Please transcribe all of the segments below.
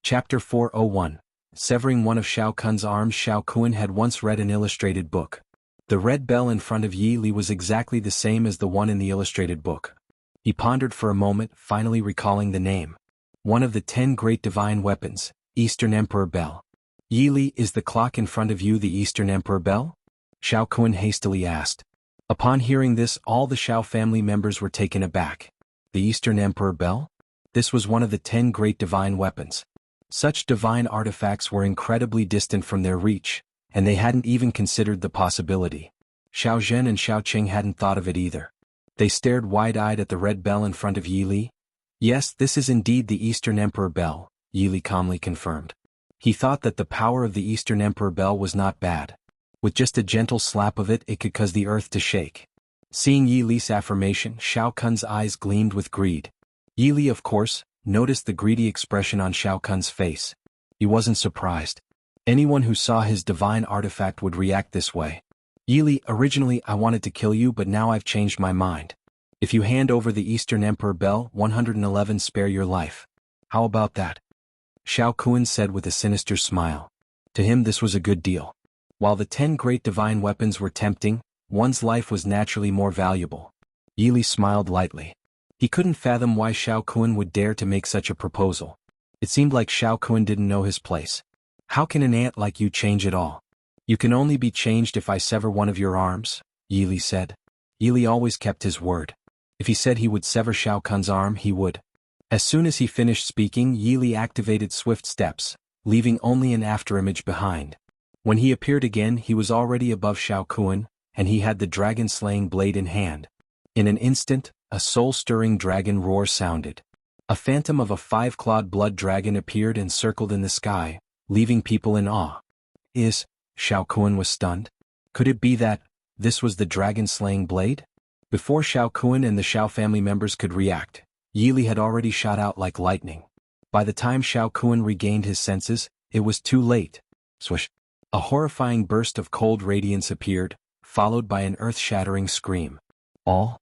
Chapter 401. Severing one of Shao Kun's arms. Shao Kun had once read an illustrated book. The red bell in front of Yi Li was exactly the same as the one in the illustrated book. He pondered for a moment, finally recalling the name. One of the 10 great divine weapons, Eastern Emperor Bell. Yi Li, is the clock in front of you the Eastern Emperor Bell? Shao Kun hastily asked. Upon hearing this, all the Shao family members were taken aback. The Eastern Emperor Bell? This was one of the 10 great divine weapons. Such divine artifacts were incredibly distant from their reach, and they hadn't even considered the possibility. Xiao Zhen and Xiao Qing hadn't thought of it either. They stared wide-eyed at the red bell in front of Yi Li. Yes, this is indeed the Eastern Emperor Bell, Yi Li calmly confirmed. He thought that the power of the Eastern Emperor Bell was not bad. With just a gentle slap of it, it could cause the earth to shake. Seeing Yi Li's affirmation, Shao Kun's eyes gleamed with greed. Yi Li, of course, noticed the greedy expression on Shao Kun's face. He wasn't surprised. Anyone who saw his divine artifact would react this way. Yi Li, originally I wanted to kill you, but now I've changed my mind. If you hand over the Eastern Emperor Bell, 111 spare your life. How about that? Shao Kun said with a sinister smile. To him this was a good deal. While the 10 great divine weapons were tempting, one's life was naturally more valuable. Yi Li smiled lightly. He couldn't fathom why Shao Kun would dare to make such a proposal. It seemed like Shao Kun didn't know his place. How can an ant like you change at all? You can only be changed if I sever one of your arms, Yi Li said. Yi Li always kept his word. If he said he would sever Shao Kun's arm, he would. As soon as he finished speaking, Yi Li activated swift steps, leaving only an afterimage behind. When he appeared again, he was already above Shao Kun, and he had the dragon-slaying blade in hand. In an instant, a soul-stirring dragon roar sounded. A phantom of a 5-clawed blood dragon appeared and circled in the sky, leaving people in awe. Shao Kun was stunned. Could it be that this was the dragon-slaying blade? Before Shao Kun and the Shao family members could react, Yi Li had already shot out like lightning. By the time Shao Kun regained his senses, it was too late. Swish! A horrifying burst of cold radiance appeared, followed by an earth-shattering scream. All?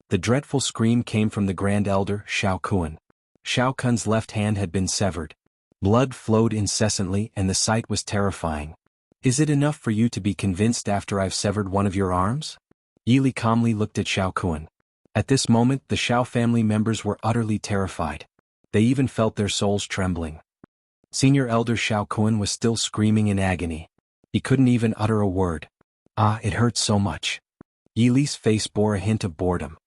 The dreadful scream came from the Grand Elder, Shao Kun. Shao Kun's left hand had been severed. Blood flowed incessantly and the sight was terrifying. Is it enough for you to be convinced after I've severed one of your arms? Yi Li calmly looked at Shao Kun. At this moment, the Shao family members were utterly terrified. They even felt their souls trembling. Senior Elder Shao Kun was still screaming in agony. He couldn't even utter a word. It hurts so much. Yi Li's face bore a hint of boredom.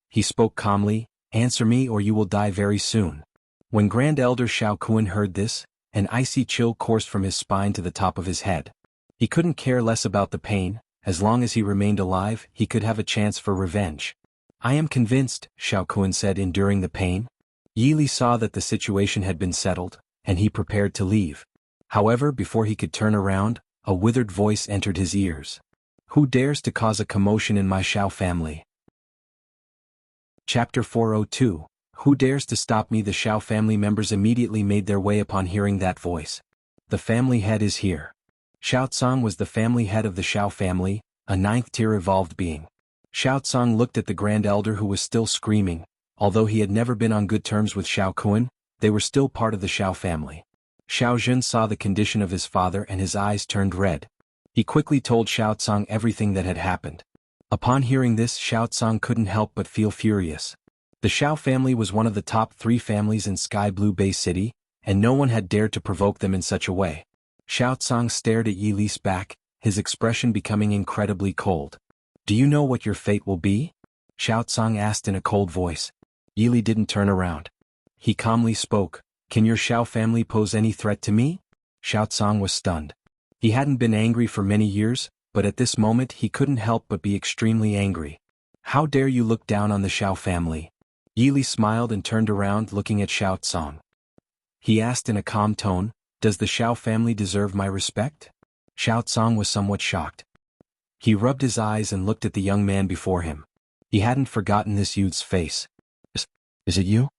He spoke calmly, answer me or you will die very soon. When Grand Elder Shao Kun heard this, an icy chill coursed from his spine to the top of his head. He couldn't care less about the pain. As long as he remained alive, he could have a chance for revenge. I am convinced, Shao Kun said, enduring the pain. Yi Li saw that the situation had been settled, and he prepared to leave. However, before he could turn around, a withered voice entered his ears. Who dares to cause a commotion in my Shao family? Chapter 402. Who dares to stop me? The Shao family members immediately made their way upon hearing that voice. The family head is here. Xiao Tsang was the family head of the Shao family, a 9th-tier evolved being. Xiao Tsang looked at the Grand Elder who was still screaming. Although he had never been on good terms with Shao Kun, they were still part of the Shao family. Xiao Zhen saw the condition of his father and his eyes turned red. He quickly told Xiao Tsang everything that had happened. Upon hearing this, Xiao Tsang couldn't help but feel furious. The Shao family was one of the top 3 families in Sky Blue Bay City, and no one had dared to provoke them in such a way. Xiao Tsang stared at Yi Li's back, his expression becoming incredibly cold. Do you know what your fate will be? Xiao Tsang asked in a cold voice. Yi Li didn't turn around. He calmly spoke. Can your Shao family pose any threat to me? Xiao Tsang was stunned. He hadn't been angry for many years, but at this moment he couldn't help but be extremely angry. How dare you look down on the Shao family? Yi Li smiled and turned around looking at Xiao Tsang. He asked in a calm tone, does the Shao family deserve my respect? Xiao Tsang was somewhat shocked. He rubbed his eyes and looked at the young man before him. He hadn't forgotten this youth's face. Is it you?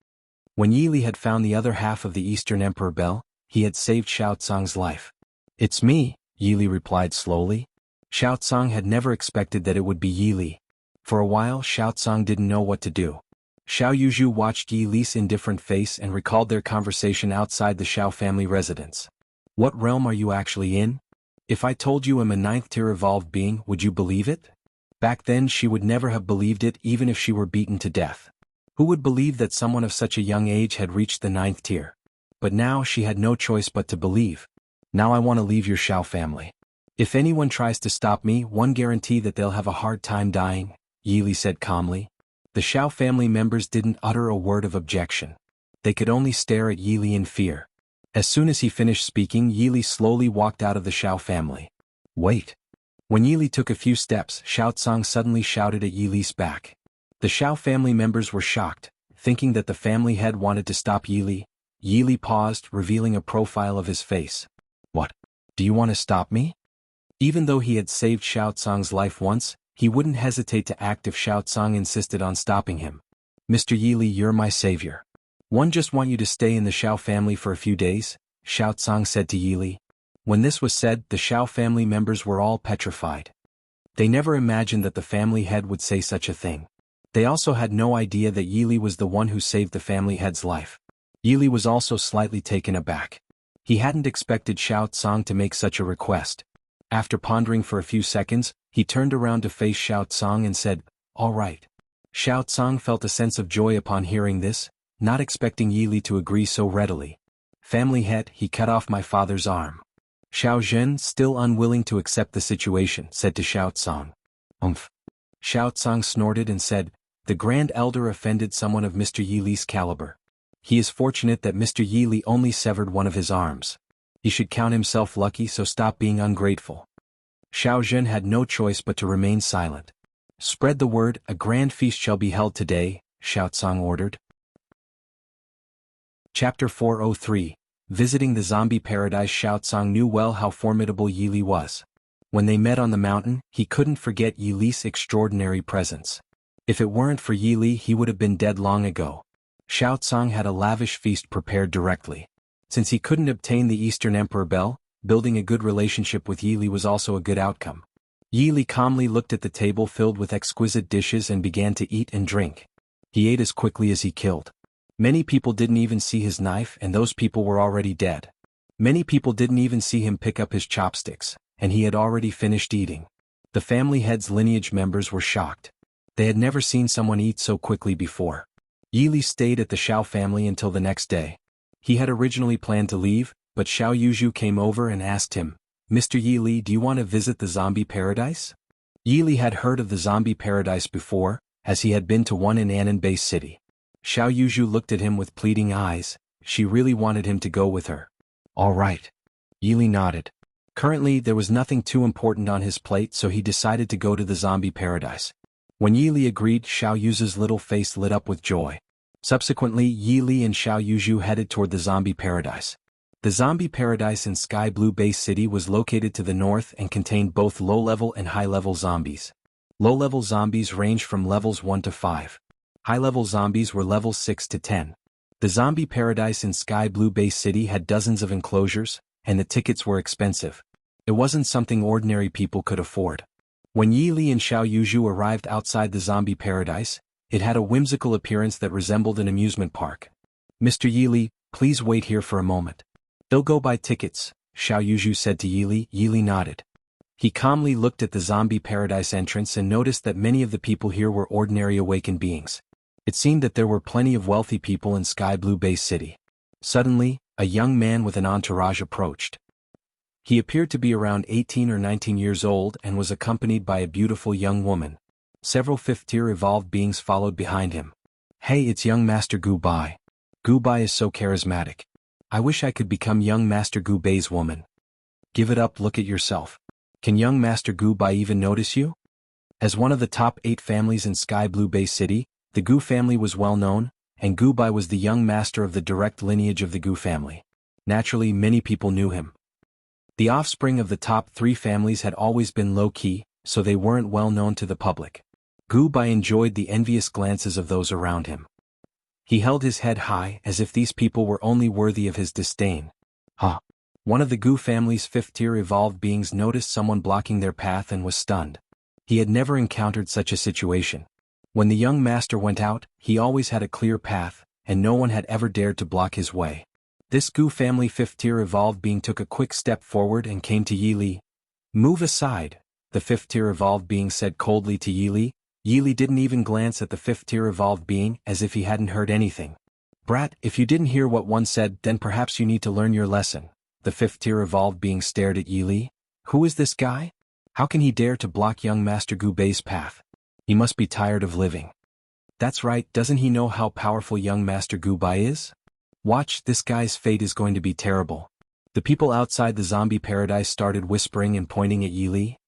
When Yi Li had found the other half of the Eastern Emperor Bell, he had saved Xiao Tsang's life. It's me, Yi Li replied slowly. Xiao Tsang had never expected that it would be Yi Li. For a while Xiao Tsang didn't know what to do. Xiao Yuzhu watched Yi Li's indifferent face and recalled their conversation outside the Xiao family residence. What realm are you actually in? If I told you I'm a ninth-tier evolved being, would you believe it? Back then she would never have believed it even if she were beaten to death. Who would believe that someone of such a young age had reached the ninth tier? But now she had no choice but to believe. Now I want to leave your Xiao family. If anyone tries to stop me, one guarantee that they'll have a hard time dying, Yi Li said calmly. The Xiao family members didn't utter a word of objection. They could only stare at Yi Li in fear. As soon as he finished speaking, Yi Li slowly walked out of the Xiao family. Wait. When Yi Li took a few steps, Xiao Tsang suddenly shouted at Yi Li's back. The Xiao family members were shocked, thinking that the family head wanted to stop Yi Li. Yi Li paused, revealing a profile of his face. What? Do you want to stop me? Even though he had saved Xiao Tsang's life once, he wouldn't hesitate to act if Xiao Tsang insisted on stopping him. Mr. Yi Li, you're my savior. One just want you to stay in the Xiao family for a few days, Xiao Tsang said to Yi Li. When this was said, the Xiao family members were all petrified. They never imagined that the family head would say such a thing. They also had no idea that Yi Li was the one who saved the family head's life. Yi Li was also slightly taken aback. He hadn't expected Xiao Tsang to make such a request. After pondering for a few seconds, he turned around to face Xiao Tsang and said, All right. Xiao Tsang felt a sense of joy upon hearing this, not expecting Yi Li to agree so readily. Family head, he cut off my father's arm. Xiao Zhen, still unwilling to accept the situation, said to Xiao Tsang. Xiao Tsang snorted and said, The Grand Elder offended someone of Mr. Yi Li's caliber. He is fortunate that Mr. Yi Li only severed one of his arms. He should count himself lucky, so stop being ungrateful. Xiao Zhen had no choice but to remain silent. Spread the word, a grand feast shall be held today, Xiao Tsang ordered. Chapter 403. Visiting the Zombie Paradise. Xiao Tsang knew well how formidable Yi Li was. When they met on the mountain, he couldn't forget Yi Li's extraordinary presence. If it weren't for Yi Li, he would have been dead long ago. Xiao Tsang had a lavish feast prepared directly. Since he couldn't obtain the Eastern Emperor Bell, building a good relationship with Yi Li was also a good outcome. Yi Li calmly looked at the table filled with exquisite dishes and began to eat and drink. He ate as quickly as he killed. Many people didn't even see his knife, and those people were already dead. Many people didn't even see him pick up his chopsticks, and he had already finished eating. The family head's lineage members were shocked. They had never seen someone eat so quickly before. Yi Li stayed at the Xiao family until the next day. He had originally planned to leave, but Xiao Yuzhu came over and asked him, Mr. Yi Li, do you want to visit the zombie paradise? Yi Li had heard of the zombie paradise before, as he had been to one in Annan Bay City. Xiao Yuzhu looked at him with pleading eyes. She really wanted him to go with her. All right. Yi Li nodded. Currently there was nothing too important on his plate, so he decided to go to the zombie paradise. When Yi Li agreed, Xiao Yuzhu's little face lit up with joy. Subsequently, Yi Li and Xiao Yuzhu headed toward the zombie paradise. The zombie paradise in Sky Blue Bay City was located to the north and contained both low-level and high-level zombies. Low-level zombies ranged from levels 1 to 5. High-level zombies were levels 6 to 10. The zombie paradise in Sky Blue Bay City had dozens of enclosures, and the tickets were expensive. It wasn't something ordinary people could afford. When Yi Li and Xiao Yuzhu arrived outside the zombie paradise, it had a whimsical appearance that resembled an amusement park. Mr. Yi Li, please wait here for a moment. They'll go buy tickets, Xiao Yuzhu said to Yi Li. Yi Li nodded. He calmly looked at the zombie paradise entrance and noticed that many of the people here were ordinary awakened beings. It seemed that there were plenty of wealthy people in Sky Blue Bay City. Suddenly, a young man with an entourage approached. He appeared to be around 18 or 19 years old and was accompanied by a beautiful young woman. Several fifth-tier evolved beings followed behind him. Hey, it's young Master Gu Bai. Gu Bai is so charismatic. I wish I could become young Master Gu Bai's woman. Give it up, look at yourself. Can young Master Gu Bai even notice you? As one of the top 8 families in Sky Blue Bay City, the Gu family was well known, and Gu Bai was the young master of the direct lineage of the Gu family. Naturally, many people knew him. The offspring of the top 3 families had always been low-key, so they weren't well known to the public. Gu Bai enjoyed the envious glances of those around him. He held his head high as if these people were only worthy of his disdain. One of the Gu family's 5th-tier evolved beings noticed someone blocking their path and was stunned. He had never encountered such a situation. When the young master went out, he always had a clear path, and no one had ever dared to block his way. This Gu family 5th-tier evolved being took a quick step forward and came to Yi Li. "Move aside," the 5th-tier evolved being said coldly to Yi Li. Yi Li didn't even glance at the 5th-tier evolved being as if he hadn't heard anything. "Brat, if you didn't hear what one said, then perhaps you need to learn your lesson." The 5th-tier evolved being stared at Yi Li. "Who is this guy? How can he dare to block young Master Gu Bei's path? He must be tired of living." "That's right, doesn't he know how powerful young Master Gu Bei is? Watch, this guy's fate is going to be terrible." The people outside the zombie paradise started whispering and pointing at Yi Li.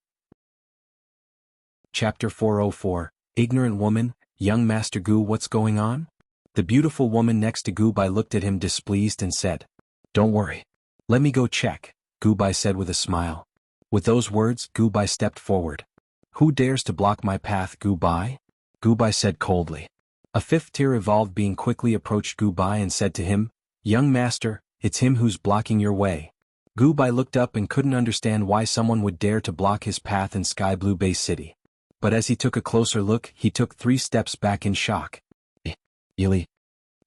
Chapter 404, Ignorant Woman, Young Master Gu, what's going on? The beautiful woman next to Gu Bai looked at him displeased and said, "Don't worry. Let me go check," Gu Bai said with a smile. With those words, Gu Bai stepped forward. "Who dares to block my path, Gu Bai?" Gu Bai said coldly. A 5th-tier evolved being quickly approached Gu Bai and said to him, "Young master, it's him who's blocking your way." Gu Bai looked up and couldn't understand why someone would dare to block his path in Sky Blue Bay City. But as he took a closer look, he took 3 steps back in shock. Yi Li.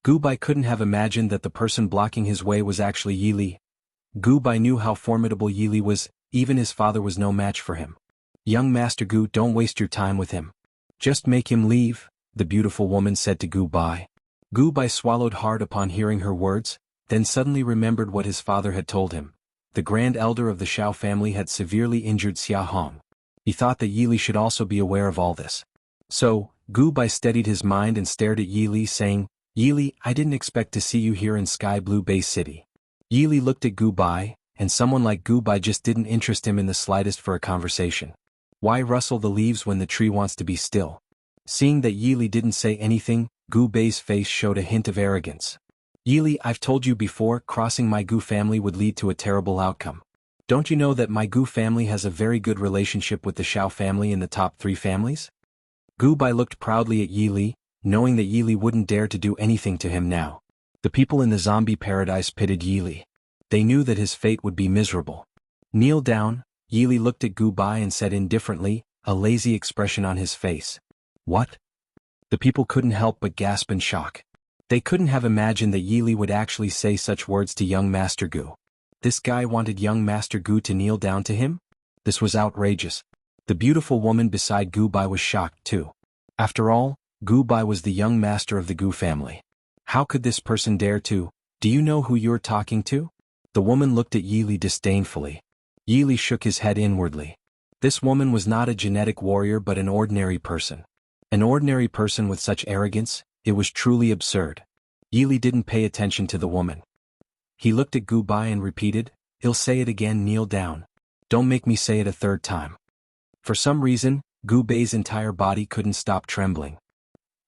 Gu Bai couldn't have imagined that the person blocking his way was actually Yi Li. Gu Bai knew how formidable Yi Li was, even his father was no match for him. "Young Master Gu, don't waste your time with him. Just make him leave," the beautiful woman said to Gu Bai. Gu Bai swallowed hard upon hearing her words, then suddenly remembered what his father had told him. The grand elder of the Shao family had severely injured Xia Hong. He thought that Yi Li should also be aware of all this. So, Gu Bai steadied his mind and stared at Yi Li saying, "Yi Li, I didn't expect to see you here in Sky Blue Bay City." Yi Li looked at Gu Bai, and someone like Gu Bai just didn't interest him in the slightest for a conversation. Why rustle the leaves when the tree wants to be still? Seeing that Yi Li didn't say anything, Gu Bei's face showed a hint of arrogance. "Yi Li, I've told you before, crossing my Gu family would lead to a terrible outcome. Don't you know that my Gu family has a very good relationship with the Shao family in the top 3 families?" Gu Bai looked proudly at Yi Li, knowing that Yi Li wouldn't dare to do anything to him now. The people in the zombie paradise pitied Yi Li. They knew that his fate would be miserable. "Kneel down," Yi Li looked at Gu Bai and said indifferently, a lazy expression on his face. "What?" The people couldn't help but gasp in shock. They couldn't have imagined that Yi Li would actually say such words to young Master Gu. This guy wanted young Master Gu to kneel down to him? This was outrageous. The beautiful woman beside Gu Bai was shocked too. After all, Gu Bai was the young master of the Gu family. How could this person dare to? "Do you know who you're talking to?" The woman looked at Yi Li disdainfully. Yi Li shook his head inwardly. This woman was not a genetic warrior but an ordinary person. An ordinary person with such arrogance, it was truly absurd. Yi Li didn't pay attention to the woman. He looked at Gu Bai and repeated, "He'll say it again, kneel down. Don't make me say it a 3rd time." For some reason, Gu Bei's entire body couldn't stop trembling.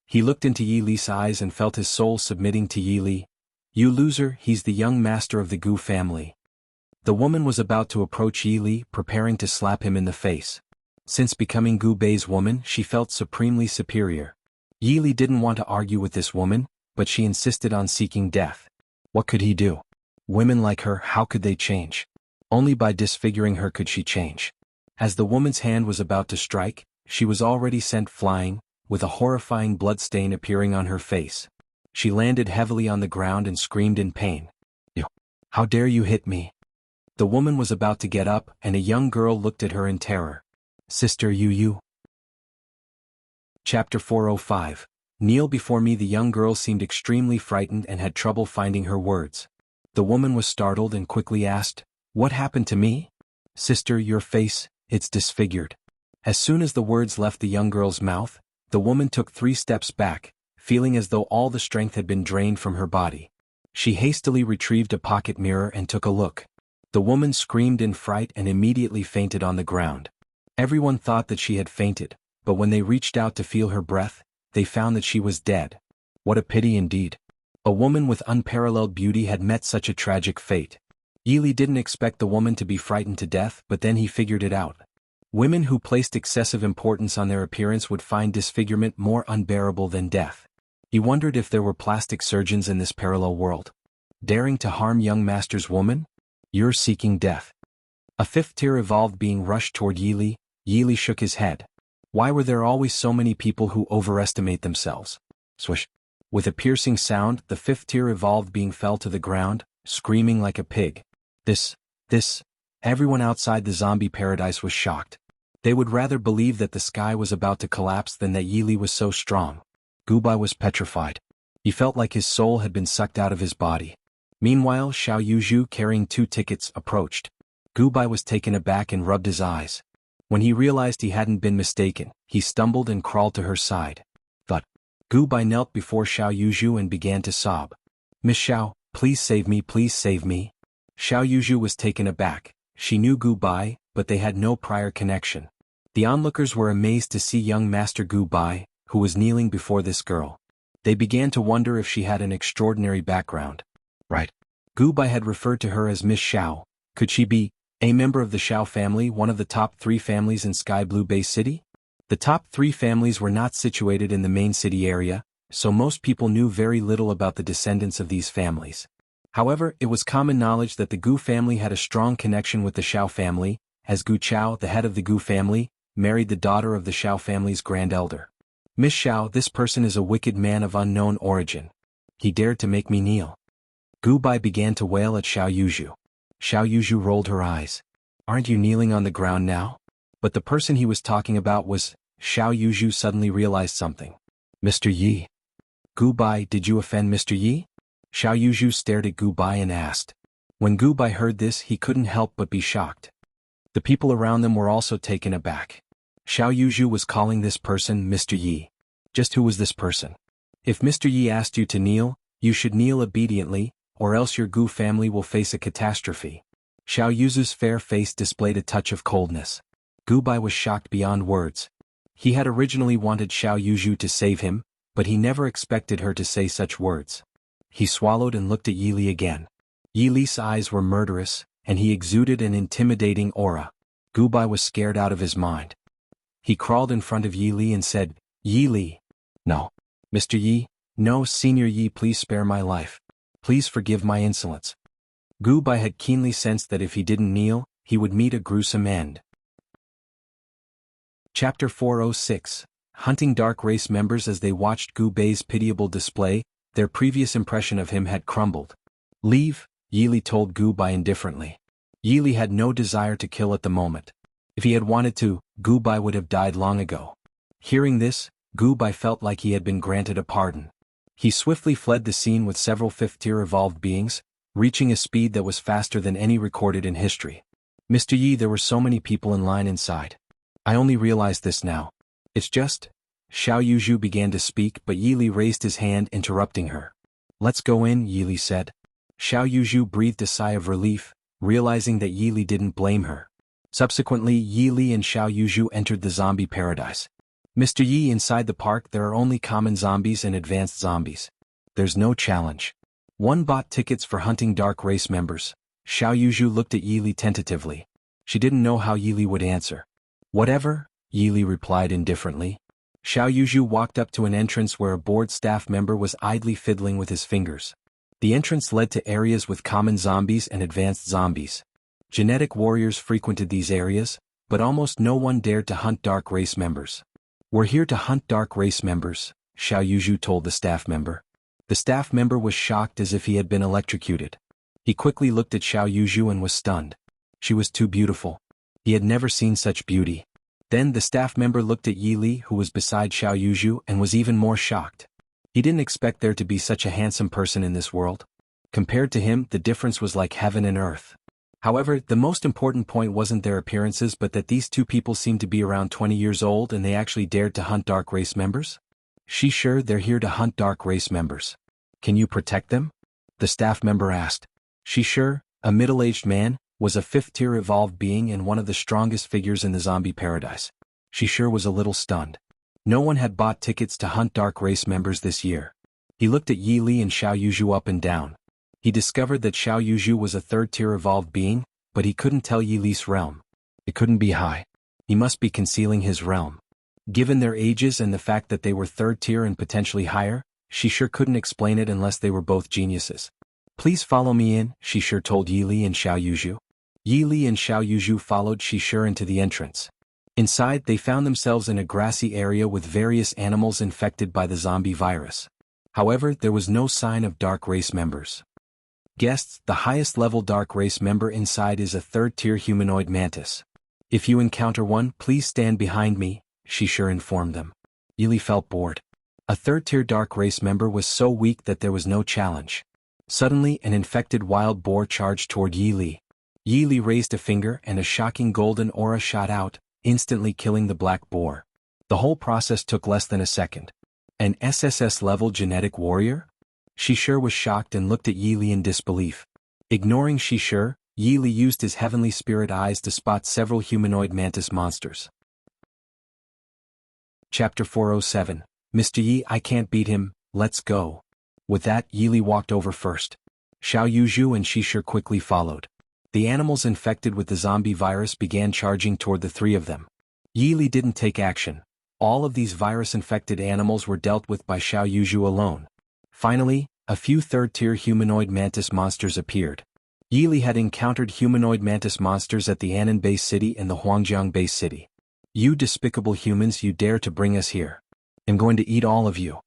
He looked into Yi Li's eyes and felt his soul submitting to Yi Li. "You loser, he's the young master of the Gu family." The woman was about to approach Yi Li, preparing to slap him in the face. Since becoming Gu Bei's woman, she felt supremely superior. Yi Li didn't want to argue with this woman, but she insisted on seeking death. What could he do? Women like her, how could they change? Only by disfiguring her could she change. As the woman's hand was about to strike, she was already sent flying, with a horrifying bloodstain appearing on her face. She landed heavily on the ground and screamed in pain. "You! How dare you hit me?" The woman was about to get up, and a young girl looked at her in terror. "Sister Yu." Chapter 405. Kneel before me. The young girl seemed extremely frightened and had trouble finding her words. The woman was startled and quickly asked, "What happened to me?" "Sister, your face, it's disfigured." As soon as the words left the young girl's mouth, the woman took 3 steps back, feeling as though all the strength had been drained from her body. She hastily retrieved a pocket mirror and took a look. The woman screamed in fright and immediately fainted on the ground. Everyone thought that she had fainted, but when they reached out to feel her breath, they found that she was dead. What a pity indeed. A woman with unparalleled beauty had met such a tragic fate. Yi Li didn't expect the woman to be frightened to death, but then he figured it out. Women who placed excessive importance on their appearance would find disfigurement more unbearable than death. He wondered if there were plastic surgeons in this parallel world. Daring to harm young master's woman? You're seeking death. A 5th-tier evolved being rushed toward Yi Li. Yi Li shook his head. Why were there always so many people who overestimate themselves? Swish. With a piercing sound, the fifth-tier evolved being fell to the ground, screaming like a pig. This. Everyone outside the zombie paradise was shocked. They would rather believe that the sky was about to collapse than that Yi Li was so strong. Gubai was petrified. He felt like his soul had been sucked out of his body. Meanwhile, Xiao Yuzhu, carrying 2 tickets, approached. Gubai was taken aback and rubbed his eyes. When he realized he hadn't been mistaken, he stumbled and crawled to her side. But Gubai knelt before Xiao Yuzhu and began to sob. "Miss Xiao, please save me, please save me." Xiao Yuzhu was taken aback. She knew Gubai, but they had no prior connection. The onlookers were amazed to see young Master Gubai, who was kneeling before this girl. They began to wonder if she had an extraordinary background. Right. Gubai had referred to her as Miss Xiao. Could she be a member of the Xiao family, one of the top 3 families in Sky Blue Bay City? The top 3 families were not situated in the main city area, so most people knew very little about the descendants of these families. However, it was common knowledge that the Gu family had a strong connection with the Xiao family, as Gu Chao, the head of the Gu family, married the daughter of the Xiao family's grand elder. "Miss Xiao, this person is a wicked man of unknown origin. He dared to make me kneel." Gubai began to wail at Xiao Yuzhu. Xiao Yuzhu rolled her eyes. "Aren't you kneeling on the ground now?" But the person he was talking about was... Xiao Yuzhu suddenly realized something. "Mr. Yi." "Gubai, did you offend Mr. Yi?" Xiao Yuzhu stared at Gubai and asked. When Gubai heard this, he couldn't help but be shocked. The people around them were also taken aback. Xiao Yuzhu was calling this person Mr. Yi. Just who was this person? If Mr. Yi asked you to kneel, you should kneel obediently, or else your Gu family will face a catastrophe. Xiao Yuzhu's fair face displayed a touch of coldness. Gubai was shocked beyond words. He had originally wanted Xiao Yuzhu to save him, but he never expected her to say such words. He swallowed and looked at Yi Li again. Yi Li's eyes were murderous, and he exuded an intimidating aura. Gubai was scared out of his mind. He crawled in front of Yi Li and said, "Yi Li." "No. Mr. Yi, no, Senior Yi, please spare my life. Please forgive my insolence." Gubai had keenly sensed that if he didn't kneel, he would meet a gruesome end. Chapter 406. Hunting Dark Race members. As they watched Gubai's pitiable display, their previous impression of him had crumbled. "Leave," Yi Li told Gubai indifferently. Yi Li had no desire to kill at the moment. If he had wanted to, Gubai would have died long ago. Hearing this, Gubai felt like he had been granted a pardon. He swiftly fled the scene with several 5th-tier evolved beings, reaching a speed that was faster than any recorded in history. "Mr. Yi, there were so many people in line inside. I only realized this now. It's just..." Xiao Yuzhu began to speak, but Yi Li raised his hand, interrupting her. "Let's go in," Yi Li said. Xiao Yuzhu breathed a sigh of relief, realizing that Yi Li didn't blame her. Subsequently, Yi Li and Xiao Yuzhu entered the zombie paradise. "Mr. Yi, inside the park there are only common zombies and advanced zombies. There's no challenge. One bought tickets for hunting dark race members." Xiao Yuzhu looked at Yi Li tentatively. She didn't know how Yi Li would answer. "Whatever," Yi Li replied indifferently. Xiao Yuzhu walked up to an entrance where a bored staff member was idly fiddling with his fingers. The entrance led to areas with common zombies and advanced zombies. Genetic warriors frequented these areas, but almost no one dared to hunt dark race members. "We're here to hunt dark race members," Xiao Yuzhu told the staff member. The staff member was shocked as if he had been electrocuted. He quickly looked at Xiao Yuzhu and was stunned. She was too beautiful. He had never seen such beauty. Then the staff member looked at Yi Li, who was beside Xiao Yuzhu, and was even more shocked. He didn't expect there to be such a handsome person in this world. Compared to him, the difference was like heaven and earth. However, the most important point wasn't their appearances but that these two people seemed to be around 20 years old and they actually dared to hunt dark race members? "She sure they're here to hunt dark race members. Can you protect them?" the staff member asked. She sure, a middle-aged man, was a 5th-tier evolved being and one of the strongest figures in the zombie paradise. She sure was a little stunned. No one had bought tickets to hunt dark race members this year. He looked at Yi Li and Xiao Yuzhu up and down. He discovered that Xiao Yuzhu was a 3rd-tier evolved being, but he couldn't tell Yi Li's realm. It couldn't be high. He must be concealing his realm. Given their ages and the fact that they were 3rd-tier and potentially higher, she sure couldn't explain it unless they were both geniuses. "Please follow me in," she sure told Yi Li and Xiao Yuzhu. Yi Li and Xiao Yuzhu followed Shi Sure into the entrance. Inside, they found themselves in a grassy area with various animals infected by the zombie virus. However, there was no sign of dark race members. Guests, the highest level dark race member inside is a third-tier humanoid mantis. If you encounter one, please stand behind me, she sure informed them. Yili felt bored. A third-tier dark race member was so weak that there was no challenge. Suddenly, an infected wild boar charged toward Yili. Yili raised a finger and a shocking golden aura shot out, instantly killing the black boar. The whole process took less than a second. An SSS-level genetic warrior? Shishir was shocked and looked at Yili in disbelief. Ignoring Shishir, Yili used his heavenly spirit eyes to spot several humanoid mantis monsters. Chapter 407. Mr. Yi, I can't beat him, let's go. With that, Yili walked over first. Xiao Yuzhu and Shishir quickly followed. The animals infected with the zombie virus began charging toward the three of them. Yili didn't take action. All of these virus-infected animals were dealt with by Xiao Yuzhu alone. Finally, a few third-tier humanoid mantis monsters appeared. Yili had encountered humanoid mantis monsters at the Annan base city and the Huangjiang base city. You despicable humans, you dare to bring us here. I'm going to eat all of you.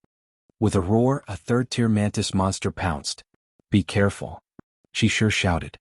With a roar, a third-tier mantis monster pounced. Be careful. Shishir shouted.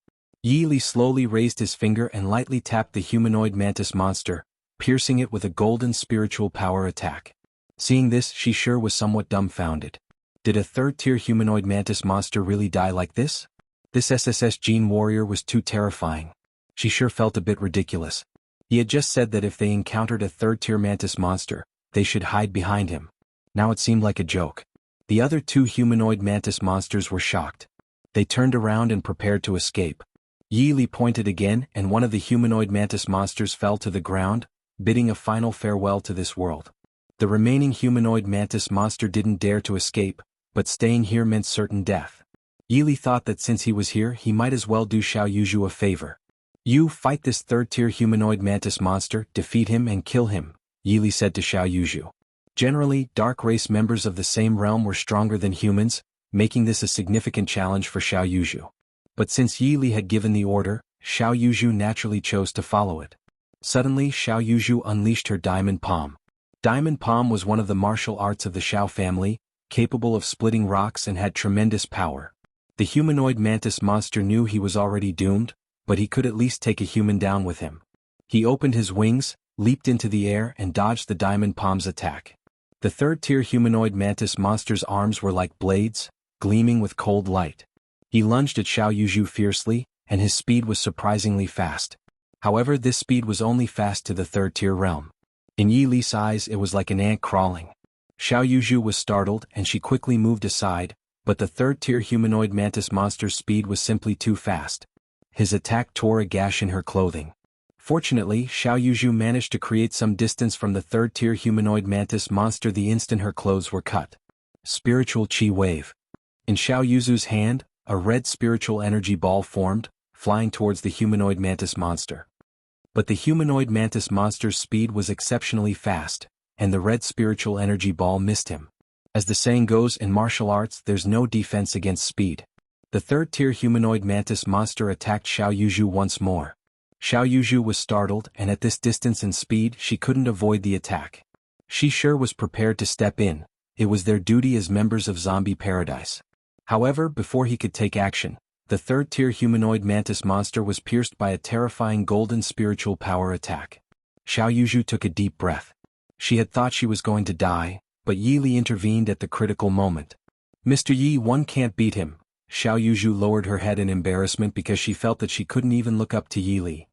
Yili slowly raised his finger and lightly tapped the humanoid mantis monster, piercing it with a golden spiritual power attack. Seeing this, Shishir was somewhat dumbfounded. Did a third-tier humanoid mantis monster really die like this? This SSS gene warrior was too terrifying. Shishir felt a bit ridiculous. He had just said that if they encountered a third-tier mantis monster, they should hide behind him. Now it seemed like a joke. The other two humanoid mantis monsters were shocked. They turned around and prepared to escape. Yili pointed again and one of the humanoid mantis monsters fell to the ground, bidding a final farewell to this world. The remaining humanoid mantis monster didn't dare to escape, but staying here meant certain death. Yili thought that since he was here he might as well do Xiao Yuzhu a favor. You fight this third-tier humanoid mantis monster, defeat him and kill him, Yili said to Xiao Yuzhu. Generally, dark race members of the same realm were stronger than humans, making this a significant challenge for Xiao Yuzhu. But since Yili had given the order, Xiao Yuzhu naturally chose to follow it. Suddenly, Xiao Yuzhu unleashed her Diamond Palm. Diamond Palm was one of the martial arts of the Xiao family, capable of splitting rocks and had tremendous power. The humanoid mantis monster knew he was already doomed, but he could at least take a human down with him. He opened his wings, leaped into the air and dodged the Diamond Palm's attack. The third-tier humanoid mantis monster's arms were like blades, gleaming with cold light. He lunged at Xiao Yuzhu fiercely, and his speed was surprisingly fast. However, this speed was only fast to the third-tier realm. In Yili's eyes it was like an ant crawling. Xiao Yuzhu was startled and she quickly moved aside, but the third-tier humanoid mantis monster's speed was simply too fast. His attack tore a gash in her clothing. Fortunately, Xiao Yuzhu managed to create some distance from the third-tier humanoid mantis monster the instant her clothes were cut. Spiritual Chi Wave. In Xiao Yuzhu's hand, a red spiritual energy ball formed, flying towards the humanoid mantis monster. But the humanoid mantis monster's speed was exceptionally fast, and the red spiritual energy ball missed him. As the saying goes in martial arts, there's no defense against speed. The third-tier humanoid mantis monster attacked Xiao Yuzhu once more. Xiao Yuzhu was startled, and at this distance and speed she couldn't avoid the attack. Shishir was prepared to step in. It was their duty as members of Zombie Paradise. However, before he could take action, the third-tier humanoid mantis monster was pierced by a terrifying golden spiritual power attack. Xiao Yuzhu took a deep breath. She had thought she was going to die, but Yili intervened at the critical moment. Mr. Yi, one can't beat him. Xiao Yuzhu lowered her head in embarrassment because she felt that she couldn't even look up to Yili.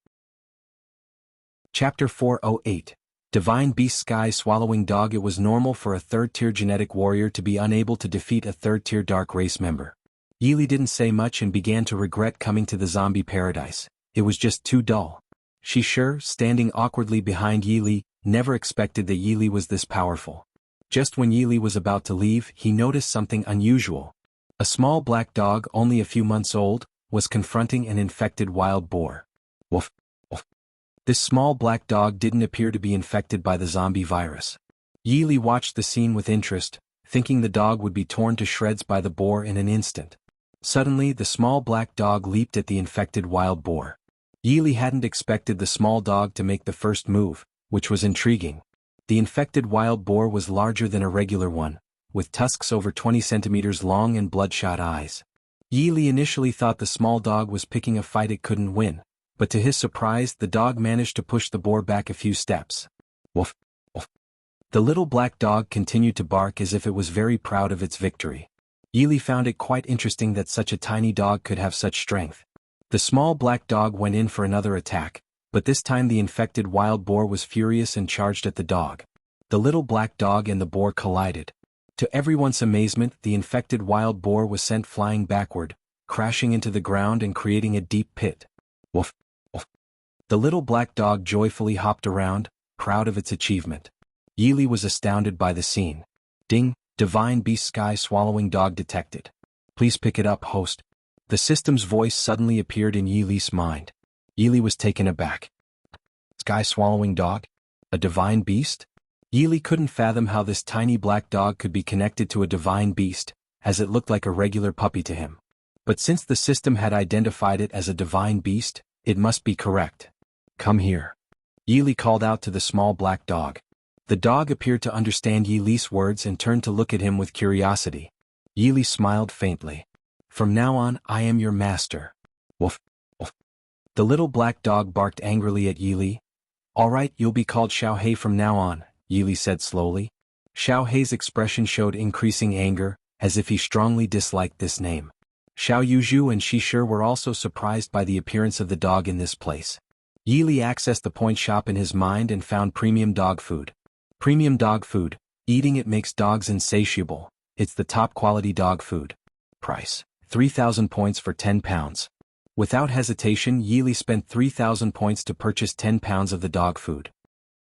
Chapter 408. Divine Beast Sky Swallowing Dog. It was normal for a third-tier genetic warrior to be unable to defeat a third-tier dark race member. Yili didn't say much and began to regret coming to the zombie paradise. It was just too dull. Shishir, standing awkwardly behind Yili, never expected that Yili was this powerful. Just when Yili was about to leave, he noticed something unusual. A small black dog, only a few months old, was confronting an infected wild boar. Woof. This small black dog didn't appear to be infected by the zombie virus. Yili watched the scene with interest, thinking the dog would be torn to shreds by the boar in an instant. Suddenly, the small black dog leaped at the infected wild boar. Yili hadn't expected the small dog to make the first move, which was intriguing. The infected wild boar was larger than a regular one, with tusks over 20 centimeters long and bloodshot eyes. Yi Li initially thought the small dog was picking a fight it couldn't win, but to his surprise the dog managed to push the boar back a few steps. Woof, woof. The little black dog continued to bark as if it was very proud of its victory. Yi Li found it quite interesting that such a tiny dog could have such strength. The small black dog went in for another attack, but this time the infected wild boar was furious and charged at the dog. The little black dog and the boar collided. To everyone's amazement, the infected wild boar was sent flying backward, crashing into the ground and creating a deep pit. Woof, woof. The little black dog joyfully hopped around, proud of its achievement. Yi Li was astounded by the scene. Ding, divine beast sky-swallowing dog detected. Please pick it up, host. The system's voice suddenly appeared in Yi Li's mind. Yi Li was taken aback. Sky-swallowing dog? A divine beast? Yi Li couldn't fathom how this tiny black dog could be connected to a divine beast, as it looked like a regular puppy to him. But since the system had identified it as a divine beast, it must be correct. Come here. Yi Li called out to the small black dog. The dog appeared to understand Yi Li's words and turned to look at him with curiosity. Yi Li smiled faintly. From now on, I am your master. Woof, woof. The little black dog barked angrily at Yi Li. All right, you'll be called Xiao Hei from now on, Yi Li said slowly. Xiao Hei's expression showed increasing anger, as if he strongly disliked this name. Xiao Yuzhu and Shishir were also surprised by the appearance of the dog in this place. Yi Li accessed the point shop in his mind and found premium dog food. Premium dog food, eating it makes dogs insatiable. It's the top quality dog food. Price, 3,000 points for 10 pounds. Without hesitation, Yi Li spent 3,000 points to purchase 10 pounds of the dog food.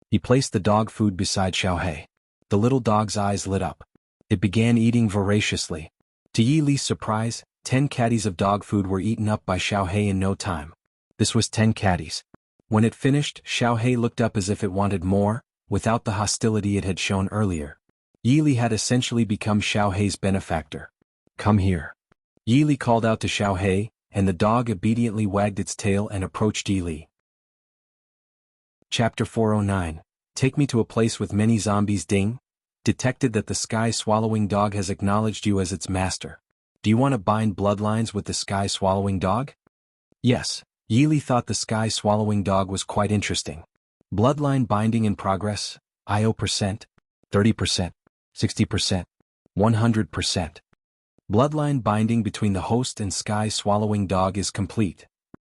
He placed the dog food beside Xiao Hei. The little dog's eyes lit up. It began eating voraciously. To Yi Li's surprise, 10 caddies of dog food were eaten up by Xiao Hei in no time. This was 10 caddies. When it finished, Xiao Hei looked up as if it wanted more, without the hostility it had shown earlier. Yi Li had essentially become Xiao Hei's benefactor. Come here. Yi Li called out to Xiao Hei, and the dog obediently wagged its tail and approached Yi Li. Chapter 409. Take me to a place with many zombies. Ding. Detected that the sky-swallowing dog has acknowledged you as its master. Do you want to bind bloodlines with the sky-swallowing dog? Yes. Yi Li thought the sky-swallowing dog was quite interesting. Bloodline binding in progress, IO%, 30%, 60%, 100%. Bloodline binding between the host and sky-swallowing dog is complete.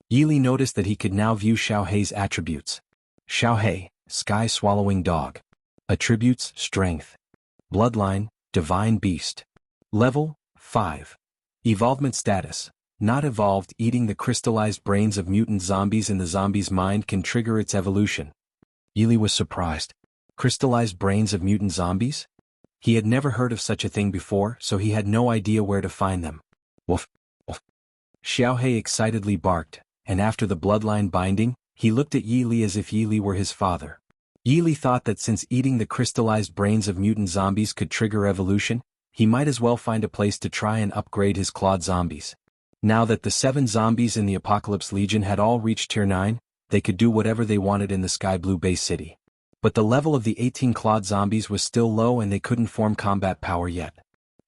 Yi Li noticed that he could now view Xiao Hei's attributes. Xiao Hei, sky-swallowing dog. Attributes, strength. Bloodline, divine beast. Level, 5. Evolvement status, not evolved. Eating the crystallized brains of mutant zombies in the zombie's mind can trigger its evolution. Yi Li was surprised. Crystallized brains of mutant zombies? He had never heard of such a thing before, so he had no idea where to find them. Woof, woof. Xiao Hei excitedly barked, and after the bloodline binding, he looked at Yi Li as if Yi Li were his father. Yi Li thought that since eating the crystallized brains of mutant zombies could trigger evolution, he might as well find a place to try and upgrade his clawed zombies. Now that the 7 zombies in the Apocalypse Legion had all reached Tier 9, they could do whatever they wanted in the Sky Blue Base City. But the level of the 18 clawed zombies was still low and they couldn't form combat power yet.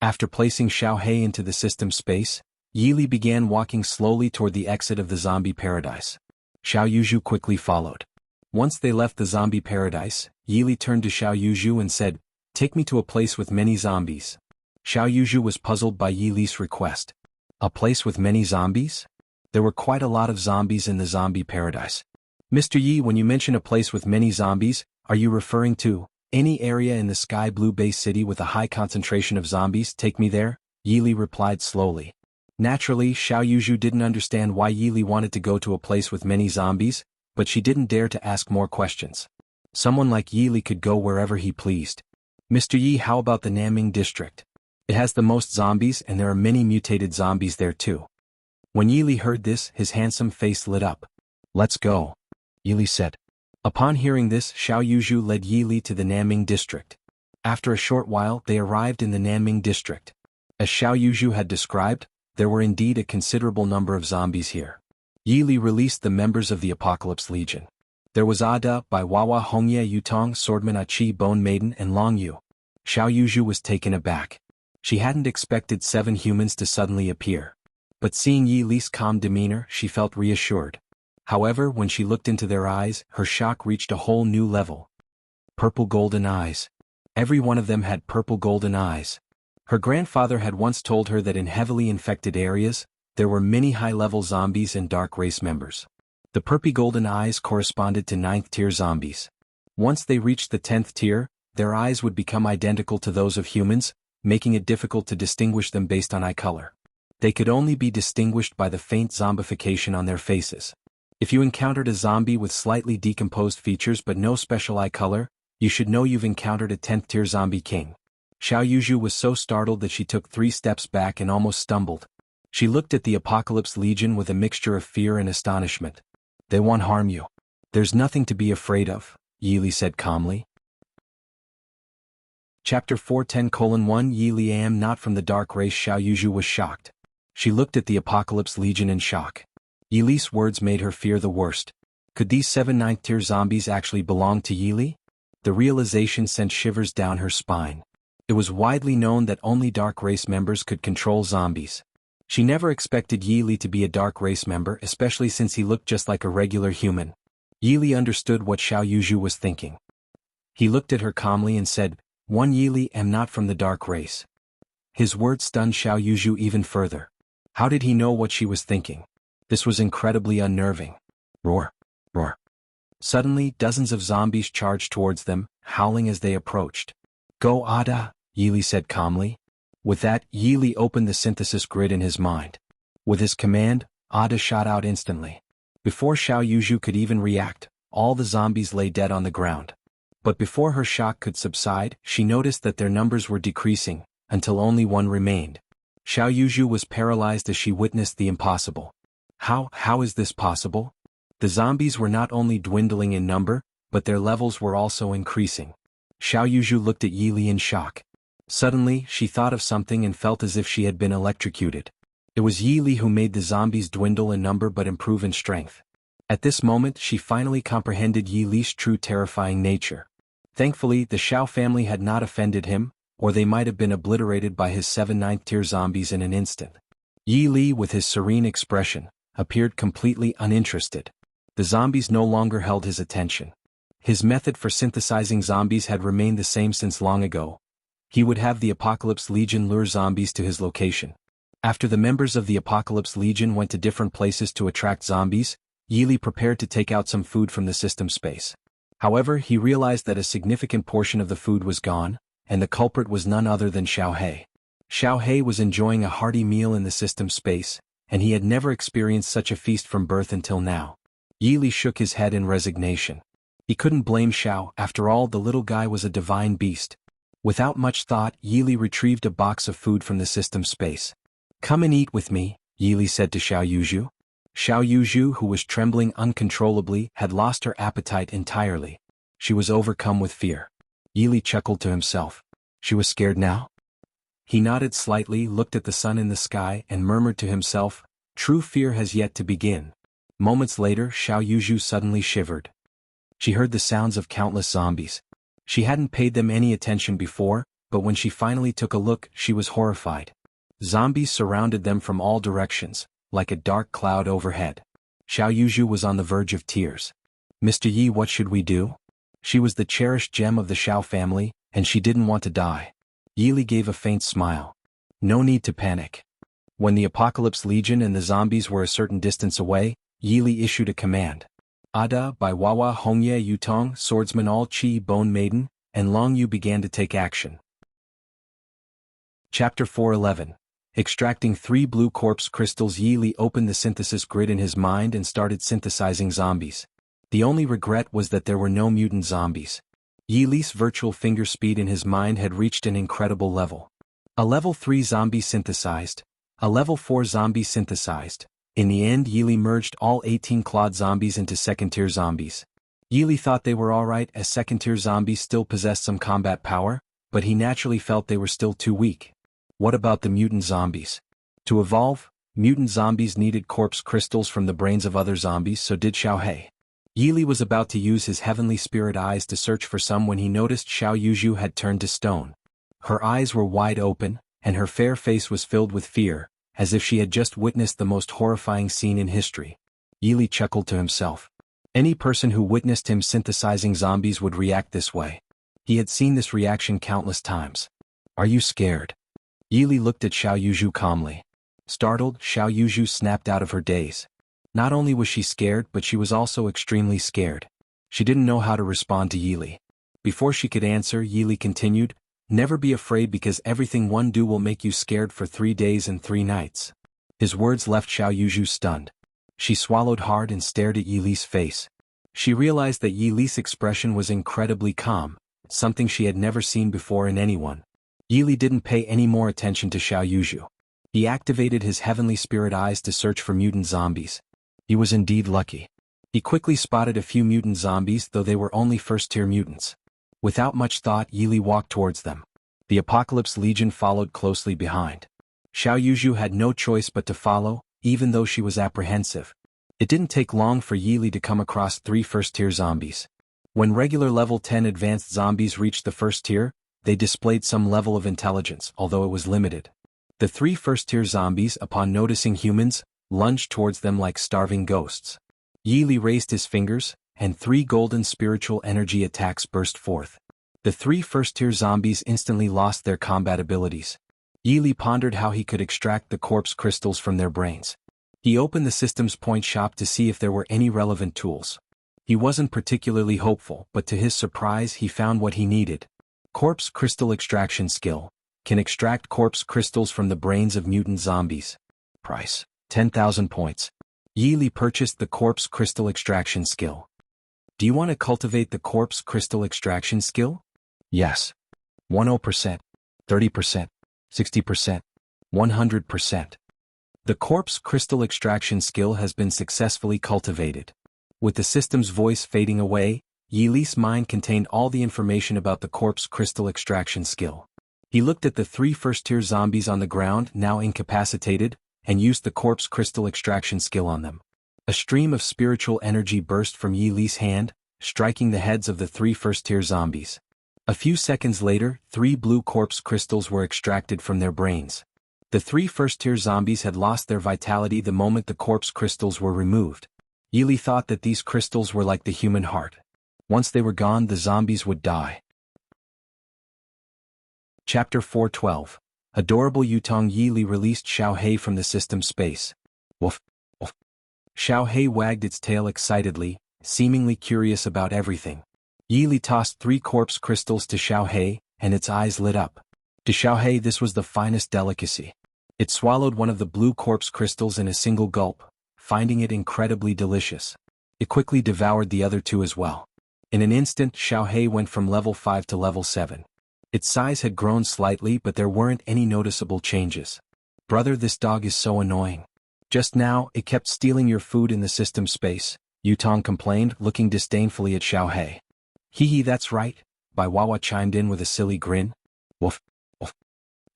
After placing Xiao Hei into the system space, Yi Li began walking slowly toward the exit of the zombie paradise. Xiao Yuzhu quickly followed. Once they left the zombie paradise, Yi Li turned to Xiao Yuzhu and said, "Take me to a place with many zombies." Xiao Yuzhu was puzzled by Yi Li's request. A place with many zombies? There were quite a lot of zombies in the zombie paradise. Mr. Yi, when you mention a place with many zombies, are you referring to any area in the Sky Blue Base City with a high concentration of zombies? Take me there, Yi Li replied slowly. Naturally, Xiao Yuzhu didn't understand why Yi Li wanted to go to a place with many zombies, but she didn't dare to ask more questions. Someone like Yi Li could go wherever he pleased. Mr. Yi, how about the Nanming district? It has the most zombies and there are many mutated zombies there too. When Yi Li heard this, his handsome face lit up. Let's go, Yi Li said. Upon hearing this, Xiao Yuzhu led Yi Li to the Nanming district. After a short while, they arrived in the Nanming district. As Xiao Yuzhu had described, there were indeed a considerable number of zombies here. Yi Li released the members of the Apocalypse Legion. There was Ada by Wawa Hongye Yutong, Swordman Achi Bone Maiden and Long Yu. Xiao Yuzhu was taken aback. She hadn't expected 7 humans to suddenly appear. But seeing Yi Li's calm demeanor, she felt reassured. However, when she looked into their eyes, her shock reached a whole new level. Purple golden eyes. Every one of them had purple golden eyes. Her grandfather had once told her that in heavily infected areas, there were many high-level zombies and dark race members. The purple golden eyes corresponded to 9th-tier zombies. Once they reached the 10th tier, their eyes would become identical to those of humans, making it difficult to distinguish them based on eye color. They could only be distinguished by the faint zombification on their faces. If you encountered a zombie with slightly decomposed features but no special eye color, you should know you've encountered a 10th-tier zombie king. Xiao Yuzhu was so startled that she took 3 steps back and almost stumbled. She looked at the Apocalypse Legion with a mixture of fear and astonishment. They won't harm you. There's nothing to be afraid of, Yi Li said calmly. Chapter 410:1 Yi Li am not from the dark race. Xiao Yuzhu was shocked. She looked at the Apocalypse Legion in shock. Yi Li's words made her fear the worst. Could these 7 9th-tier zombies actually belong to Yi Li? The realization sent shivers down her spine. It was widely known that only dark race members could control zombies. She never expected Yi Li to be a dark race member, especially since he looked just like a regular human. Yi Li understood what Xiao Yuzhu was thinking. He looked at her calmly and said, "One Yi Li am not from the dark race." His words stunned Xiao Yuzhu even further. How did he know what she was thinking? This was incredibly unnerving. Roar, roar. Suddenly, dozens of zombies charged towards them, howling as they approached. "Go Ada," Yi Li said calmly. With that, Yi Li opened the synthesis grid in his mind. With his command, Ada shot out instantly. Before Xiao Yuzhu could even react, all the zombies lay dead on the ground. But before her shock could subside, she noticed that their numbers were decreasing, until only one remained. Xiao Yuzhu was paralyzed as she witnessed the impossible. How is this possible? The zombies were not only dwindling in number, but their levels were also increasing. Xiao Yuzhu looked at Yi Li in shock. Suddenly, she thought of something and felt as if she had been electrocuted. It was Yi Li who made the zombies dwindle in number but improve in strength. At this moment, she finally comprehended Yi Li's true terrifying nature. Thankfully, the Xiao family had not offended him, or they might have been obliterated by his 7 9th-tier zombies in an instant. Yi Li, with his serene expression, appeared completely uninterested. The zombies no longer held his attention. His method for synthesizing zombies had remained the same since long ago. He would have the Apocalypse Legion lure zombies to his location. After the members of the Apocalypse Legion went to different places to attract zombies, Yi Li prepared to take out some food from the system space. However, he realized that a significant portion of the food was gone, and the culprit was none other than Xiao He. Xiao He was enjoying a hearty meal in the system space, and he had never experienced such a feast from birth until now. Yi Li shook his head in resignation. He couldn't blame Xiao, after all the little guy was a divine beast. Without much thought, Yi Li retrieved a box of food from the system space. "Come and eat with me," Yi Li said to Xiao Yuzhu. Xiao Yuzhu, who was trembling uncontrollably, had lost her appetite entirely. She was overcome with fear. Yi Li chuckled to himself. She was scared now? He nodded slightly, looked at the sun in the sky, and murmured to himself, "True fear has yet to begin." Moments later, Xiao Yuzhu suddenly shivered. She heard the sounds of countless zombies. She hadn't paid them any attention before, but when she finally took a look, she was horrified. Zombies surrounded them from all directions, like a dark cloud overhead. Xiao Yuzhu was on the verge of tears. "Mr. Yi, what should we do?" She was the cherished gem of the Xiao family, and she didn't want to die. Yi Li gave a faint smile. "No need to panic." When the Apocalypse Legion and the zombies were a certain distance away, Yi Li issued a command. Ada by Wawa Hongye Yutong, Swordsman All Chi Bone Maiden, and Long Yu began to take action. Chapter 411. Extracting 3 blue corpse crystals, Yi Li opened the synthesis grid in his mind and started synthesizing zombies. The only regret was that there were no mutant zombies. Yi Li's virtual finger speed in his mind had reached an incredible level. A level 3 zombie synthesized. A level 4 zombie synthesized. In the end, Yi Li merged all 18 clawed zombies into second-tier zombies. Yi Li thought they were alright as second-tier zombies still possessed some combat power, but he naturally felt they were still too weak. What about the mutant zombies? To evolve, mutant zombies needed corpse crystals from the brains of other zombies, so did Xiao He. Yi Li was about to use his heavenly spirit eyes to search for some when he noticed Xiao Yuzhu had turned to stone. Her eyes were wide open, and her fair face was filled with fear, as if she had just witnessed the most horrifying scene in history. Yi Li chuckled to himself. Any person who witnessed him synthesizing zombies would react this way. He had seen this reaction countless times. Are you scared? Yi Li looked at Xiao Yuzhu calmly. Startled, Xiao Yuzhu snapped out of her daze. Not only was she scared, but she was also extremely scared. She didn't know how to respond to Yi Li. Before she could answer, Yi Li continued, "Never be afraid, because everything one do will make you scared for 3 days and 3 nights." His words left Xiao Yuzhu stunned. She swallowed hard and stared at Yi Li's face. She realized that Yi Li's expression was incredibly calm, something she had never seen before in anyone. Yi Li didn't pay any more attention to Xiao Yuzhu. He activated his heavenly spirit eyes to search for mutant zombies. He was indeed lucky. He quickly spotted a few mutant zombies, though they were only first-tier mutants. Without much thought, Yi Li walked towards them. The Apocalypse Legion followed closely behind. Xiao Yuzhu had no choice but to follow, even though she was apprehensive. It didn't take long for Yi Li to come across 3 first-tier zombies. When regular level 10 advanced zombies reached the first tier, they displayed some level of intelligence, although it was limited. The 3 first-tier zombies, upon noticing humans, lunged towards them like starving ghosts. Yi Li raised his fingers, and 3 golden spiritual energy attacks burst forth. The 3 first-tier zombies instantly lost their combat abilities. Yi Li pondered how he could extract the corpse crystals from their brains. He opened the system's point shop to see if there were any relevant tools. He wasn't particularly hopeful, but to his surprise he found what he needed. Corpse Crystal Extraction Skill. Can extract corpse crystals from the brains of mutant zombies. Price: 10,000 points. Yi Li purchased the Corpse Crystal Extraction Skill. Do you want to cultivate the Corpse Crystal Extraction Skill? Yes. 10%, 30%, 60%, 100%. The Corpse Crystal Extraction Skill has been successfully cultivated. With the system's voice fading away, Yi Li's mind contained all the information about the Corpse Crystal Extraction Skill. He looked at the 3 first-tier zombies on the ground, now incapacitated, and used the Corpse Crystal Extraction Skill on them. A stream of spiritual energy burst from Yi Li's hand, striking the heads of the 3 first-tier zombies. A few seconds later, 3 blue corpse crystals were extracted from their brains. The 3 first-tier zombies had lost their vitality the moment the corpse crystals were removed. Yi Li thought that these crystals were like the human heart. Once they were gone, the zombies would die. Chapter 412. Adorable Yutong. Yi Li released Xiao He from the system space. Woof, woof. Xiao He wagged its tail excitedly, seemingly curious about everything. Yi Li tossed 3 corpse crystals to Xiao He, and its eyes lit up. To Xiao He this was the finest delicacy. It swallowed one of the blue corpse crystals in a single gulp, finding it incredibly delicious. It quickly devoured the other 2 as well. In an instant, Xiao He went from level 5 to level 7. Its size had grown slightly, but there weren't any noticeable changes. Brother, this dog is so annoying. Just now, it kept stealing your food in the system space, Yutong complained, looking disdainfully at Xiao He. Hee hee, that's right, Bai Wawa chimed in with a silly grin. Woof, woof.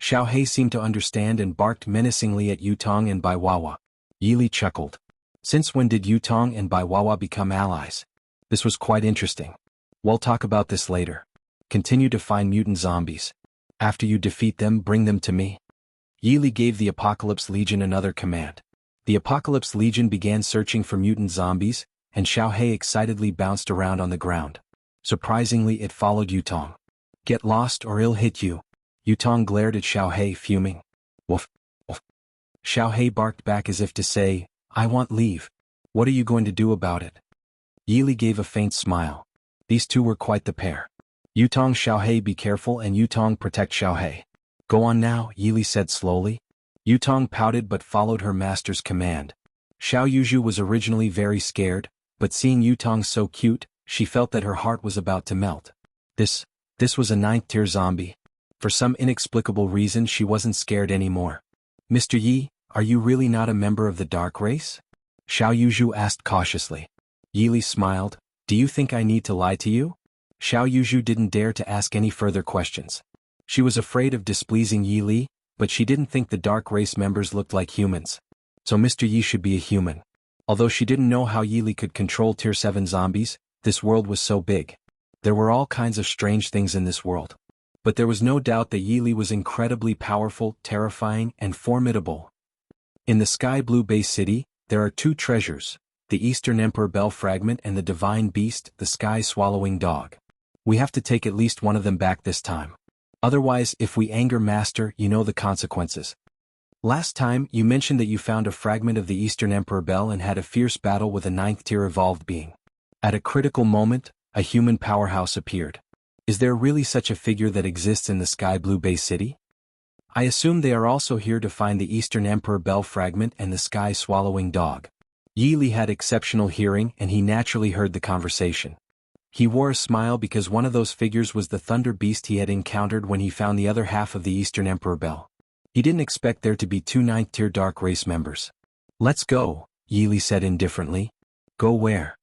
Xiao He seemed to understand and barked menacingly at Yutong and Bai Wawa. Yi Li chuckled. Since when did Yutong and Bai Wawa become allies? This was quite interesting. We'll talk about this later. Continue to find mutant zombies. After you defeat them, bring them to me. Yi Li gave the Apocalypse Legion another command. The Apocalypse Legion began searching for mutant zombies, and Xiao He excitedly bounced around on the ground. Surprisingly, it followed Yutong. Get lost or it'll hit you. Yutong glared at Xiao He, fuming. Woof, woof. Xiao He barked back as if to say, I want leave. What are you going to do about it? Yi Li gave a faint smile. These 2 were quite the pair. Yutong, Xiao He, be careful, and Yutong, protect Xiao He. Go on now, Yi Li said slowly. Yutong pouted but followed her master's command. Xiao Yuzhu was originally very scared, but seeing Yutong so cute, she felt that her heart was about to melt. This was a 9th-tier zombie. For some inexplicable reason she wasn't scared anymore. Mr. Yi, are you really not a member of the dark race? Xiao Yuzhu asked cautiously. Yi Li smiled. Do you think I need to lie to you? Xiao Yuzhu didn't dare to ask any further questions. She was afraid of displeasing Yi Li, but she didn't think the dark race members looked like humans. So Mr. Yi should be a human. Although she didn't know how Yi Li could control Tier 7 zombies, this world was so big. There were all kinds of strange things in this world. But there was no doubt that Yi Li was incredibly powerful, terrifying, and formidable. In the Sky Blue Bay City, there are two treasures, the Eastern Emperor Bell Fragment and the Divine Beast, the Sky-Swallowing Dog. We have to take at least one of them back this time. Otherwise, if we anger Master, you know the consequences. Last time, you mentioned that you found a fragment of the Eastern Emperor Bell and had a fierce battle with a 9th-tier evolved being. At a critical moment, a human powerhouse appeared. Is there really such a figure that exists in the Sky Blue Bay City? I assume they are also here to find the Eastern Emperor Bell Fragment and the Sky-Swallowing Dog. Yi Li had exceptional hearing and he naturally heard the conversation. He wore a smile because one of those figures was the Thunder Beast he had encountered when he found the other half of the Eastern Emperor Bell. He didn't expect there to be two 9th-tier Dark Race members. Let's go, Yi Li said indifferently. Go where?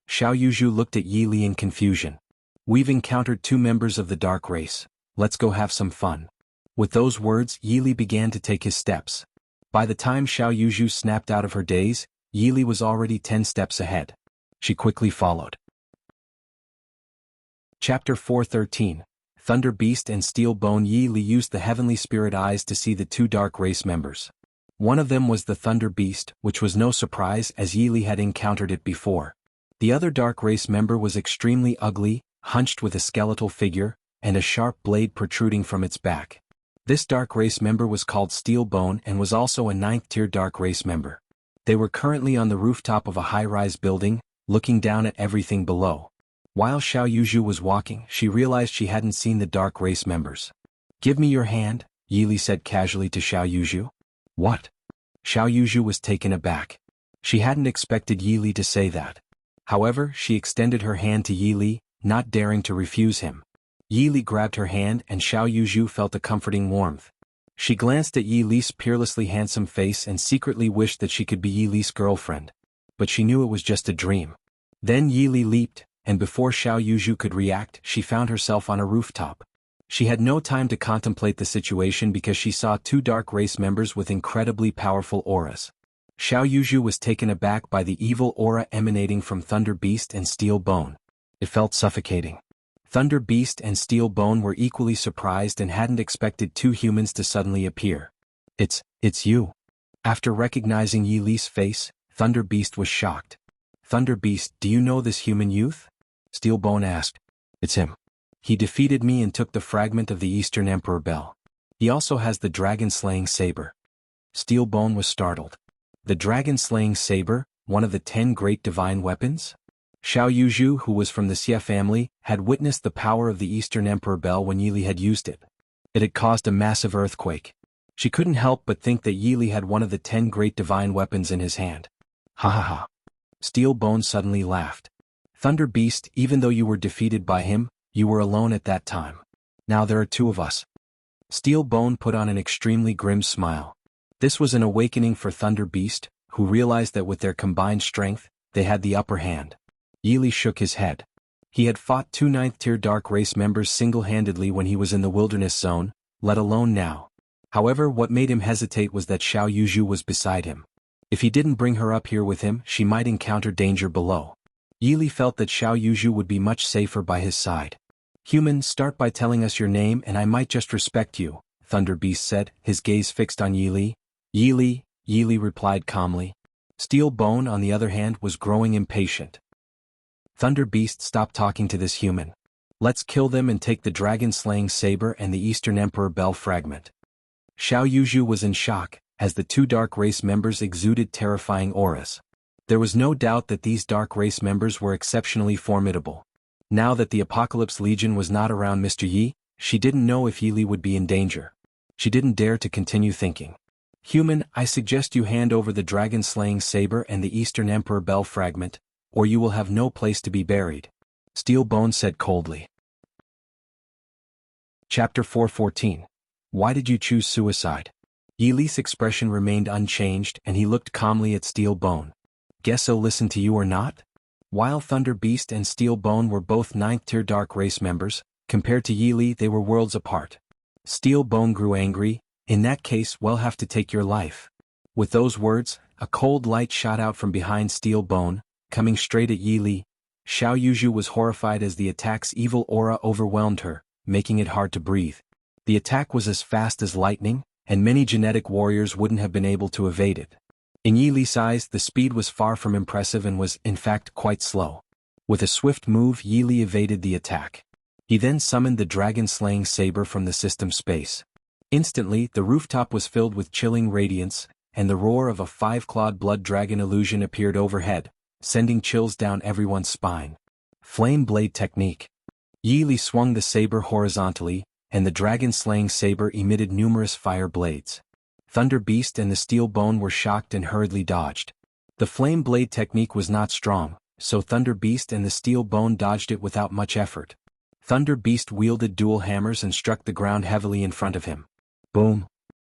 Xiao Yuzhu looked at Yi Li in confusion. We've encountered two members of the Dark Race. Let's go have some fun. With those words, Yi Li began to take his steps. By the time Xiao Yuzhu snapped out of her daze, Yi Li was already 10 steps ahead. She quickly followed. Chapter 413. Thunder Beast and Steel Bone. Yi Li used the Heavenly Spirit Eyes to see the two Dark Race members. One of them was the Thunder Beast, which was no surprise as Yi Li had encountered it before. The other Dark Race member was extremely ugly, hunched with a skeletal figure, and a sharp blade protruding from its back. This Dark Race member was called Steel Bone and was also a 9th-tier Dark Race member. They were currently on the rooftop of a high-rise building, looking down at everything below. While Xiao Yuzhu was walking, she realized she hadn't seen the Dark Race members. Give me your hand, Yi Li said casually to Xiao Yuzhu. What? Xiao Yuzhu was taken aback. She hadn't expected Yi Li to say that. However, she extended her hand to Yi Li, not daring to refuse him. Yi Li grabbed her hand and Xiao Yuzhu felt a comforting warmth. She glanced at Yi Li's peerlessly handsome face and secretly wished that she could be Yi Li's girlfriend. But she knew it was just a dream. Then Yi Li leaped, and before Xiao Yuzhu could react, she found herself on a rooftop. She had no time to contemplate the situation because she saw two Dark Race members with incredibly powerful auras. Xiao Yuzhu was taken aback by the evil aura emanating from Thunder Beast and Steel Bone. It felt suffocating. Thunder Beast and Steel Bone were equally surprised and hadn't expected two humans to suddenly appear. It's you. After recognizing Yi Li's face, Thunder Beast was shocked. Thunder Beast, do you know this human youth? Steel Bone asked. It's him. He defeated me and took the fragment of the Eastern Emperor Bell. He also has the dragon-slaying saber. Steel Bone was startled. The dragon-slaying saber, one of the 10 great divine weapons? Xiao Yuzhu, who was from the Xie family, had witnessed the power of the Eastern Emperor Bell when Yi Li had used it. It had caused a massive earthquake. She couldn't help but think that Yi Li had one of the 10 great divine weapons in his hand. Ha ha ha. Steel Bone suddenly laughed. Thunder Beast, even though you were defeated by him, you were alone at that time. Now there are two of us. Steel Bone put on an extremely grim smile. This was an awakening for Thunder Beast, who realized that with their combined strength, they had the upper hand. Yi Li shook his head. He had fought two 9th-tier Dark Race members single-handedly when he was in the Wilderness Zone, let alone now. However, what made him hesitate was that Xiao Yuzhu was beside him. If he didn't bring her up here with him, she might encounter danger below. Yi Li felt that Xiao Yuzhu would be much safer by his side. Human, start by telling us your name and I might just respect you, Thunder Beast said, his gaze fixed on Yi Li. Yi Li replied calmly. Steel Bone, on the other hand, was growing impatient. Thunder Beast, stop talking to this human. Let's kill them and take the dragon-slaying saber and the Eastern Emperor Bell fragment. Xiao Yuzhu was in shock, as the two Dark Race members exuded terrifying auras. There was no doubt that these Dark Race members were exceptionally formidable. Now that the Apocalypse Legion was not around Mr. Yi, she didn't know if Yi Li would be in danger. She didn't dare to continue thinking. Human, I suggest you hand over the dragon-slaying saber and the Eastern Emperor Bell fragment, or you will have no place to be buried, Steel Bone said coldly. Chapter 414. Why did you choose suicide? Yi Li's expression remained unchanged and he looked calmly at Steel Bone. Guess I'll listen to you or not? While Thunder Beast and Steel Bone were both 9th-tier Dark Race members, compared to Yi Li they were worlds apart. Steel Bone grew angry. In that case, we'll have to take your life. With those words, a cold light shot out from behind Steel Bone, coming straight at Yi Li. Xiao Yuzhu was horrified as the attack's evil aura overwhelmed her, making it hard to breathe. The attack was as fast as lightning, and many genetic warriors wouldn't have been able to evade it. In Yi Li's eyes, the speed was far from impressive and was, in fact, quite slow. With a swift move, Yi Li evaded the attack. He then summoned the dragon-slaying saber from the system space. Instantly, the rooftop was filled with chilling radiance, and the roar of a five-clawed blood dragon illusion appeared overhead, sending chills down everyone's spine. Flame Blade Technique. Yi Li swung the saber horizontally, and the dragon-slaying saber emitted numerous fire blades. Thunder Beast and the Steel Bone were shocked and hurriedly dodged. The Flame Blade technique was not strong, so Thunder Beast and the Steel Bone dodged it without much effort. Thunder Beast wielded dual hammers and struck the ground heavily in front of him. Boom!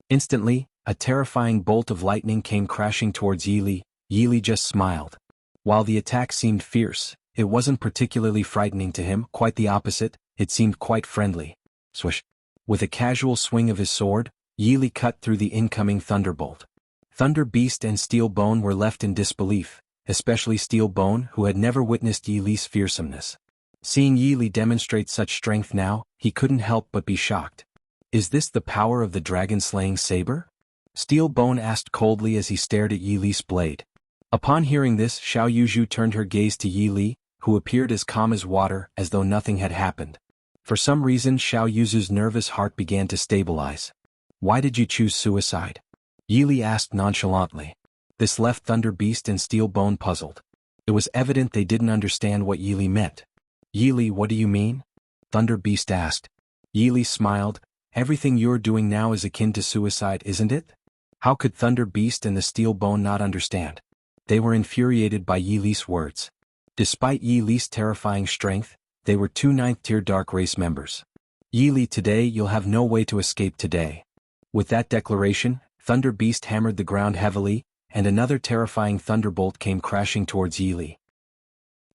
Instantly, a terrifying bolt of lightning came crashing towards Yi Li. Yi Li just smiled. While the attack seemed fierce, it wasn't particularly frightening to him, quite the opposite, it seemed quite friendly. Swish! With a casual swing of his sword, Yi Li cut through the incoming thunderbolt. Thunder Beast and Steel Bone were left in disbelief, especially Steel Bone, who had never witnessed Yi Li's fearsomeness. Seeing Yi Li demonstrate such strength now, he couldn't help but be shocked. Is this the power of the dragon-slaying saber? Steel Bone asked coldly as he stared at Yi Li's blade. Upon hearing this, Xiao Yuzhu turned her gaze to Yi Li, who appeared as calm as water, as though nothing had happened. For some reason, Xiao Yuzhu's nervous heart began to stabilize. Why did you choose suicide? Yi Li asked nonchalantly. This left Thunder Beast and Steel Bone puzzled. It was evident they didn't understand what Yi Li meant. Yi Li, what do you mean? Thunder Beast asked. Yi Li smiled. Everything you're doing now is akin to suicide, isn't it? How could Thunder Beast and the Steel Bone not understand? They were infuriated by Yi Li's words. Despite Yi Li's terrifying strength, they were two ninth-tier Dark Race members. Yi Li, today you'll have no way to escape today. With that declaration, Thunder Beast hammered the ground heavily, and another terrifying thunderbolt came crashing towards Yi Li.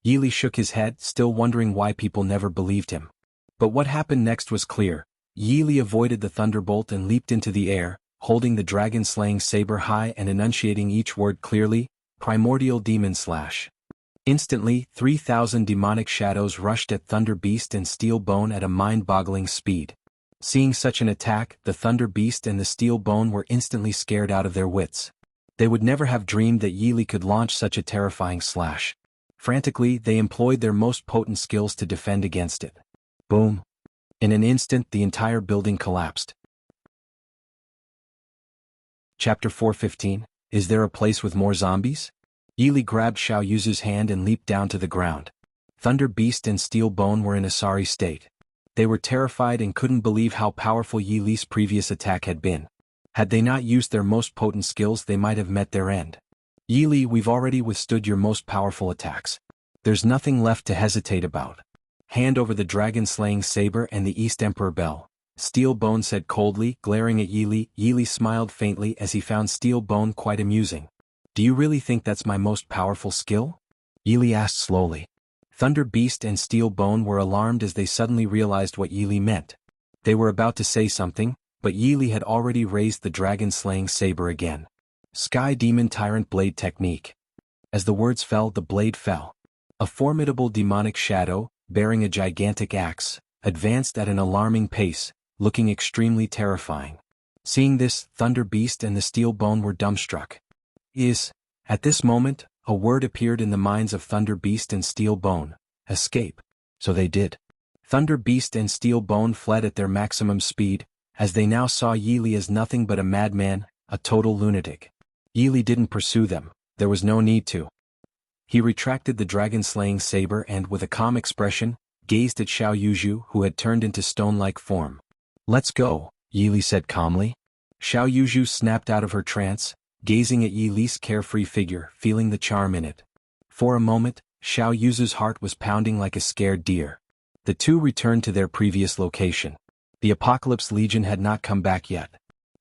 Yi Li shook his head, still wondering why people never believed him. But what happened next was clear. Yi Li avoided the thunderbolt and leaped into the air, holding the dragon-slaying saber high and enunciating each word clearly, Primordial Demon Slash. Instantly, 3,000 demonic shadows rushed at Thunder Beast and Steel Bone at a mind-boggling speed. Seeing such an attack, the Thunder Beast and the Steel Bone were instantly scared out of their wits. They would never have dreamed that Yi Li could launch such a terrifying slash. Frantically, they employed their most potent skills to defend against it. Boom! In an instant, the entire building collapsed. Chapter 415, Is there a place with more zombies? Yi Li grabbed Xiao Yuzhu's hand and leaped down to the ground. Thunder Beast and Steel Bone were in a sorry state. They were terrified and couldn't believe how powerful Yi Li's previous attack had been. Had they not used their most potent skills, they might have met their end. Yi Li, we've already withstood your most powerful attacks. There's nothing left to hesitate about. Hand over the dragon-slaying saber and the East Emperor Bell. Steel Bone said coldly, glaring at Yi Li. Yi Li smiled faintly as he found Steel Bone quite amusing. Do you really think that's my most powerful skill? Yi Li asked slowly. Thunder Beast and Steel Bone were alarmed as they suddenly realized what Yi Li meant. They were about to say something, but Yi Li had already raised the dragon-slaying saber again. Sky Demon Tyrant Blade Technique. As the words fell, the blade fell. A formidable demonic shadow, bearing a gigantic axe, advanced at an alarming pace, looking extremely terrifying. Seeing this, Thunder Beast and the Steel Bone were dumbstruck. At this moment, a word appeared in the minds of Thunder Beast and Steel Bone. Escape. So they did. Thunder Beast and Steel Bone fled at their maximum speed, as they now saw Yi Li as nothing but a madman, a total lunatic. Yi Li didn't pursue them, there was no need to. He retracted the dragon-slaying saber and, with a calm expression, gazed at Xiao Yuzhu, who had turned into stone-like form. Let's go, Yi Li said calmly. Xiao Yuzhu snapped out of her trance, gazing at Yi Li's carefree figure, feeling the charm in it. For a moment, Xiao Yuzhu's heart was pounding like a scared deer. The two returned to their previous location. The Apocalypse Legion had not come back yet.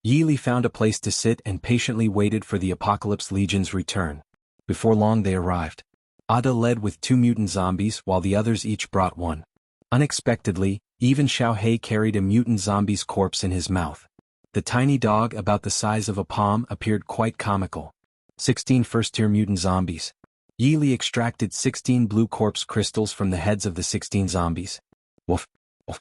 Yi Li found a place to sit and patiently waited for the Apocalypse Legion's return. Before long they arrived. Ada led with 2 mutant zombies while the others each brought one. Unexpectedly, even Xiao Hei carried a mutant zombie's corpse in his mouth. The tiny dog, about the size of a palm, appeared quite comical. 16 first-tier mutant zombies. Yi Li extracted 16 blue corpse crystals from the heads of the 16 zombies. Woof, woof.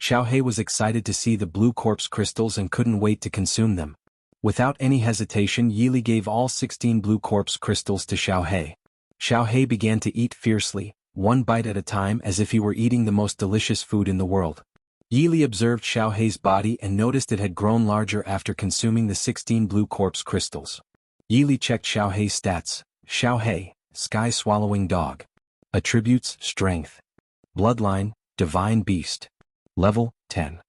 Xiao He was excited to see the blue corpse crystals and couldn't wait to consume them. Without any hesitation, Yi Li gave all 16 blue corpse crystals to Xiao He. Xiao He began to eat fiercely, one bite at a time, as if he were eating the most delicious food in the world. Yi Li observed Xiao He's body and noticed it had grown larger after consuming the 16 blue corpse crystals. Yi Li checked Xiao He's stats. Xiao He, sky-swallowing dog. Attributes, strength. Bloodline, divine beast. Level, 10.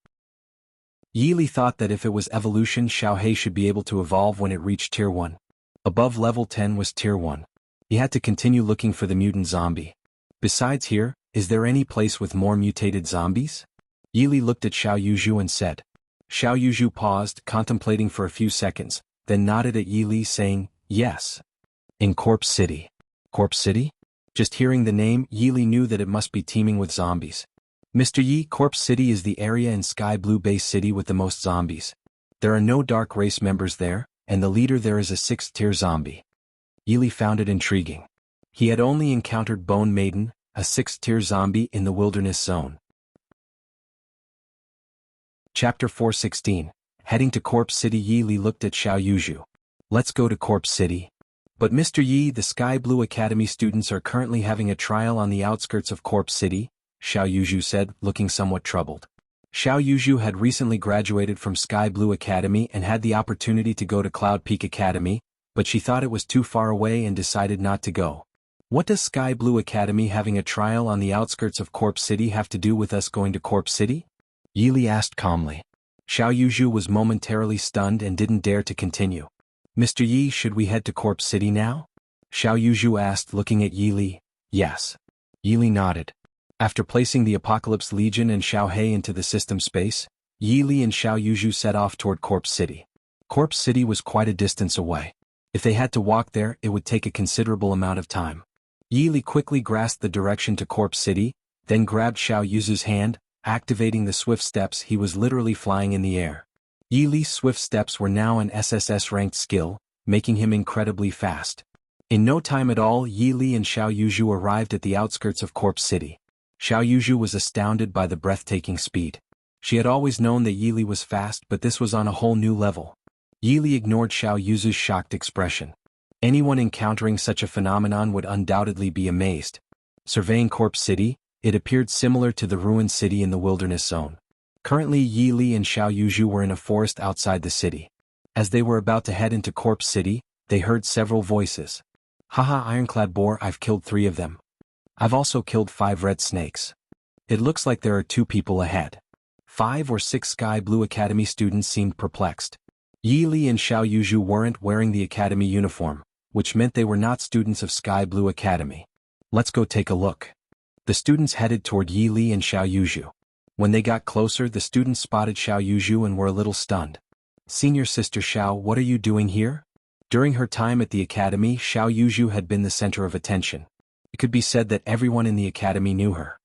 Yi Li thought that if it was evolution, Xiao He should be able to evolve when it reached Tier 1. Above level 10 was Tier 1. He had to continue looking for the mutant zombie. Besides here, is there any place with more mutated zombies? Yi Li looked at Xiao Yuzhu and said. Xiao Yuzhu paused, contemplating for a few seconds, then nodded at Yi Li saying, yes. In Corpse City. Corpse City? Just hearing the name, Yi Li knew that it must be teeming with zombies. Mr. Yi, Corpse City is the area in Sky Blue Base City with the most zombies. There are no dark race members there, and the leader there is a 6th-tier zombie. Yi Li found it intriguing. He had only encountered Bone Maiden, a 6th-tier zombie in the wilderness zone. Chapter 416. Heading to Corpse City. Yi Li looked at Xiao Yuzhu. Let's go to Corpse City. But Mr. Yi, the Sky Blue Academy students are currently having a trial on the outskirts of Corpse City, Xiao Yuzhu said, looking somewhat troubled. Xiao Yuzhu had recently graduated from Sky Blue Academy and had the opportunity to go to Cloud Peak Academy, but she thought it was too far away and decided not to go. What does Sky Blue Academy having a trial on the outskirts of Corpse City have to do with us going to Corpse City? Yi Li asked calmly. Xiao Yuzhu was momentarily stunned and didn't dare to continue. Mr. Yi, should we head to Corpse City now? Xiao Yuzhu asked, looking at Yi Li. Yes. Yi Li nodded. After placing the Apocalypse Legion and Xiao He into the system space, Yi Li and Xiao Yuzhu set off toward Corpse City. Corpse City was quite a distance away. If they had to walk there, it would take a considerable amount of time. Yi Li quickly grasped the direction to Corpse City, then grabbed Xiao Yuzhu's hand, activating the swift steps. He was literally flying in the air. Yi Li's swift steps were now an SSS-ranked skill, making him incredibly fast. In no time at all, Yi Li and Xiao Yuzhu arrived at the outskirts of Corpse City. Xiao Yuzhu was astounded by the breathtaking speed. She had always known that Yi Li was fast, but this was on a whole new level. Yi Li ignored Xiao Yuzhu's shocked expression. Anyone encountering such a phenomenon would undoubtedly be amazed. Surveying Corpse City, it appeared similar to the ruined city in the wilderness zone. Currently, Yi Li and Xiao Yuzhu were in a forest outside the city. As they were about to head into Corpse City, they heard several voices. Haha, Ironclad Boar, I've killed 3 of them. I've also killed 5 red snakes. It looks like there are 2 people ahead. 5 or 6 Sky Blue Academy students seemed perplexed. Yi Li and Xiao Yuzhu weren't wearing the academy uniform, which meant they were not students of Sky Blue Academy. Let's go take a look. The students headed toward Yi Li and Xiao Yuzhu. When they got closer, the students spotted Xiao Yuzhu and were a little stunned. Senior Sister Xiao, what are you doing here? During her time at the academy, Xiao Yuzhu had been the center of attention. It could be said that everyone in the academy knew her.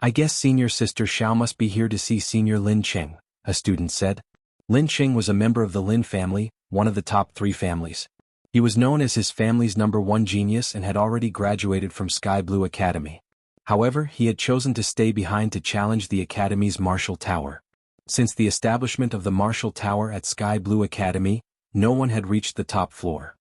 I guess Senior Sister Xiao must be here to see Senior Lin Cheng, a student said. Lin Cheng was a member of the Lin family, one of the top 3 families. He was known as his family's #1 genius and had already graduated from Sky Blue Academy. However, he had chosen to stay behind to challenge the Academy's Martial Tower. Since the establishment of the Martial Tower at Sky Blue Academy, no one had reached the top floor.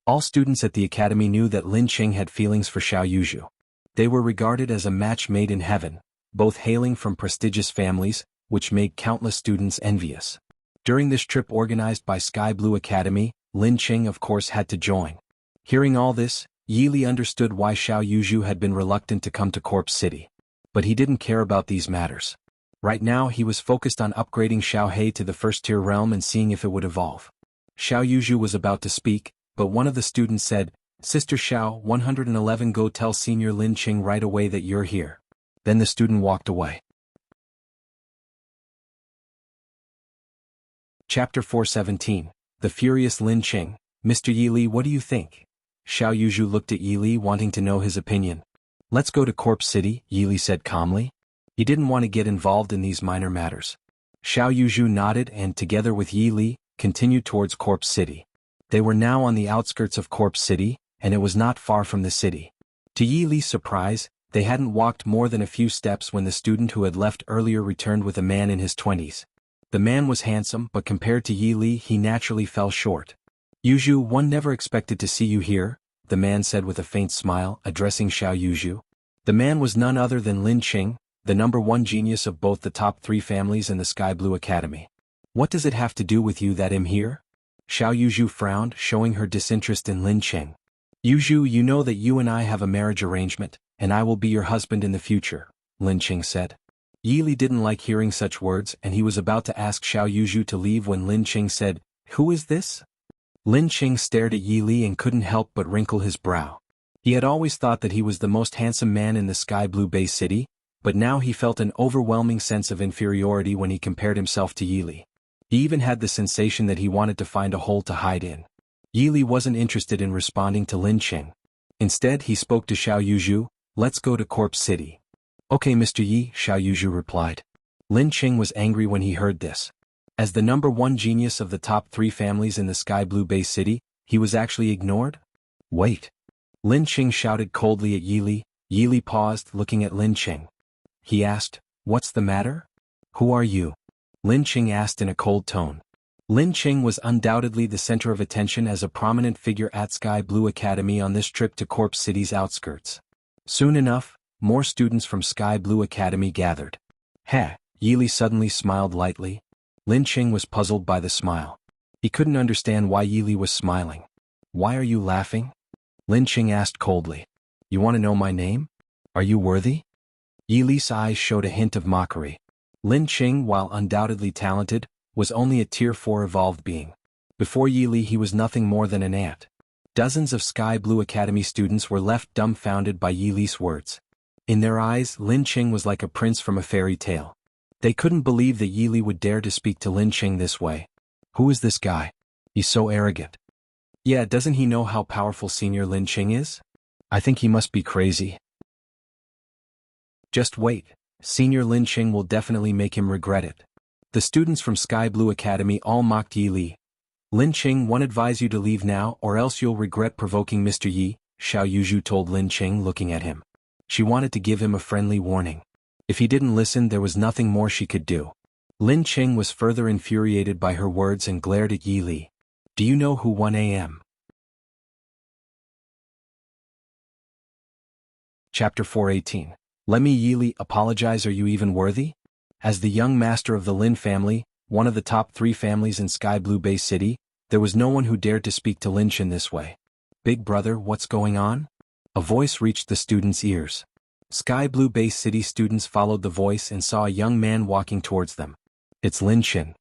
All students at the Academy knew that Lin Cheng had feelings for Xiao Yuzhu. They were regarded as a match made in heaven, both hailing from prestigious families, which made countless students envious. During this trip organized by Sky Blue Academy, Lin Cheng of course had to join. Hearing all this, Yi Li understood why Xiao Yuzhu had been reluctant to come to Corpse City. But he didn't care about these matters. Right now he was focused on upgrading Xiao He to the 1st-tier realm and seeing if it would evolve. Xiao Yuzhu was about to speak, but one of the students said, Sister Xiao, 111, go tell Senior Lin Cheng right away that you're here. Then the student walked away. Chapter 417. The Furious Lin Cheng. Mr. Yi Li, what do you think? Xiao Yuzhu looked at Yi Li, wanting to know his opinion. Let's go to Corpse City, Yi Li said calmly. He didn't want to get involved in these minor matters. Xiao Yuzhu nodded and, together with Yi Li, continued towards Corpse City. They were now on the outskirts of Corpse City, and it was not far from the city. To Yi Li's surprise, they hadn't walked more than a few steps when the student who had left earlier returned with a man in his 20s. The man was handsome, but compared to Yi Li he naturally fell short. "Yuzhu, one never expected to see you here," the man said with a faint smile, addressing Xiao Yuzhu. The man was none other than Lin Qing, the #1 genius of both the top 3 families in the Sky Blue Academy. "What does it have to do with you that I'm here?" Xiao Yuzhu frowned, showing her disinterest in Lin Qing. "Yuzhu, you know that you and I have a marriage arrangement, and I will be your husband in the future," Lin Qing said. Yi Li didn't like hearing such words, and he was about to ask Xiao Yuzhu to leave when Lin Qing said, "Who is this?" Lin Qing stared at Yi Li and couldn't help but wrinkle his brow. He had always thought that he was the most handsome man in the Sky Blue Bay City, but now he felt an overwhelming sense of inferiority when he compared himself to Yi Li. He even had the sensation that he wanted to find a hole to hide in. Yi Li wasn't interested in responding to Lin Qing. Instead he spoke to Xiao Yuzhu, "Let's go to Corpse City." "Okay, Mr. Yi," Xiao Yuzhu replied. Lin Qing was angry when he heard this. As the #1 genius of the top 3 families in the Sky Blue Bay City, he was actually ignored? "Wait." Lin Qing shouted coldly at Yi Li. Yi Li paused, looking at Lin Qing. He asked, "What's the matter?" "Who are you?" Lin Qing asked in a cold tone. Lin Qing was undoubtedly the center of attention as a prominent figure at Sky Blue Academy on this trip to Corpse City's outskirts. Soon enough, more students from Sky Blue Academy gathered. "Heh," Yi Li suddenly smiled lightly. Lin Qing was puzzled by the smile. He couldn't understand why Yi Li was smiling. "Why are you laughing?" Lin Qing asked coldly. "You want to know my name? Are you worthy?" Yi Li's eyes showed a hint of mockery. Lin Qing, while undoubtedly talented, was only a Tier 4 evolved being. Before Yi Li he was nothing more than an ant. Dozens of Sky Blue Academy students were left dumbfounded by Yi Li's words. In their eyes, Lin Qing was like a prince from a fairy tale. They couldn't believe that Yi Li would dare to speak to Lin Qing this way. Who is this guy? He's so arrogant. Yeah, doesn't he know how powerful Senior Lin Qing is? I think he must be crazy. Just wait. Senior Lin Qing will definitely make him regret it. The students from Sky Blue Academy all mocked Yi Li. "Lin Qing, one advise you to leave now or else you'll regret provoking Mr. Yi," Xiao Yuzhu told Lin Qing, looking at him. She wanted to give him a friendly warning. If he didn't listen, there was nothing more she could do. Lin Qing was further infuriated by her words and glared at Yi Li. "Do you know who 1 a.m.?" Chapter 418. "Let me Yi Li apologize. Are you even worthy?" As the young master of the Lin family, one of the top 3 families in Sky Blue Bay City, there was no one who dared to speak to Lin Qing this way. "Big brother, what's going on?" A voice reached the students' ears. Sky Blue Bay City students followed the voice and saw a young man walking towards them. "It's Lin Qing."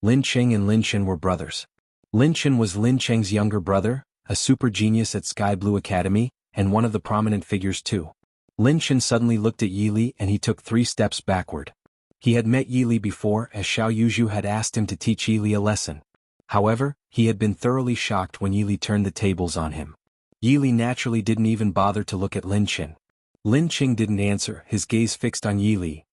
Lin Qing and Lin Qing were brothers. Lin Qing was Lin Qing's younger brother, a super genius at Sky Blue Academy, and one of the prominent figures too. Lin Qing suddenly looked at Yi Li and he took 3 steps backward. He had met Yi Li before, as Xiao Yuzhu had asked him to teach Yi Li a lesson. However, he had been thoroughly shocked when Yi Li turned the tables on him. Yi Li naturally didn't even bother to look at Lin Qing. Lin Qing didn't answer, his gaze fixed on Yi Li.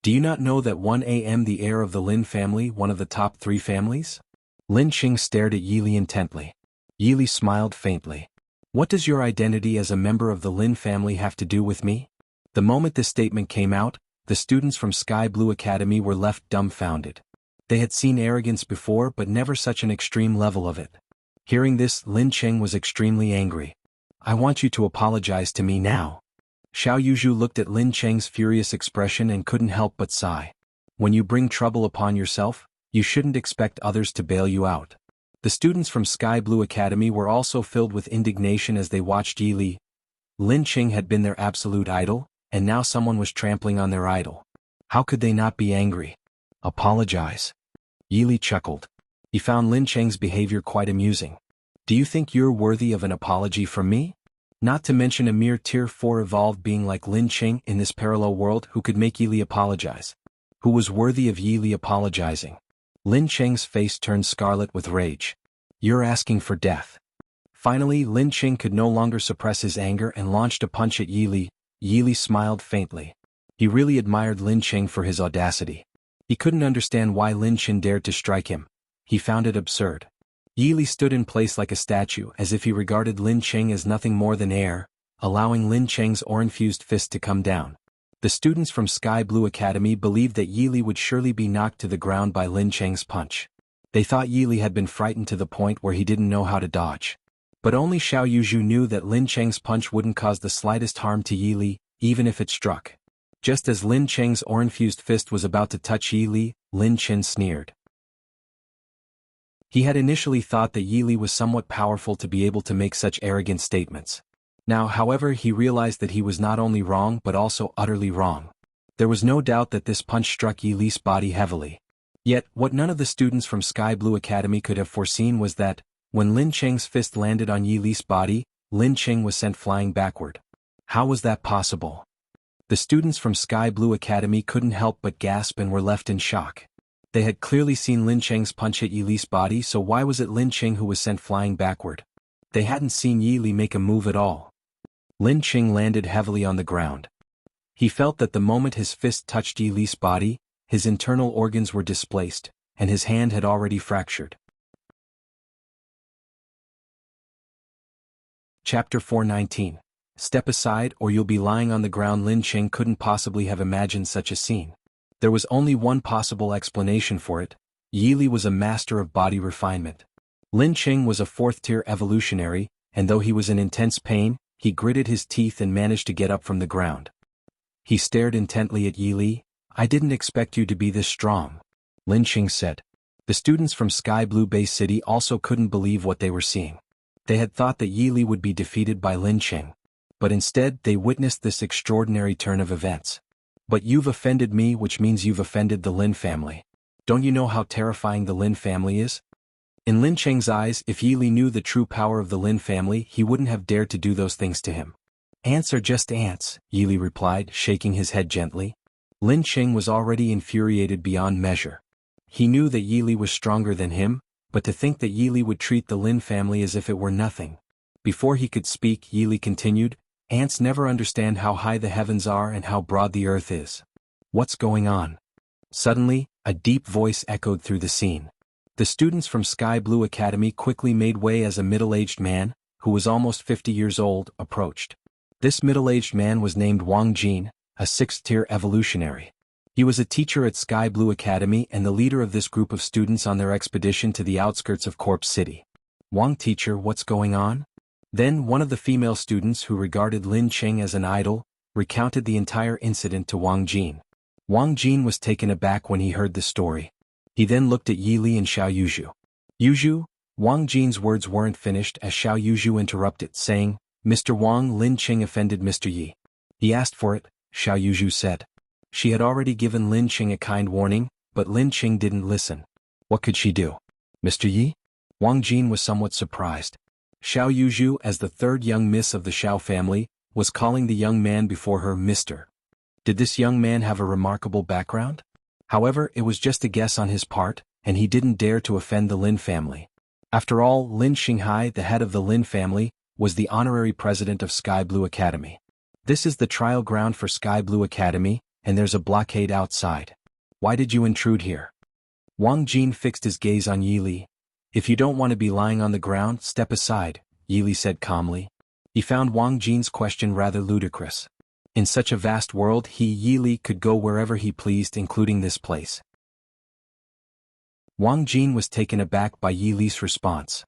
"Do you not know that 1 a.m. the heir of the Lin family, one of the top 3 families?" Lin Qing stared at Yi Li intently. Yi Li smiled faintly. "What does your identity as a member of the Lin family have to do with me?" The moment this statement came out, the students from Sky Blue Academy were left dumbfounded. They had seen arrogance before but never such an extreme level of it. Hearing this, Lin Qing was extremely angry. "I want you to apologize to me now." Xiao Yuzhu looked at Lin Qing's furious expression and couldn't help but sigh. When you bring trouble upon yourself, you shouldn't expect others to bail you out. The students from Sky Blue Academy were also filled with indignation as they watched Yi Li. Lin Qing had been their absolute idol, and now someone was trampling on their idol. How could they not be angry? "Apologize." Yi Li chuckled. He found Lin Qing's behavior quite amusing. "Do you think you're worthy of an apology from me? Not to mention a mere Tier 4 evolved being like Lin Qing in this parallel world who could make Yi Li apologize. Who was worthy of Yi Li apologizing?" Lin Qing's face turned scarlet with rage. "You're asking for death." Finally, Lin Qing could no longer suppress his anger and launched a punch at Yi Li. Yi Li smiled faintly. He really admired Lin Qing for his audacity. He couldn't understand why Lin Qing dared to strike him. He found it absurd. Yi Li stood in place like a statue as if he regarded Lin Cheng as nothing more than air, allowing Lin Cheng's aura-infused fist to come down. The students from Sky Blue Academy believed that Yi Li would surely be knocked to the ground by Lin Cheng's punch. They thought Yi Li had been frightened to the point where he didn't know how to dodge. But only Xiao Yuzhu knew that Lin Cheng's punch wouldn't cause the slightest harm to Yi Li, even if it struck. Just as Lin Cheng's aura-infused fist was about to touch Yi Li, Lin Chen sneered. He had initially thought that Yi Li was somewhat powerful to be able to make such arrogant statements. Now, however, he realized that he was not only wrong but also utterly wrong. There was no doubt that this punch struck Yi Li's body heavily. Yet, what none of the students from Sky Blue Academy could have foreseen was that, when Lin Cheng's fist landed on Yi Li's body, Lin Cheng was sent flying backward. How was that possible? The students from Sky Blue Academy couldn't help but gasp and were left in shock. They had clearly seen Lin Cheng's punch hit Yi Li's body, so why was it Lin Cheng who was sent flying backward? They hadn't seen Yi Li make a move at all. Lin Cheng landed heavily on the ground. He felt that the moment his fist touched Yi Li's body, his internal organs were displaced, and his hand had already fractured. Chapter 419. Step aside or you'll be lying on the ground. Lin Cheng couldn't possibly have imagined such a scene. There was only one possible explanation for it. Yi Li was a master of body refinement. Lin Cheng was a fourth-tier evolutionary, and though he was in intense pain, he gritted his teeth and managed to get up from the ground. He stared intently at Yi Li. "I didn't expect you to be this strong," Lin Cheng said. The students from Sky Blue Bay City also couldn't believe what they were seeing. They had thought that Yi Li would be defeated by Lin Cheng. But instead they witnessed this extraordinary turn of events. "But you've offended me, which means you've offended the Lin family. Don't you know how terrifying the Lin family is?" In Lin Cheng's eyes, if Yi Li knew the true power of the Lin family, he wouldn't have dared to do those things to him. "Ants are just ants," Yi Li replied, shaking his head gently. Lin Cheng was already infuriated beyond measure. He knew that Yi Li was stronger than him, but to think that Yi Li would treat the Lin family as if it were nothing. Before he could speak, Yi Li continued, "Ants never understand how high the heavens are and how broad the earth is. What's going on?" Suddenly, a deep voice echoed through the scene. The students from Sky Blue Academy quickly made way as a middle-aged man, who was almost 50 years old, approached. This middle-aged man was named Wang Jin, a sixth-tier evolutionary. He was a teacher at Sky Blue Academy and the leader of this group of students on their expedition to the outskirts of Corpse City. "Wang teacher, what's going on?" Then one of the female students who regarded Lin Cheng as an idol, recounted the entire incident to Wang Jin. Wang Jin was taken aback when he heard the story. He then looked at Yi Li and Xiao Yuzhu. "Yuzhu?" Wang Jin's words weren't finished as Xiao Yuzhu interrupted, saying, "Mr. Wang, Lin Cheng offended Mr. Yi. He asked for it," Xiao Yuzhu said. She had already given Lin Cheng a kind warning, but Lin Cheng didn't listen. What could she do? "Mr. Yi?" Wang Jin was somewhat surprised. Xiao Yuzhu, as the third young miss of the Xiao family, was calling the young man before her Mr. Did this young man have a remarkable background? However, it was just a guess on his part, and he didn't dare to offend the Lin family. After all, Lin Xinghai, the head of the Lin family, was the honorary president of Sky Blue Academy. This is the trial ground for Sky Blue Academy, and there's a blockade outside. Why did you intrude here? Wang Jin fixed his gaze on Yi Li. "If you don't want to be lying on the ground, step aside," Yi Li said calmly. He found Wang Jin's question rather ludicrous. In such a vast world, Yi Li could go wherever he pleased, including this place. Wang Jin was taken aback by Yi Li's response.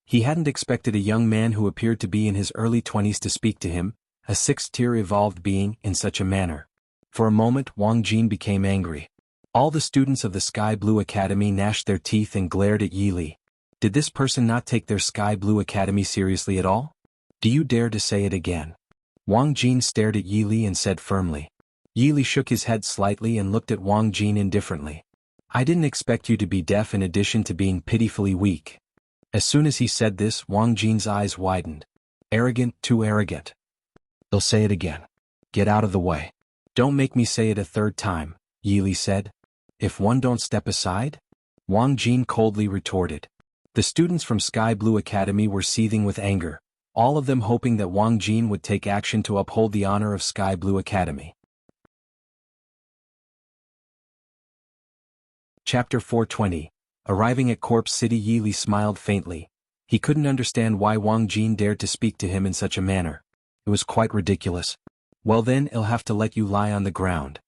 He hadn't expected a young man who appeared to be in his early 20s to speak to him, a sixth-tier evolved being, in such a manner. For a moment, Wang Jin became angry. All the students of the Sky Blue Academy gnashed their teeth and glared at Yi Li. Did this person not take their Sky Blue Academy seriously at all? "Do you dare to say it again?" Wang Jin stared at Yi Li and said firmly. Yi Li shook his head slightly and looked at Wang Jin indifferently. "I didn't expect you to be deaf in addition to being pitifully weak." As soon as he said this, Wang Jin's eyes widened. "Arrogant, too arrogant. They'll say it again. Get out of the way." "Don't make me say it a third time," Yi Li said. "If one don't step aside?" Wang Jin coldly retorted. The students from Sky Blue Academy were seething with anger, all of them hoping that Wang Jin would take action to uphold the honor of Sky Blue Academy. Chapter 420. Arriving at Corpse City, Yili smiled faintly. He couldn't understand why Wang Jin dared to speak to him in such a manner. It was quite ridiculous. Well then, I'll have to let you lie on the ground.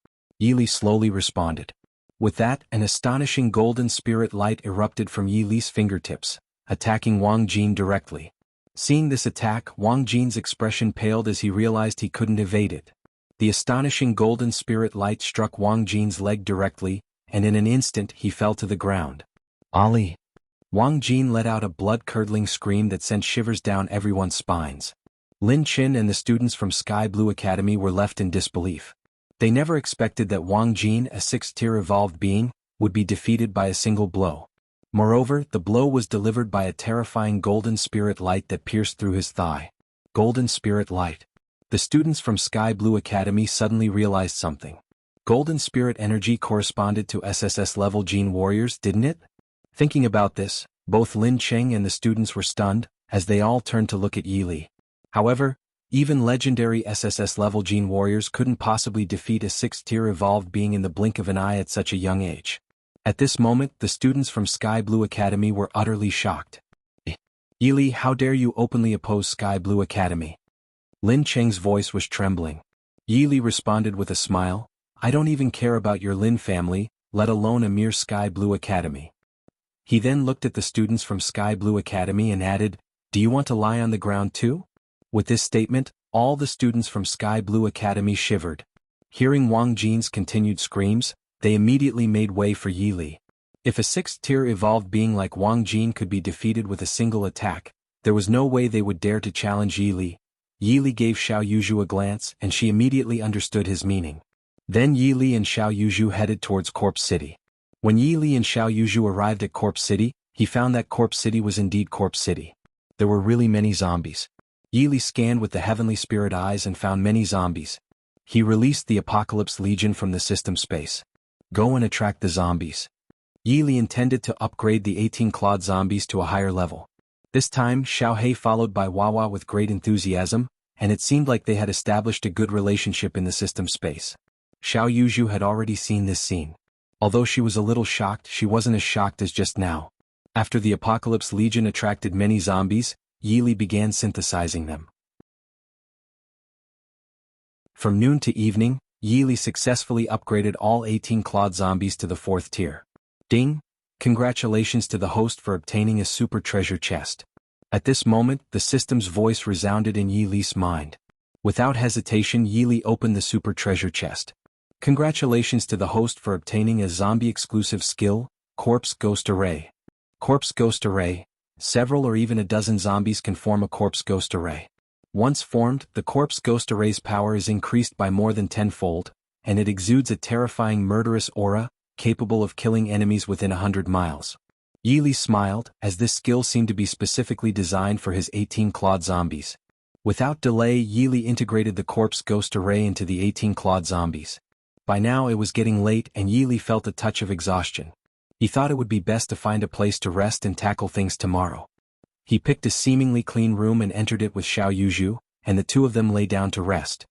Yili slowly responded. With that, an astonishing golden spirit light erupted from Yili's fingertips, attacking Wang Jin directly. Seeing this attack, Wang Jin's expression paled as he realized he couldn't evade it. The astonishing golden spirit light struck Wang Jin's leg directly, and in an instant he fell to the ground. Ali! Wang Jin let out a blood-curdling scream that sent shivers down everyone's spines. Lin Qin and the students from Sky Blue Academy were left in disbelief. They never expected that Wang Jin, a 6th-tier evolved being, would be defeated by a single blow. Moreover, the blow was delivered by a terrifying golden spirit light that pierced through his thigh. Golden spirit light. The students from Sky Blue Academy suddenly realized something. Golden spirit energy corresponded to SSS-level Gene warriors, didn't it? Thinking about this, both Lin Cheng and the students were stunned, as they all turned to look at Yili. However, even legendary SSS-level Gene warriors couldn't possibly defeat a 6th-tier evolved being in the blink of an eye at such a young age. At this moment, the students from Sky Blue Academy were utterly shocked. Yili, how dare you openly oppose Sky Blue Academy? Lin Cheng's voice was trembling. Yili responded with a smile, I don't even care about your Lin family, let alone a mere Sky Blue Academy. He then looked at the students from Sky Blue Academy and added, do you want to lie on the ground too? With this statement, all the students from Sky Blue Academy shivered. Hearing Wang Jin's continued screams, they immediately made way for Yili. If a 6th-tier evolved being like Wang Jin could be defeated with a single attack, there was no way they would dare to challenge Yili. Yili gave Xiao Yuzhu a glance and she immediately understood his meaning. Then Yili and Xiao Yuzhu headed towards Corpse City. When Yili and Xiao Yuzhu arrived at Corpse City, he found that Corpse City was indeed Corpse City. There were really many zombies. Yili scanned with the heavenly spirit eyes and found many zombies. He released the Apocalypse Legion from the system space. Go and attract the zombies. Yili intended to upgrade the 18-clawed zombies to a higher level. This time, Xiao He followed by Wawa with great enthusiasm, and it seemed like they had established a good relationship in the system space. Xiao Yuzhu had already seen this scene. Although she was a little shocked, she wasn't as shocked as just now. After the Apocalypse Legion attracted many zombies, Yili began synthesizing them. From noon to evening, Yili successfully upgraded all 18-clawed zombies to the 4th tier. Ding! Congratulations to the host for obtaining a super treasure chest. At this moment, the system's voice resounded in Yili's mind. Without hesitation, Yili opened the super treasure chest. Congratulations to the host for obtaining a zombie-exclusive skill, Corpse Ghost Array. Corpse Ghost Array. Several or even a dozen zombies can form a Corpse Ghost Array. Once formed, the Corpse Ghost Array's power is increased by more than 10-fold, and it exudes a terrifying murderous aura, capable of killing enemies within 100 miles. Yili smiled, as this skill seemed to be specifically designed for his 18-clawed zombies. Without delay, Yili integrated the Corpse Ghost Array into the 18-clawed zombies. By now it was getting late and Yili felt a touch of exhaustion. He thought it would be best to find a place to rest and tackle things tomorrow. He picked a seemingly clean room and entered it with Xiao Yuzhu, and the two of them lay down to rest.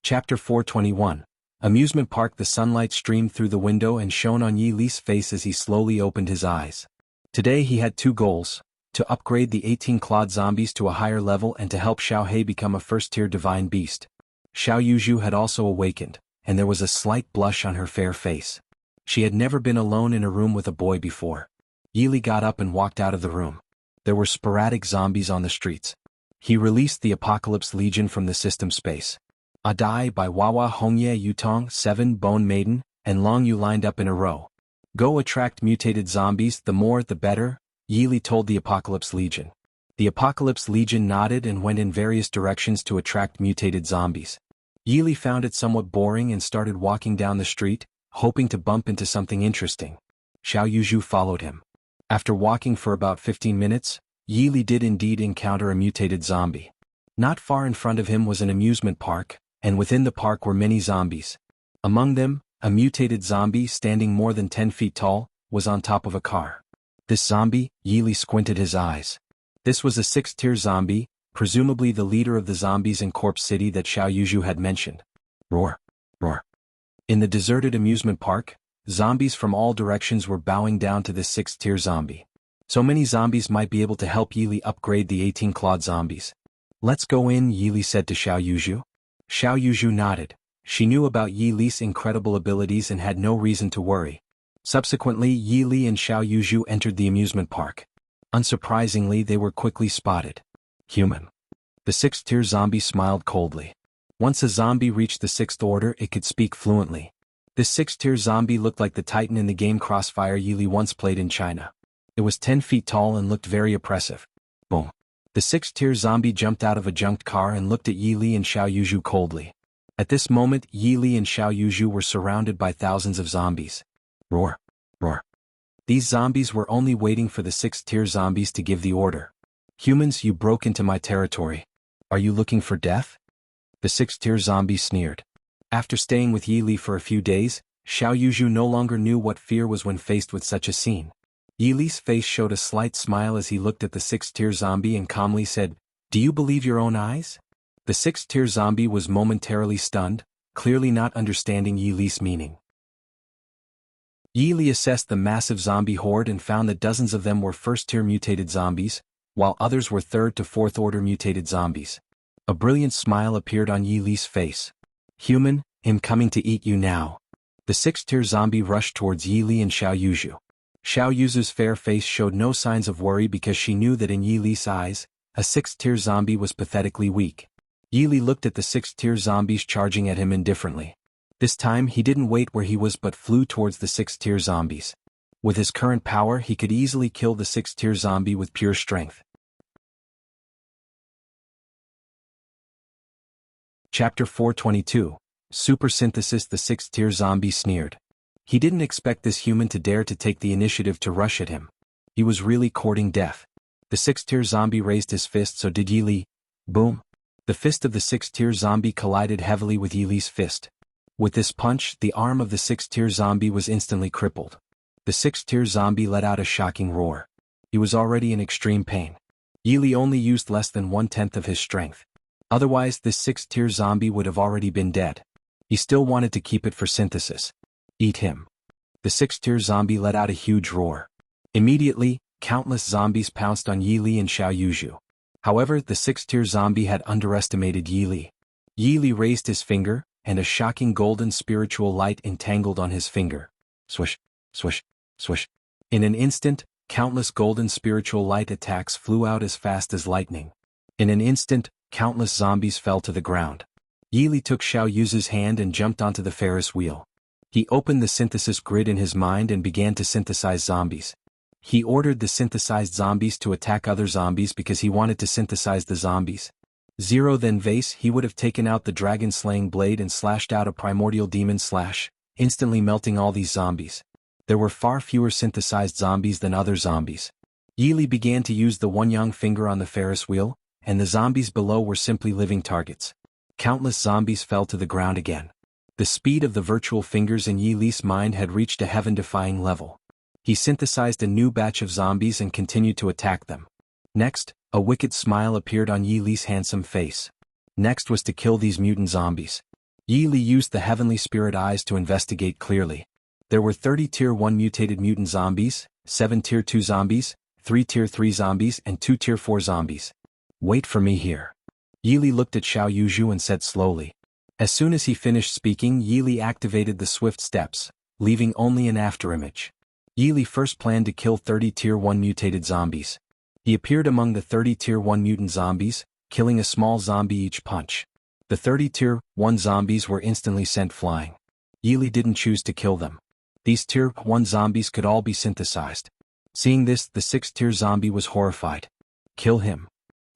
Chapter 421. Amusement Park. The sunlight streamed through the window and shone on Yili's face as he slowly opened his eyes. Today he had two goals: to upgrade the 18-clawed zombies to a higher level and to help Xiao He become a 1st-tier divine beast. Xiao Yuzhu had also awakened, and there was a slight blush on her fair face. She had never been alone in a room with a boy before. Yili got up and walked out of the room. There were sporadic zombies on the streets. He released the Apocalypse Legion from the system space. Adai by Wawa Hongye Yutong, 7 Bone Maiden, and Long Yu lined up in a row. Go attract mutated zombies, the more the better, Yili told the Apocalypse Legion. The Apocalypse Legion nodded and went in various directions to attract mutated zombies. Yili found it somewhat boring and started walking down the street, hoping to bump into something interesting. Xiao Yuzhu followed him. After walking for about 15 minutes, Yili did indeed encounter a mutated zombie. Not far in front of him was an amusement park, and within the park were many zombies. Among them, a mutated zombie standing more than 10 feet tall, was on top of a car. This zombie, Yili squinted his eyes. This was a 6th-tier zombie, presumably the leader of the zombies in Corpse City that Xiao Yuzhu had mentioned. Roar! Roar! In the deserted amusement park, zombies from all directions were bowing down to this sixth-tier zombie. So many zombies might be able to help Yi Li upgrade the 18-clawed zombies. Let's go in, Yi Li said to Xiao Yuzhu. Xiao Yuzhu nodded. She knew about Yi Li's incredible abilities and had no reason to worry. Subsequently, Yi Li and Xiao Yuzhu entered the amusement park. Unsurprisingly, they were quickly spotted. Human. The sixth-tier zombie smiled coldly. Once a zombie reached the sixth order, it could speak fluently. This sixth-tier zombie looked like the Titan in the game Crossfire Yi Li once played in China. It was 10 feet tall and looked very oppressive. Boom. The sixth-tier zombie jumped out of a junked car and looked at Yi Li and Xiao Yuzhu coldly. At this moment, Yi Li and Xiao Yuzhu were surrounded by thousands of zombies. Roar. Roar. These zombies were only waiting for the sixth-tier zombies to give the order. Humans, you broke into my territory. Are you looking for death? The sixth-tier zombie sneered. After staying with Yi Li for a few days, Xiao Yuzhu no longer knew what fear was when faced with such a scene. Yi Li's face showed a slight smile as he looked at the sixth-tier zombie and calmly said, "Do you believe your own eyes?" The sixth-tier zombie was momentarily stunned, clearly not understanding Yi Li's meaning. Yi Li assessed the massive zombie horde and found that dozens of them were first-tier mutated zombies, while others were third to fourth-order mutated zombies. A brilliant smile appeared on Yi Li's face. "Human, I'm coming to eat you now." The sixth-tier zombie rushed towards Yi Li and Xiao Yuzhu. Xiao Yuzhu's fair face showed no signs of worry because she knew that in Yi Li's eyes, a sixth-tier zombie was pathetically weak. Yi Li looked at the sixth-tier zombies charging at him indifferently. This time he didn't wait where he was but flew towards the sixth-tier zombies. With his current power, he could easily kill the sixth-tier zombie with pure strength. Chapter 422. Super Synthesis. The sixth-tier zombie sneered. He didn't expect this human to dare to take the initiative to rush at him. He was really courting death. The sixth-tier zombie raised his fist, so did Yi Li. Boom. The fist of the sixth-tier zombie collided heavily with Yi Li's fist. With this punch, the arm of the sixth-tier zombie was instantly crippled. The sixth-tier zombie let out a shocking roar. He was already in extreme pain. Yi Li only used less than 1/10 of his strength. Otherwise, this sixth-tier zombie would have already been dead. He still wanted to keep it for synthesis. Eat him. The sixth-tier zombie let out a huge roar. Immediately, countless zombies pounced on Yi Li and Xiao Yuzhu. However, the sixth-tier zombie had underestimated Yi Li. Yi Li raised his finger, and a shocking golden spiritual light entangled on his finger. Swish, swish, swish. In an instant, countless golden spiritual light attacks flew out as fast as lightning. In an instant, countless zombies fell to the ground. Yi Li took Xiao Yuzhu's hand and jumped onto the Ferris wheel. He opened the synthesis grid in his mind and began to synthesize zombies. He ordered the synthesized zombies to attack other zombies because he wanted to synthesize the zombies. Zero then vase, he would have taken out the dragon-slaying blade and slashed out a primordial demon slash, instantly melting all these zombies. There were far fewer synthesized zombies than other zombies. Yi Li began to use the one-yang finger on the Ferris wheel, and the zombies below were simply living targets. Countless zombies fell to the ground again. The speed of the virtual fingers in Yi Li's mind had reached a heaven-defying level. He synthesized a new batch of zombies and continued to attack them. Next, a wicked smile appeared on Yi Li's handsome face. Next was to kill these mutant zombies. Yi Li used the heavenly spirit eyes to investigate clearly. There were 30 Tier 1 mutated mutant zombies, 7 Tier 2 zombies, 3 Tier 3 zombies and 2 Tier 4 zombies. Wait for me here. Yi Li looked at Xiao Yuzhu and said slowly. As soon as he finished speaking, Yi Li activated the swift steps, leaving only an afterimage. Yi Li first planned to kill 30 Tier 1 mutated zombies. He appeared among the 30 Tier 1 mutant zombies, killing a small zombie each punch. The 30 Tier 1 zombies were instantly sent flying. Yi Li didn't choose to kill them. These Tier 1 zombies could all be synthesized. Seeing this, the 6th Tier zombie was horrified. Kill him.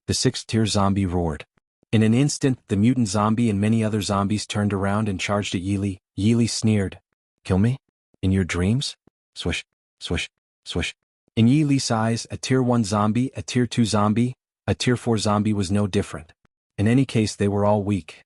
The 6th Tier zombie roared. In an instant, the mutant zombie and many other zombies turned around and charged at Yi Li. Yi Li sneered. Kill me? In your dreams? Swish, swish, swish. In Yi Li's eyes, a Tier 1 zombie, a Tier 2 zombie, a Tier 4 zombie was no different. In any case, they were all weak.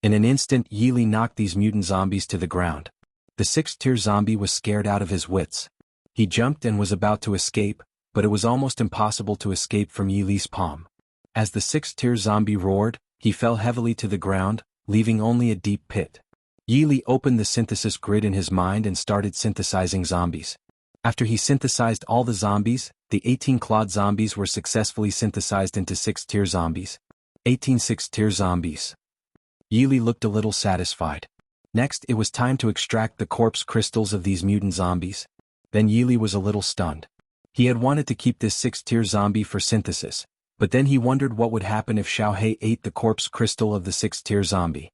In an instant, Yi Li knocked these mutant zombies to the ground. The 6th Tier zombie was scared out of his wits. He jumped and was about to escape, but it was almost impossible to escape from Yi Li's palm. As the 6th Tier zombie roared, he fell heavily to the ground, leaving only a deep pit. Yi Li opened the synthesis grid in his mind and started synthesizing zombies. After he synthesized all the zombies, the 18 clawed zombies were successfully synthesized into 6-tier zombies. 18 6-tier zombies. Yi Li looked a little satisfied. Next, it was time to extract the corpse crystals of these mutant zombies. Then Yi Li was a little stunned. He had wanted to keep this 6-tier zombie for synthesis, but then he wondered what would happen if Xiao He ate the corpse crystal of the 6-tier zombie.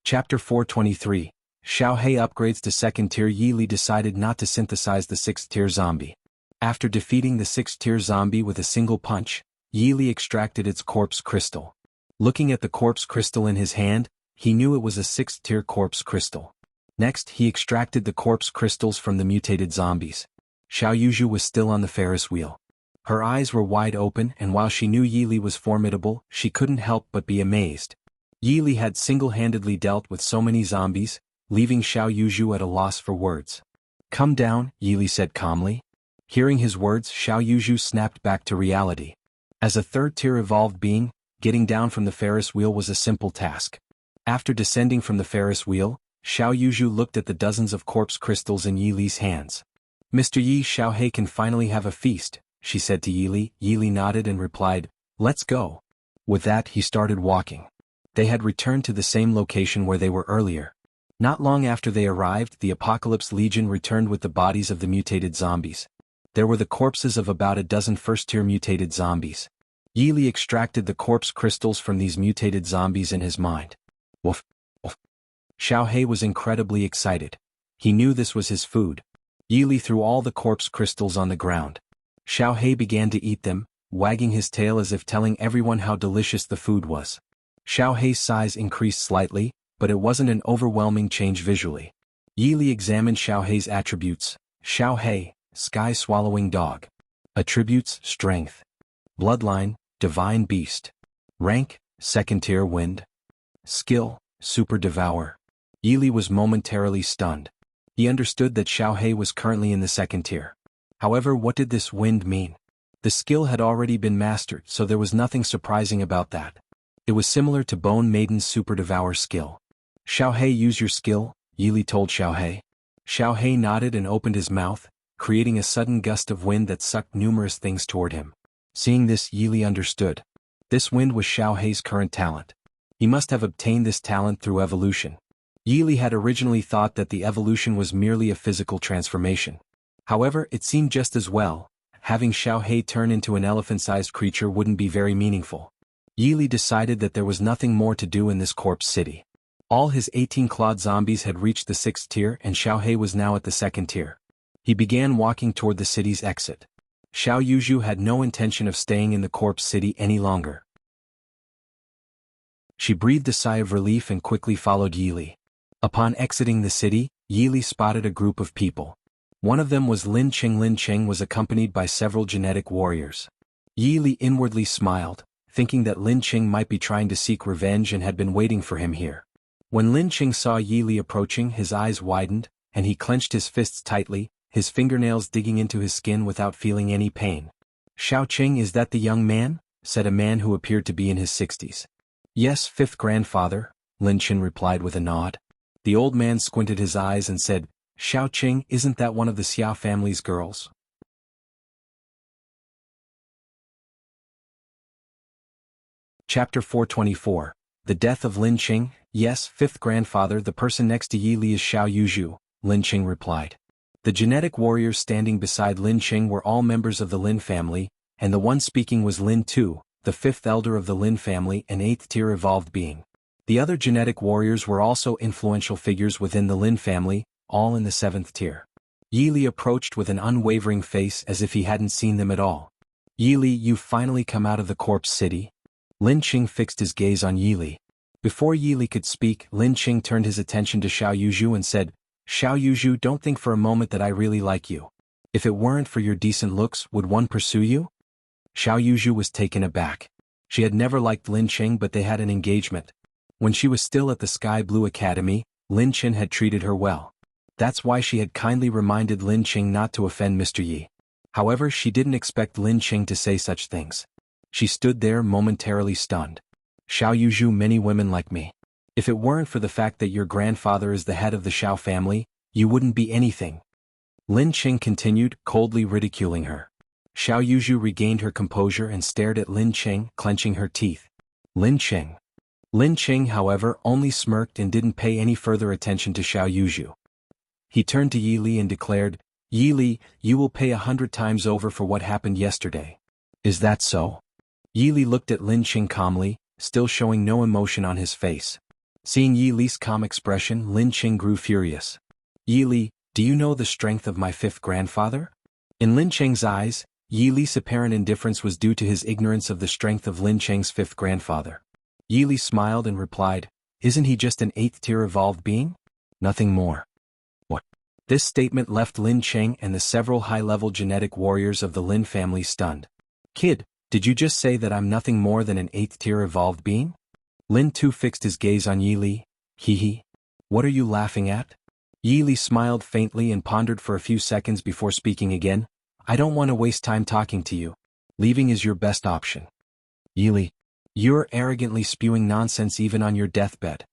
Chapter 423. Xiao He upgrades to 2nd tier. Yi Li decided not to synthesize the 6th-tier zombie. After defeating the 6th-tier zombie with a single punch, Yi Li extracted its corpse crystal. Looking at the corpse crystal in his hand, he knew it was a 6th-tier corpse crystal. Next, he extracted the corpse crystals from the mutated zombies. Xiao Yuzhu was still on the Ferris wheel. Her eyes were wide open, and while she knew Yi Li was formidable, she couldn't help but be amazed. Yi Li had single-handedly dealt with so many zombies, leaving Xiao Yuzhu at a loss for words. "Come down," Yi Li said calmly. Hearing his words, Xiao Yuzhu snapped back to reality. As a 3rd-tier evolved being, getting down from the Ferris wheel was a simple task. After descending from the Ferris wheel, Xiao Yuzhu looked at the dozens of corpse crystals in Yi Li's hands. "Mr. Yi, Xiao He can finally have a feast," she said to Yi Li. Yi Li nodded and replied, "Let's go." With that, he started walking. They had returned to the same location where they were earlier. Not long after they arrived, the Apocalypse Legion returned with the bodies of the mutated zombies. There were the corpses of about a dozen 1st-tier mutated zombies. Yi Li extracted the corpse crystals from these mutated zombies in his mind. Woof, woof. Xiao He was incredibly excited. He knew this was his food. Yi Li threw all the corpse crystals on the ground. Xiao He began to eat them, wagging his tail as if telling everyone how delicious the food was. Xiao He's size increased slightly, but it wasn't an overwhelming change visually. Yi Li examined Xiao He's attributes. Xiao He, sky-swallowing dog. Attributes, strength. Bloodline, divine beast. Rank, 2nd-tier wind. Skill, super devour. Yi Li was momentarily stunned. He understood that Xiao He was currently in the 2nd tier. However, what did this wind mean? The skill had already been mastered, so there was nothing surprising about that. It was similar to Bone Maiden's Super Devour skill. "Xiao He, use your skill," Yi Li told Xiao He. Xiao He nodded and opened his mouth, creating a sudden gust of wind that sucked numerous things toward him. Seeing this, Yi Li understood. This wind was Xiao He's current talent. He must have obtained this talent through evolution. Yi Li had originally thought that the evolution was merely a physical transformation. However, it seemed just as well. Having Xiao He turn into an elephant-sized creature wouldn't be very meaningful. Yi Li decided that there was nothing more to do in this corpse city. All his 18 clawed zombies had reached the 6th tier and Xiao He was now at the 2nd tier. He began walking toward the city's exit. Xiao Yuzhu had no intention of staying in the corpse city any longer. She breathed a sigh of relief and quickly followed Yi Li. Upon exiting the city, Yi Li spotted a group of people. One of them was Lin Qing. Lin Qing was accompanied by several genetic warriors. Yi Li inwardly smiled, thinking that Lin Qing might be trying to seek revenge and had been waiting for him here. When Lin Qing saw Yi Li approaching, his eyes widened, and he clenched his fists tightly, his fingernails digging into his skin without feeling any pain. "Xiao Qing, is that the young man?" said a man who appeared to be in his 60s. "Yes, 5th grandfather," Lin Qing replied with a nod. The old man squinted his eyes and said, "Xiao Qing, isn't that one of the Xiao family's girls?" Chapter 424. The Death of Lin Qing. "Yes, 5th grandfather, the person next to Yi Li is Xiao Yuzhu," Lin Qing replied. The genetic warriors standing beside Lin Qing were all members of the Lin family, and the one speaking was Lin Tu, the 5th elder of the Lin family, an 8th-tier evolved being. The other genetic warriors were also influential figures within the Lin family, all in the 7th tier. Yi Li approached with an unwavering face as if he hadn't seen them at all. "Yi Li, you've finally come out of the corpse city." Lin Qing fixed his gaze on Yi Li. Before Yi Li could speak, Lin Qing turned his attention to Xiao Yuzhu and said, "Xiao Yuzhu, don't think for a moment that I really like you. If it weren't for your decent looks, would one pursue you?" Xiao Yuzhu was taken aback. She had never liked Lin Qing, but they had an engagement. When she was still at the Sky Blue Academy, Lin Qing had treated her well. That's why she had kindly reminded Lin Qing not to offend Mr. Yi. However, she didn't expect Lin Qing to say such things. She stood there momentarily stunned. Xiao Yuzhu, many women like me. If it weren't for the fact that your grandfather is the head of the Xiao family, you wouldn't be anything. Lin Qing continued, coldly ridiculing her. Xiao Yuzhu regained her composure and stared at Lin Qing, clenching her teeth. Lin Qing. Lin Qing, however, only smirked and didn't pay any further attention to Xiao Yuzhu. He turned to Yi Li and declared, Yi Li, you will pay 100 times over for what happened yesterday. Is that so? Yi Li looked at Lin Qing calmly, still showing no emotion on his face. Seeing Yi Li's calm expression, Lin Qing grew furious. Yi Li, do you know the strength of my fifth grandfather? In Lin Qing's eyes, Yi Li's apparent indifference was due to his ignorance of the strength of Lin Qing's fifth grandfather. Yi Li smiled and replied, isn't he just an 8th-tier evolved being? Nothing more. What? This statement left Lin Qing and the several high-level genetic warriors of the Lin family stunned. Kid, did you just say that I'm nothing more than an 8th-tier evolved being? Lin Tu fixed his gaze on Yi Li. Hee. What are you laughing at? Yi Li smiled faintly and pondered for a few seconds before speaking again. I don't want to waste time talking to you. Leaving is your best option. Yi Li, you're arrogantly spewing nonsense even on your deathbed.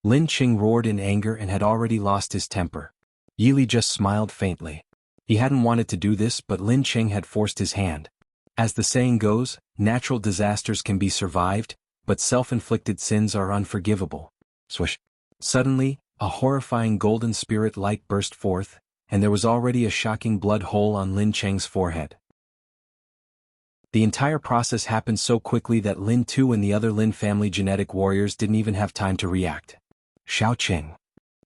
Lin Qing roared in anger and had already lost his temper. Yi Li just smiled faintly. He hadn't wanted to do this, but Lin Qing had forced his hand. As the saying goes, natural disasters can be survived, but self-inflicted sins are unforgivable. Swish. Suddenly, a horrifying golden spirit light burst forth, and there was already a shocking blood hole on Lin Qing's forehead. The entire process happened so quickly that Lin Tu and the other Lin family genetic warriors didn't even have time to react. Xiao Qing.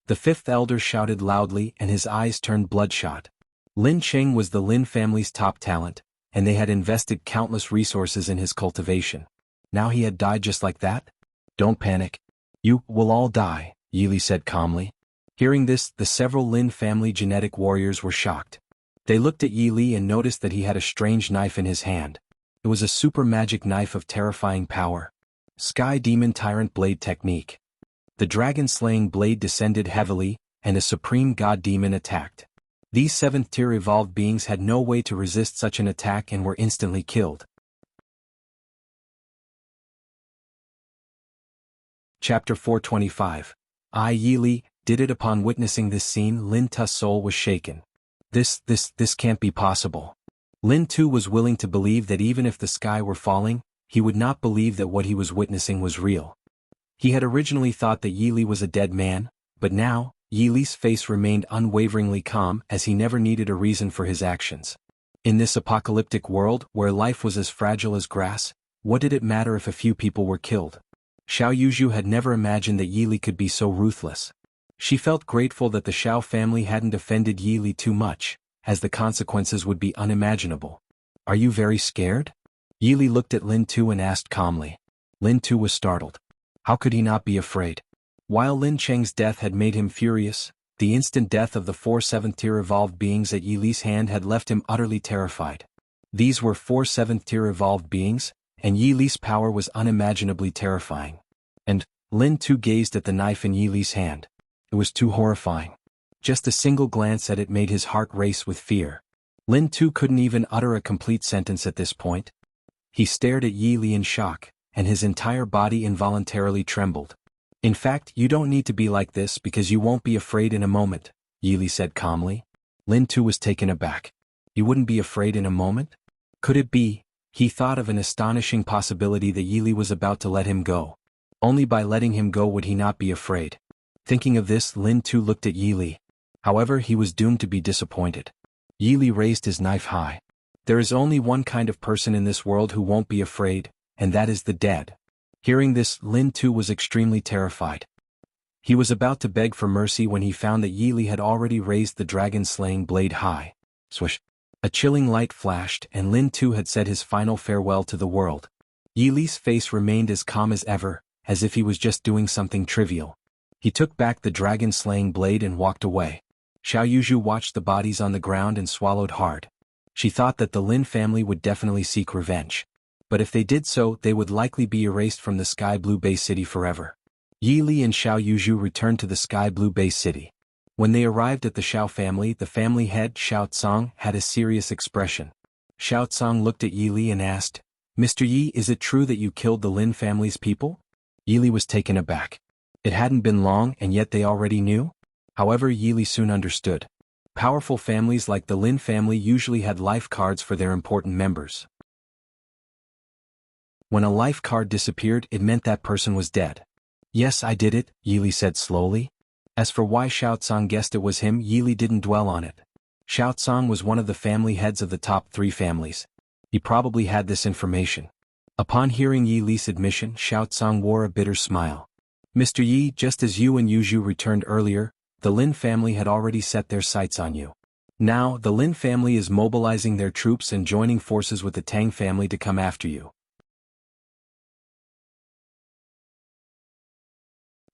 The fifth elder shouted loudly and his eyes turned bloodshot. Lin Qing was the Lin family's top talent, and they had invested countless resources in his cultivation. Now he had died just like that? Don't panic. You will all die, Yi Li said calmly. Hearing this, the several Lin family genetic warriors were shocked. They looked at Yi Li and noticed that he had a strange knife in his hand. It was a super magic knife of terrifying power. Sky Demon Tyrant Blade Technique. The dragon-slaying blade descended heavily, and a supreme god demon attacked. These 7th-tier evolved beings had no way to resist such an attack and were instantly killed. Chapter 425. Yi Li did it. Upon witnessing this scene, Lin Tu's soul was shaken. This can't be possible. Lin Tu was willing to believe that even if the sky were falling, he would not believe that what he was witnessing was real. He had originally thought that Yi Li was a dead man, but now, Yi Li's face remained unwaveringly calm as he never needed a reason for his actions. In this apocalyptic world, where life was as fragile as grass, what did it matter if a few people were killed? Xiao Yuzhu had never imagined that Yi Li could be so ruthless. She felt grateful that the Xiao family hadn't offended Yi Li too much, as the consequences would be unimaginable. Are you very scared? Yi Li looked at Lin Tu and asked calmly. Lin Tu was startled. How could he not be afraid? While Lin Qing's death had made him furious, the instant death of the 4 7th-tier evolved beings at Yi Li's hand had left him utterly terrified. These were 4 7th-tier evolved beings, and Yi Li's power was unimaginably terrifying. And Lin Tu gazed at the knife in Yi Li's hand. It was too horrifying. Just a single glance at it made his heart race with fear. Lin Tu couldn't even utter a complete sentence at this point. He stared at Yi Li in shock, and his entire body involuntarily trembled. In fact, you don't need to be like this because you won't be afraid in a moment, Yi Li said calmly. Lin Tu was taken aback. You wouldn't be afraid in a moment? Could it be? He thought of an astonishing possibility that Yi Li was about to let him go. Only by letting him go would he not be afraid. Thinking of this, Lin Tu looked at Yi Li. However, he was doomed to be disappointed. Yi Li raised his knife high. There is only one kind of person in this world who won't be afraid, and that is the dead. Hearing this, Lin Tu was extremely terrified. He was about to beg for mercy when he found that Yi Li had already raised the dragon-slaying blade high. Swish. A chilling light flashed and Lin Tu had said his final farewell to the world. Yi Li's face remained as calm as ever, as if he was just doing something trivial. He took back the dragon-slaying blade and walked away. Xiao Yuzhu watched the bodies on the ground and swallowed hard. She thought that the Lin family would definitely seek revenge. But if they did so, they would likely be erased from the Sky Blue Bay City forever. Yi Li and Xiao Yuzhu returned to the Sky Blue Bay City. When they arrived at the Xiao family, the family head, Xiao Tsang, had a serious expression. Xiao Tsang looked at Yi Li and asked, Mr. Yi, is it true that you killed the Lin family's people? Yi was taken aback. It hadn't been long and yet they already knew? However, Yi soon understood. Powerful families like the Lin family usually had life cards for their important members. When a life card disappeared, it meant that person was dead. Yes, I did it, Yi said slowly. As for why Xiaocang guessed it was him, Yi didn't dwell on it. Xiaocang was one of the family heads of the top 3 families. He probably had this information. Upon hearing Yi's admission, Xiaocang wore a bitter smile. Mr. Yi, just as you and Yuzhu returned earlier, the Lin family had already set their sights on you. Now, the Lin family is mobilizing their troops and joining forces with the Tang family to come after you.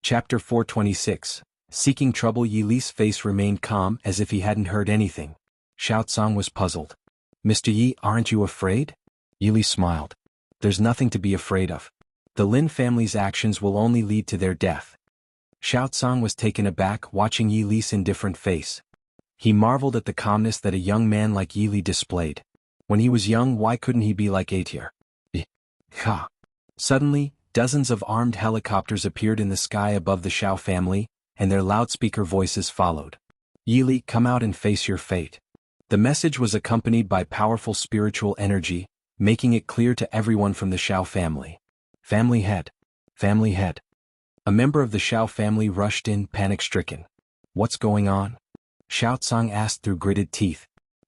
Chapter 426. Seeking trouble. Yi's face remained calm as if he hadn't heard anything. Xiaocang was puzzled. Mr. Yi, aren't you afraid? Yi smiled. There's nothing to be afraid of. The Lin family's actions will only lead to their death. Xiaocang was taken aback watching Yi's indifferent face. He marveled at the calmness that a young man like Yi displayed. When he was young, why couldn't he be like Aetier? Ha! Suddenly, dozens of armed helicopters appeared in the sky above the Xiao family, and their loudspeaker voices followed. Yi, come out and face your fate. The message was accompanied by powerful spiritual energy, making it clear to everyone from the Xiao family. Family head. Family head. A member of the Xiao family rushed in, panic-stricken. What's going on? Xiaocang asked through gritted teeth.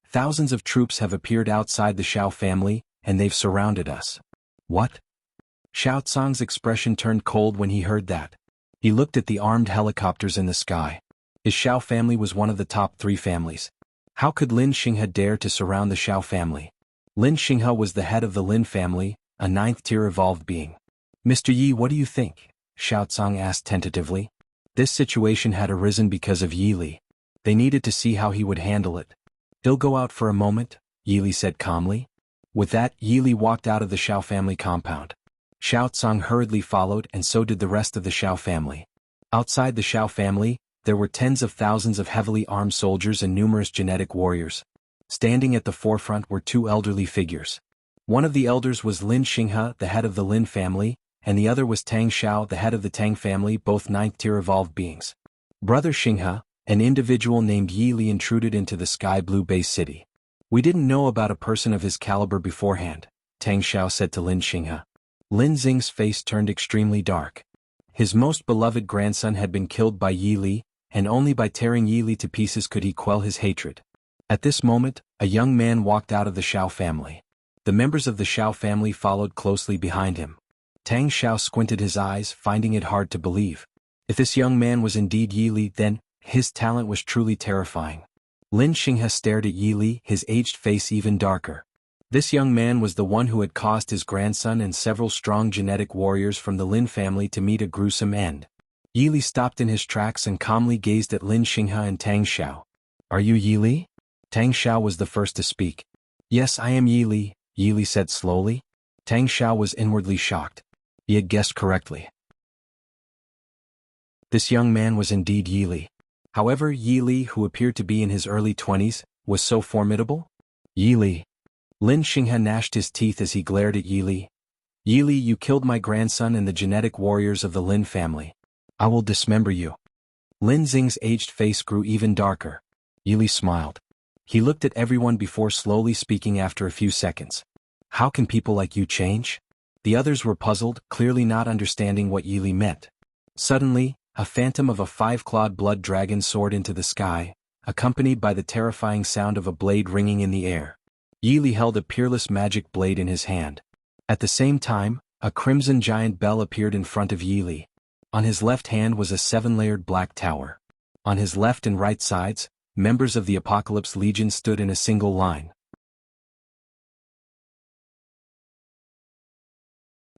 Thousands of troops have appeared outside the Xiao family, and they've surrounded us. What? Xiaocang's expression turned cold when he heard that. He looked at the armed helicopters in the sky. His Xiao family was one of the top 3 families. How could Lin Xinghe dare to surround the Xiao family? Lin Xinghe was the head of the Lin family, a 9th-tier evolved being. Mr. Yi, what do you think? Xiaocang asked tentatively. This situation had arisen because of Yi. They needed to see how he would handle it. He'll go out for a moment, Yi said calmly. With that, Yi walked out of the Xiao family compound. Xiaocang hurriedly followed, and so did the rest of the Xiao family. Outside the Xiao family, there were tens of thousands of heavily armed soldiers and numerous genetic warriors. Standing at the forefront were 2 elderly figures. One of the elders was Lin Xinghe, the head of the Lin family, and the other was Tang Xiao, the head of the Tang family, both 9th-tier evolved beings. Brother Xinghe, an individual named Yi intruded into the Sky Blue Base City. We didn't know about a person of his caliber beforehand, Tang Xiao said to Lin Xinghe. Lin Xing's face turned extremely dark. His most beloved grandson had been killed by Yi, and only by tearing Yi to pieces could he quell his hatred. At this moment, a young man walked out of the Xiao family. The members of the Xiao family followed closely behind him. Tang Xiao squinted his eyes, finding it hard to believe. If this young man was indeed Yi, then his talent was truly terrifying. Lin Xinghe stared at Yi, his aged face even darker. This young man was the one who had caused his grandson and several strong genetic warriors from the Lin family to meet a gruesome end. Yi stopped in his tracks and calmly gazed at Lin Xinghe and Tang Xiao. Are you Yi? Tang Xiao was the first to speak. Yes, I am Yi, Yi said slowly. Tang Xiao was inwardly shocked. He had guessed correctly. This young man was indeed Yi. However, Yi, who appeared to be in his early 20s, was so formidable? Yi. Lin Xinghe gnashed his teeth as he glared at Yi. Yi, you killed my grandson and the genetic warriors of the Lin family. I will dismember you. Lin Xing's aged face grew even darker. Yi smiled. He looked at everyone before slowly speaking after a few seconds. How can people like you change? The others were puzzled, clearly not understanding what Yi meant. Suddenly, a phantom of a 5-clawed blood dragon soared into the sky, accompanied by the terrifying sound of a blade ringing in the air. Yi held a peerless magic blade in his hand. At the same time, a crimson giant bell appeared in front of Yi. On his left hand was a 7-layered black tower. On his left and right sides, members of the Apocalypse Legion stood in a single line.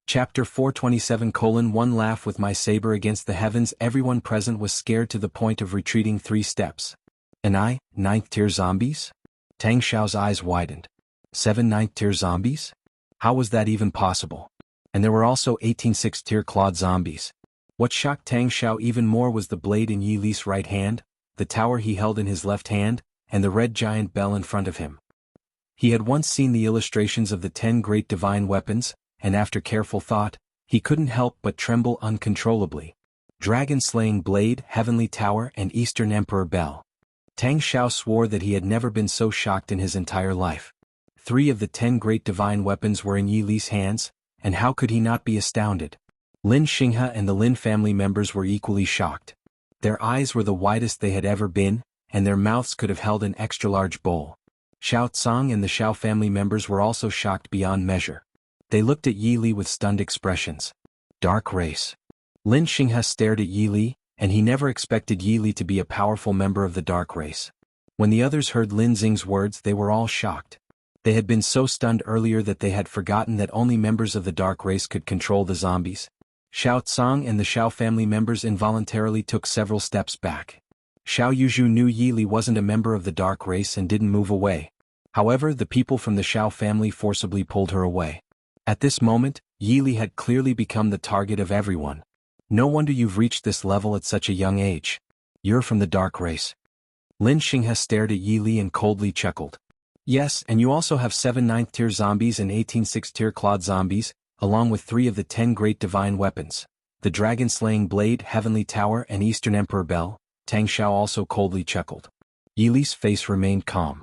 Chapter 427:1 Laugh with my saber against the heavens. Everyone present was scared to the point of retreating 3 steps. And I, 9th-tier zombies? Tang Xiao's eyes widened. 7 9th-tier zombies? How was that even possible? And there were also 18 6th-tier clawed zombies. What shocked Tang Xiao even more was the blade in Yi's right hand, the tower he held in his left hand, and the red giant bell in front of him. He had once seen the illustrations of the 10 great divine weapons, and after careful thought, He couldn't help but tremble uncontrollably. Dragon-slaying blade, heavenly tower, and Eastern Emperor bell. Tang Xiao swore that he had never been so shocked in his entire life. 3 of the 10 great divine weapons were in Yi Li's hands, and how could he not be astounded? Lin Xinghe and the Lin family members were equally shocked. Their eyes were the widest they had ever been, and their mouths could have held an extra-large bowl. Xiao Tsang and the Xiao family members were also shocked beyond measure. They looked at Yi Li with stunned expressions. Dark race. Lin Xinghe stared at Yi Li, and he never expected Yi Li to be a powerful member of the dark race. When the others heard Lin Xing's words, they were all shocked. They had been so stunned earlier that they had forgotten that only members of the dark race could control the zombies. Xiao Tsang and the Xiao family members involuntarily took several steps back. Xiao Yuzhu knew Yi Li wasn't a member of the dark race and didn't move away. However, the people from the Xiao family forcibly pulled her away. At this moment, Yi Li had clearly become the target of everyone. No wonder you've reached this level at such a young age. You're from the dark race. Lin Xinghe stared at Yi Li and coldly chuckled. Yes, and you also have 7 9th-tier zombies and 18 6th-tier clawed zombies, along with 3 of the 10 great divine weapons. The dragon-slaying blade, heavenly tower, and Eastern Emperor bell. Tang Xiao also coldly chuckled. Yi Li's face remained calm.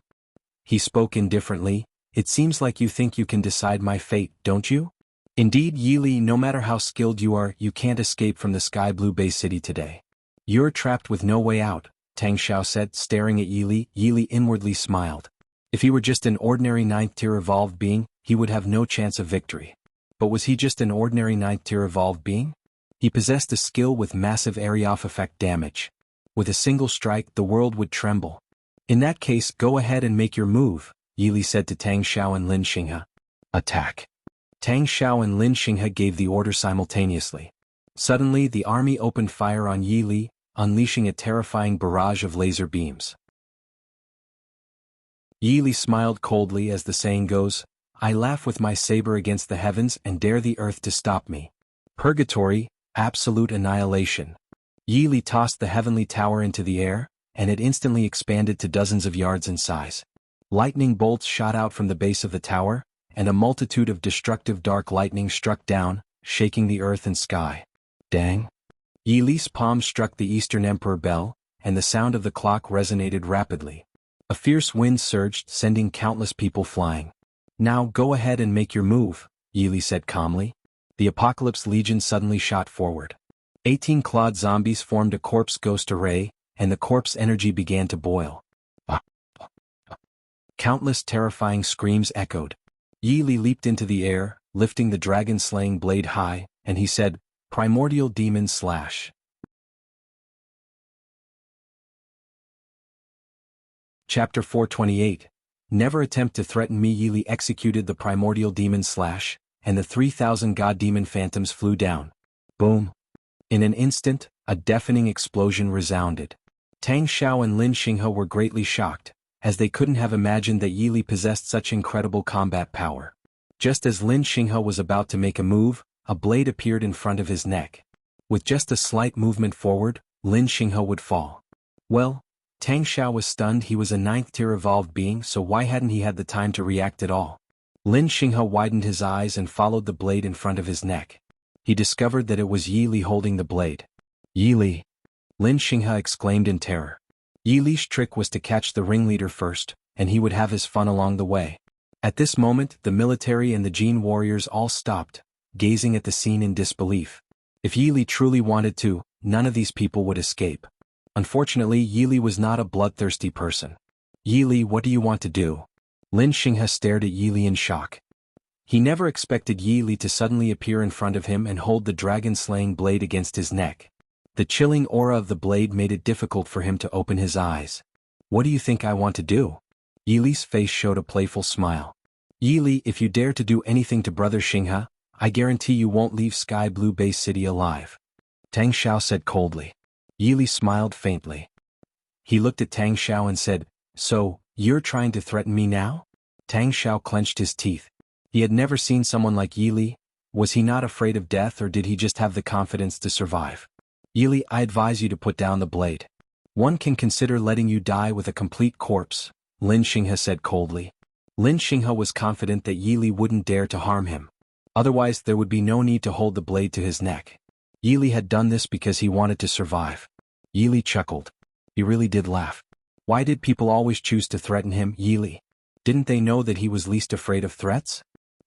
He spoke indifferently. It seems like you think you can decide my fate, don't you? Indeed, Yi Li, no matter how skilled you are, you can't escape from the Sky Blue Bay City today. You're trapped with no way out, Tang Xiao said, staring at Yi Li. Yi Li inwardly smiled. If he were just an ordinary 9th-tier evolved being, he would have no chance of victory. But was he just an ordinary 9th-tier evolved being? He possessed a skill with massive area-off effect damage. With a single strike, the world would tremble. In that case, go ahead and make your move, Yi Li said to Tang Xiao and Lin Xinghe. Attack. Tang Xiao and Lin Xinghe gave the order simultaneously. Suddenly, the army opened fire on Yi Li, unleashing a terrifying barrage of laser beams. Yi Li smiled coldly as the saying goes, I laugh with my saber against the heavens and dare the earth to stop me. Purgatory, absolute annihilation. Yi Li tossed the heavenly tower into the air, and it instantly expanded to dozens of yards in size. Lightning bolts shot out from the base of the tower, and a multitude of destructive dark lightning struck down, shaking the earth and sky. Dang! Yi Li's palm struck the Eastern Emperor bell, and the sound of the clock resonated rapidly. A fierce wind surged, sending countless people flying. Now go ahead and make your move, Yi Li said calmly. The Apocalypse Legion suddenly shot forward. 18 clawed zombies formed a corpse ghost array, and the corpse energy began to boil. Countless terrifying screams echoed. Yi Li leaped into the air, lifting the dragon-slaying blade high, and he said, Primordial Demon Slash. Chapter 428. Never attempt to threaten me. Yi Li executed the Primordial Demon Slash, and the 3,000 god demon phantoms flew down. Boom. In an instant, a deafening explosion resounded. Tang Xiao and Lin Xinghe were greatly shocked, as they couldn't have imagined that Yi Li possessed such incredible combat power. Just as Lin Xinghe was about to make a move, a blade appeared in front of his neck. With just a slight movement forward, Lin Xinghe would fall. Well, Tang Xiao was stunned. He was a 9th-tier evolved being, so why hadn't he had the time to react at all? Lin Xinghe widened his eyes and followed the blade in front of his neck. He discovered that it was Yi Li holding the blade. Yi Li! Lin Xinghe exclaimed in terror. Yi Li's trick was to catch the ringleader first, and he would have his fun along the way. At this moment, the military and the Jin warriors all stopped, gazing at the scene in disbelief. If Yi Li truly wanted to, none of these people would escape. Unfortunately, Yi Li was not a bloodthirsty person. Yi Li, what do you want to do? Lin Xinghe stared at Yi Li in shock. He never expected Yi Li to suddenly appear in front of him and hold the dragon-slaying blade against his neck. The chilling aura of the blade made it difficult for him to open his eyes. What do you think I want to do? Yi Li's face showed a playful smile. Yi Li, if you dare to do anything to Brother Xinghe, I guarantee you won't leave Sky Blue Bay City alive. Tang Xiao said coldly. Yi Li smiled faintly. He looked at Tang Xiao and said, So, you're trying to threaten me now? Tang Xiao clenched his teeth. He had never seen someone like Yi Li. Was he not afraid of death, or did he just have the confidence to survive? Yi Li, I advise you to put down the blade. One can consider letting you die with a complete corpse, Lin Xinghe said coldly. Lin Xinghe was confident that Yi Li wouldn't dare to harm him. Otherwise there would be no need to hold the blade to his neck. Yi Li had done this because he wanted to survive. Yi Li chuckled. He really did laugh. Why did people always choose to threaten him, Yi Li? Didn't they know that he was least afraid of threats?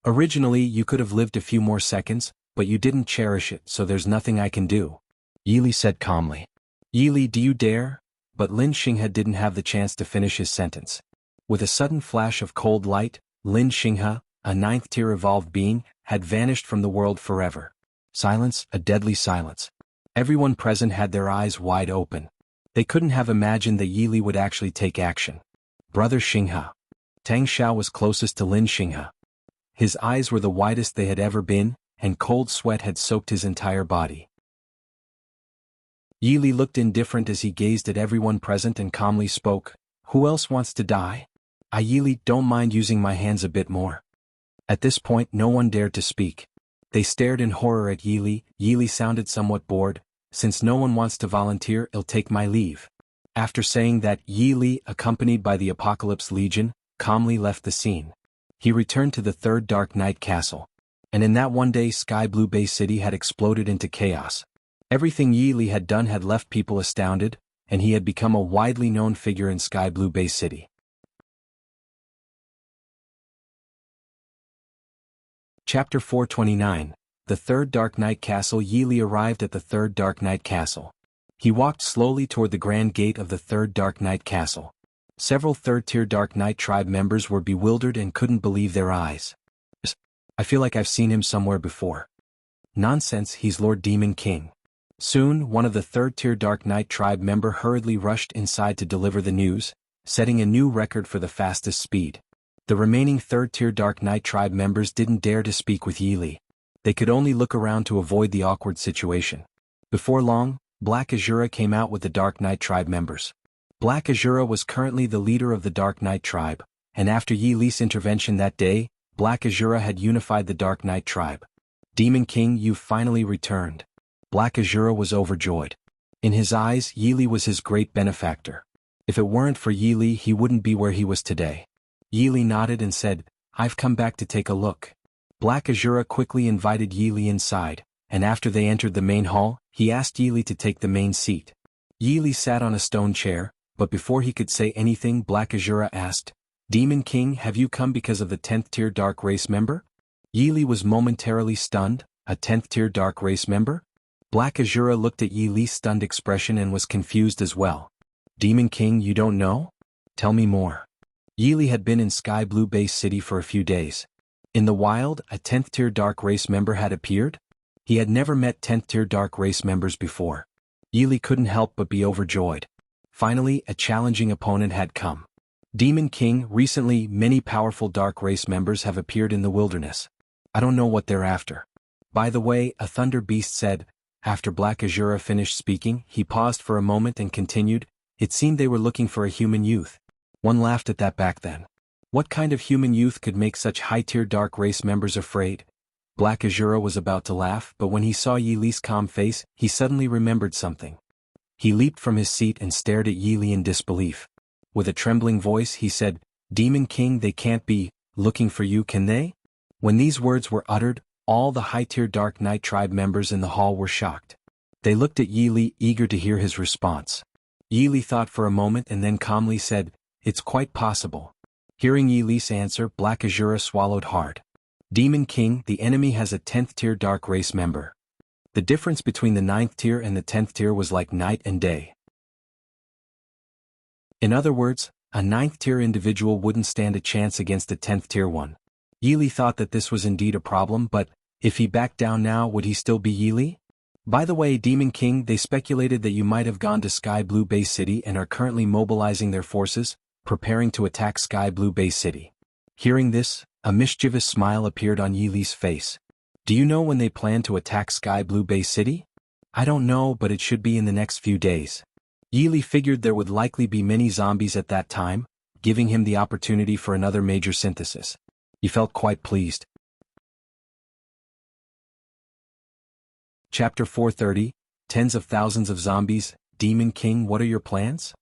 Originally you could have lived a few more seconds, but you didn't cherish it, so there's nothing I can do. Yi Li said calmly. Yi Li, do you dare? But Lin Xinghe didn't have the chance to finish his sentence. With a sudden flash of cold light, Lin Xinghe, a ninth-tier evolved being, had vanished from the world forever. Silence, a deadly silence. Everyone present had their eyes wide open. They couldn't have imagined that Yi Li would actually take action. Brother Xinghe. Tang Xiao was closest to Lin Xinghe. His eyes were the widest they had ever been, and cold sweat had soaked his entire body. Yi Li looked indifferent as he gazed at everyone present and calmly spoke, "Who else wants to die? I, Yi Li, don't mind using my hands a bit more." At this point no one dared to speak. They stared in horror at Yi Li. Yi Li sounded somewhat bored. "Since no one wants to volunteer, I'll take my leave." After saying that, Yi Li, accompanied by the Apocalypse Legion, calmly left the scene. He returned to the third Dark Knight Castle. And in that one day Sky Blue Bay City had exploded into chaos. Everything Yi Li had done had left people astounded, and he had become a widely known figure in Sky Blue Bay City. Chapter 429. The Third Dark Knight Castle. Yi Li arrived at the Third Dark Knight Castle. He walked slowly toward the grand gate of the Third Dark Knight Castle. Several third-tier Dark Knight tribe members were bewildered and couldn't believe their eyes. "I feel like I've seen him somewhere before." "Nonsense, he's Lord Demon King." Soon, one of the third-tier Dark Knight tribe member hurriedly rushed inside to deliver the news, setting a new record for the fastest speed. The remaining third-tier Dark Knight tribe members didn't dare to speak with Yi Li. They could only look around to avoid the awkward situation. Before long, Black Azura came out with the Dark Knight tribe members. Black Azura was currently the leader of the Dark Knight tribe, and after Yi Li's intervention that day, Black Azura had unified the Dark Knight tribe. "Demon King, you've finally returned." Black Azura was overjoyed. In his eyes, Yi Li was his great benefactor. If it weren't for Yi Li, he wouldn't be where he was today. Yi Li nodded and said, "I've come back to take a look." Black Azura quickly invited Yi Li inside, and after they entered the main hall, he asked Yi Li to take the main seat. Yi Li sat on a stone chair, but before he could say anything, Black Azura asked, "Demon King, have you come because of the 10th tier Dark Race member?" Yi Li was momentarily stunned. A 10th tier Dark Race member? Black Azura looked at Yi Li's stunned expression and was confused as well. "Demon King, you don't know? Tell me more." Yi Li had been in Sky Blue Bay City for a few days. In the wild, a 10th tier Dark Race member had appeared? He had never met 10th tier Dark Race members before. Yi Li couldn't help but be overjoyed. Finally, a challenging opponent had come. "Demon King, recently many powerful Dark Race members have appeared in the wilderness. I don't know what they're after." "By the way," a Thunder Beast said. After Black Azura finished speaking, he paused for a moment and continued, "It seemed they were looking for a human youth." One laughed at that back then. What kind of human youth could make such high-tier Dark Race members afraid? Black Azura was about to laugh, but when he saw Yi Li's calm face, he suddenly remembered something. He leaped from his seat and stared at Yi Li in disbelief. With a trembling voice he said, "Demon King, they can't be looking for you, can they?" When these words were uttered, all the high-tier Dark Knight tribe members in the hall were shocked. They looked at Yi Li, eager to hear his response. Yi Li thought for a moment and then calmly said, "It's quite possible." Hearing Yi Li's answer, Black Azura swallowed hard. "Demon King, the enemy has a 10th tier Dark Race member." The difference between the 9th tier and the 10th tier was like night and day. In other words, a 9th tier individual wouldn't stand a chance against a 10th tier one. Yi Li thought that this was indeed a problem, but if he backed down now, would he still be Yi Li? "By the way, Demon King, they speculated that you might have gone to Sky Blue Bay City and are currently mobilizing their forces, preparing to attack Sky Blue Bay City." Hearing this, a mischievous smile appeared on Yi Li's face. "Do you know when they plan to attack Sky Blue Bay City?" "I don't know, but it should be in the next few days." Yi Li figured there would likely be many zombies at that time, giving him the opportunity for another major synthesis. He felt quite pleased. Chapter 430, Tens of Thousands of Zombies. "Demon King, what are your plans?"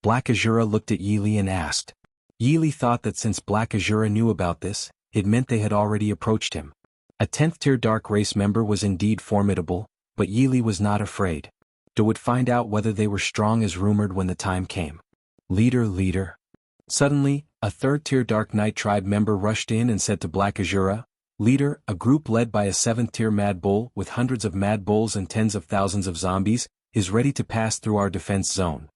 Black Azura looked at Yi Li and asked. Yi Li thought that since Black Azura knew about this, it meant they had already approached him. A 10th tier dark race member was indeed formidable, but Yi Li was not afraid. They would find out whether they were strong as rumored when the time came. Leader, leader. Suddenly, a 3rd tier Dark Knight tribe member rushed in and said to Black Azura, Leader, a group led by a 7th tier Mad Bull with hundreds of Mad Bulls and tens of thousands of zombies, is ready to pass through our defense zone.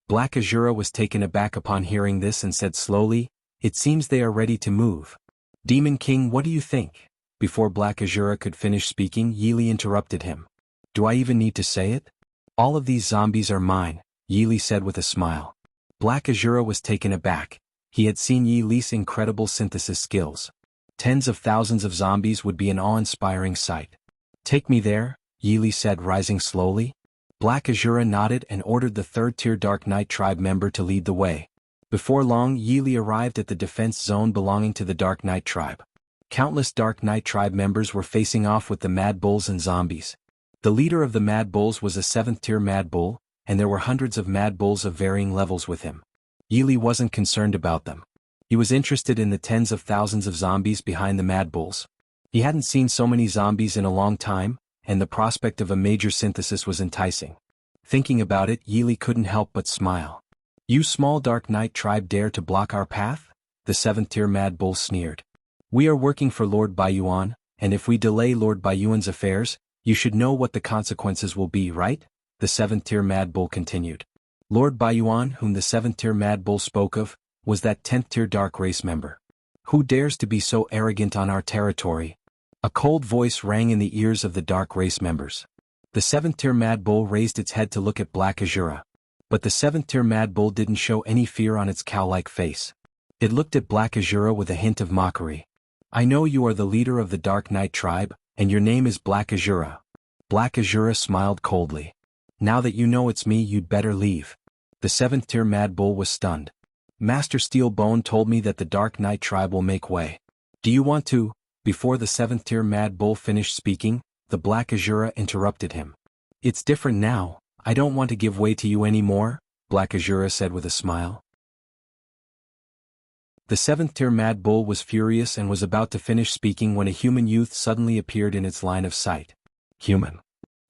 Black Azura was taken aback upon hearing this and said slowly, It seems they are ready to move. Demon King, what do you think? Before Black Azura could finish speaking, Yi Li interrupted him. Do I even need to say it? All of these zombies are mine, Yi Li said with a smile. Black Azura was taken aback. He had seen Yi Li's incredible synthesis skills. Tens of thousands of zombies would be an awe-inspiring sight. Take me there, Yi Li said, rising slowly. Black Azura nodded and ordered the 3rd tier Dark Knight tribe member to lead the way. Before long, Yi Li arrived at the defense zone belonging to the Dark Knight tribe. Countless Dark Knight tribe members were facing off with the Mad Bulls and zombies. The leader of the Mad Bulls was a 7th tier Mad Bull, and there were hundreds of Mad Bulls of varying levels with him. Yi Li wasn't concerned about them. He was interested in the tens of thousands of zombies behind the Mad Bulls. He hadn't seen so many zombies in a long time, and the prospect of a major synthesis was enticing. Thinking about it, Yi Li couldn't help but smile. You small Dark Knight tribe dare to block our path? The 7th tier Mad Bull sneered. We are working for Lord Baiyuan, and if we delay Lord Baiyuan's affairs, you should know what the consequences will be, right? The 7th tier Mad Bull continued. Lord Baiyuan, whom the 7th tier Mad Bull spoke of, was that 10th tier Dark Race member. Who dares to be so arrogant on our territory? A cold voice rang in the ears of the Dark Race members. The 7th tier Mad Bull raised its head to look at Black Azura. But the 7th tier Mad Bull didn't show any fear on its cow-like face. It looked at Black Azura with a hint of mockery. I know you are the leader of the Dark Knight tribe, and your name is Black Azura. Black Azura smiled coldly. Now that you know it's me, you'd better leave. The 7th tier Mad Bull was stunned. Master Steelbone told me that the Dark Knight tribe will make way. Do you want to? Before the 7th tier Mad Bull finished speaking, the Black Azura interrupted him. It's different now. I don't want to give way to you anymore, Black Azura said with a smile. The 7th tier Mad Bull was furious and was about to finish speaking when a human youth suddenly appeared in its line of sight. Human.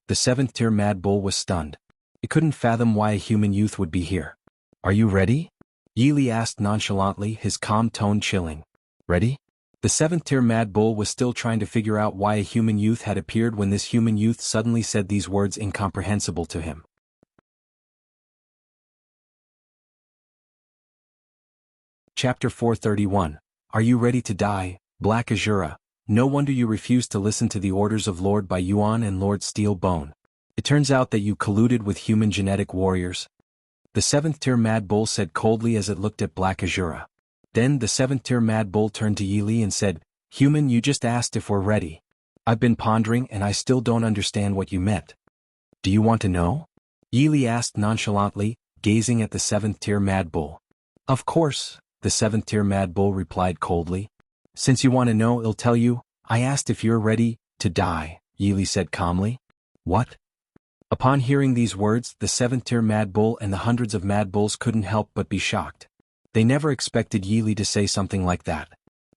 The 7th tier Mad Bull was stunned. It couldn't fathom why a human youth would be here. Are you ready? Yi Li asked nonchalantly, his calm tone chilling. Ready? The 7th tier Mad Bull was still trying to figure out why a human youth had appeared when this human youth suddenly said these words incomprehensible to him. Chapter 431. Are you ready to die, Black Azura? No wonder you refused to listen to the orders of Lord Baiyuan and Lord Steelbone. It turns out that you colluded with human genetic warriors. The 7th tier Mad Bull said coldly as it looked at Black Azura. Then the 7th tier Mad Bull turned to Yi Li and said, Human, you just asked if we're ready. I've been pondering and I still don't understand what you meant. Do you want to know? Yi Li asked nonchalantly, gazing at the 7th tier Mad Bull. Of course, the 7th tier Mad Bull replied coldly. Since you want to know, I'll tell you. I asked if you're ready to die, Yi Li said calmly. What? Upon hearing these words, the 7th tier Mad Bull and the hundreds of Mad Bulls couldn't help but be shocked. They never expected Yi Li to say something like that.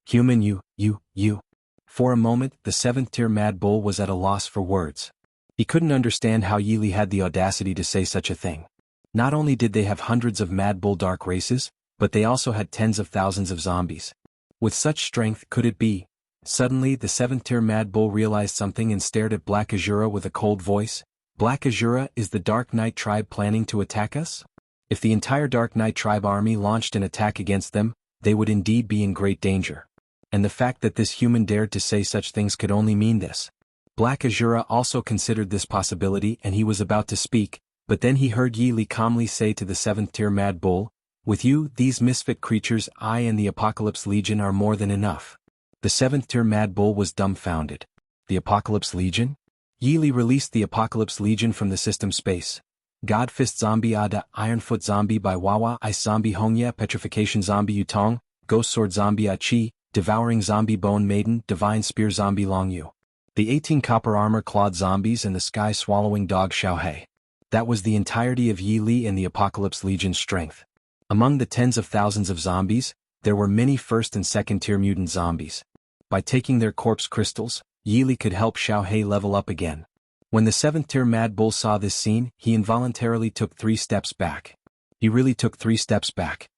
Human, you. For a moment, the 7th tier Mad Bull was at a loss for words. He couldn't understand how Yi Li had the audacity to say such a thing. Not only did they have hundreds of Mad Bull dark races, but they also had tens of thousands of zombies. With such strength, could it be? Suddenly, the 7th tier Mad Bull realized something and stared at Black Azura with a cold voice. Black Azura, is the Dark Knight tribe planning to attack us? If the entire Dark Knight tribe army launched an attack against them, they would indeed be in great danger. And the fact that this human dared to say such things could only mean this. Black Azura also considered this possibility and he was about to speak, but then he heard Yi Li calmly say to the 7th tier Mad Bull, With you, these misfit creatures, I and the Apocalypse Legion are more than enough. The 7th tier Mad Bull was dumbfounded. The Apocalypse Legion? Yi Li released the Apocalypse Legion from the system space. Godfist Zombie Ada, Ironfoot Zombie by Wawa, Ice Zombie Hongya, Petrification Zombie Yutong, Ghost Sword Zombie Achi, Devouring Zombie Bone Maiden, Divine Spear Zombie Longyu. The 18 Copper Armor Clawed Zombies and the Sky Swallowing Dog Xiaohei. That was the entirety of Yi Li and the Apocalypse Legion's strength. Among the tens of thousands of zombies, there were many first and second tier mutant zombies. By taking their corpse crystals, Yi Li could help Xiao He level up again. When the 7th-tier Mad Bull saw this scene, he involuntarily took 3 steps back. He really took 3 steps back.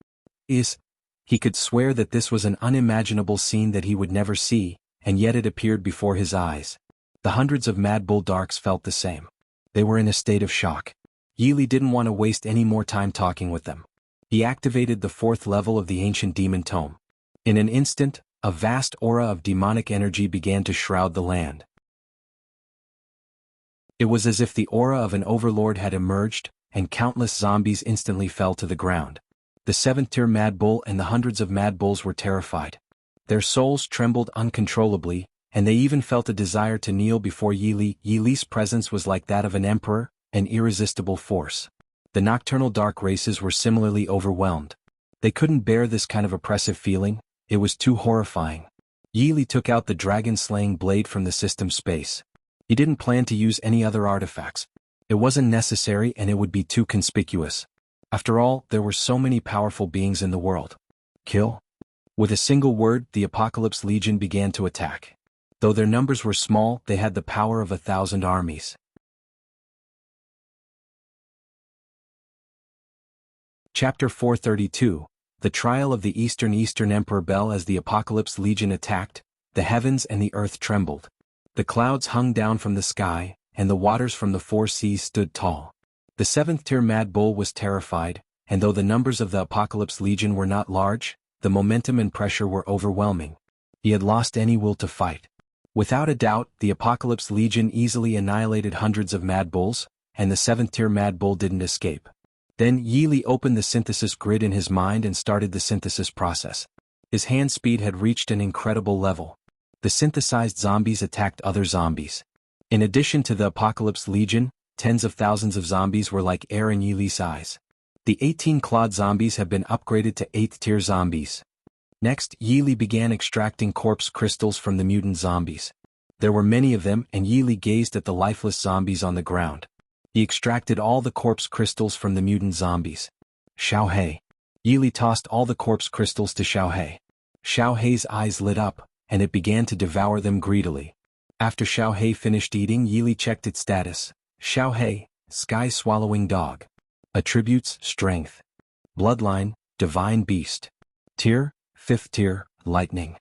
He could swear that this was an unimaginable scene that he would never see, and yet it appeared before his eyes. The hundreds of Mad Bull Darks felt the same. They were in a state of shock. Yi Li didn't want to waste any more time talking with them. He activated the 4th level of the ancient demon tome. In an instant, a vast aura of demonic energy began to shroud the land. It was as if the aura of an overlord had emerged, and countless zombies instantly fell to the ground. The 7th-tier Mad Bull and the hundreds of Mad Bulls were terrified. Their souls trembled uncontrollably, and they even felt a desire to kneel before Yi Li. Yi Li's presence was like that of an emperor, an irresistible force. The nocturnal dark races were similarly overwhelmed. They couldn't bear this kind of oppressive feeling, it was too horrifying. Yi Li took out the dragon-slaying blade from the system space. He didn't plan to use any other artifacts. It wasn't necessary and it would be too conspicuous. After all, there were so many powerful beings in the world. Kill? With a single word, the Apocalypse Legion began to attack. Though their numbers were small, they had the power of 1,000 armies. Chapter 432, The Trial of the Eastern Emperor Bel. As the Apocalypse Legion attacked, the heavens and the earth trembled. The clouds hung down from the sky, and the waters from the 4 seas stood tall. The 7th-tier Mad Bull was terrified, and though the numbers of the Apocalypse Legion were not large, the momentum and pressure were overwhelming. He had lost any will to fight. Without a doubt, the Apocalypse Legion easily annihilated hundreds of Mad Bulls, and the 7th-tier Mad Bull didn't escape. Then Yi Li opened the synthesis grid in his mind and started the synthesis process. His hand speed had reached an incredible level. The synthesized zombies attacked other zombies. In addition to the Apocalypse Legion, tens of thousands of zombies were like air in Yi Li's eyes. The 18-clawed zombies have been upgraded to 8th-tier zombies. Next, Yi Li began extracting corpse crystals from the mutant zombies. There were many of them, and Yi Li gazed at the lifeless zombies on the ground. He extracted all the corpse crystals from the mutant zombies. Xiao He. Yi Li tossed all the corpse crystals to Xiao He. Xiao He's eyes lit up, and it began to devour them greedily. After Xiao He finished eating, Yi Li checked its status. Xiao He, Sky-Swallowing Dog. Attributes, Strength. Bloodline, Divine Beast. Tier, 5th tier, Lightning.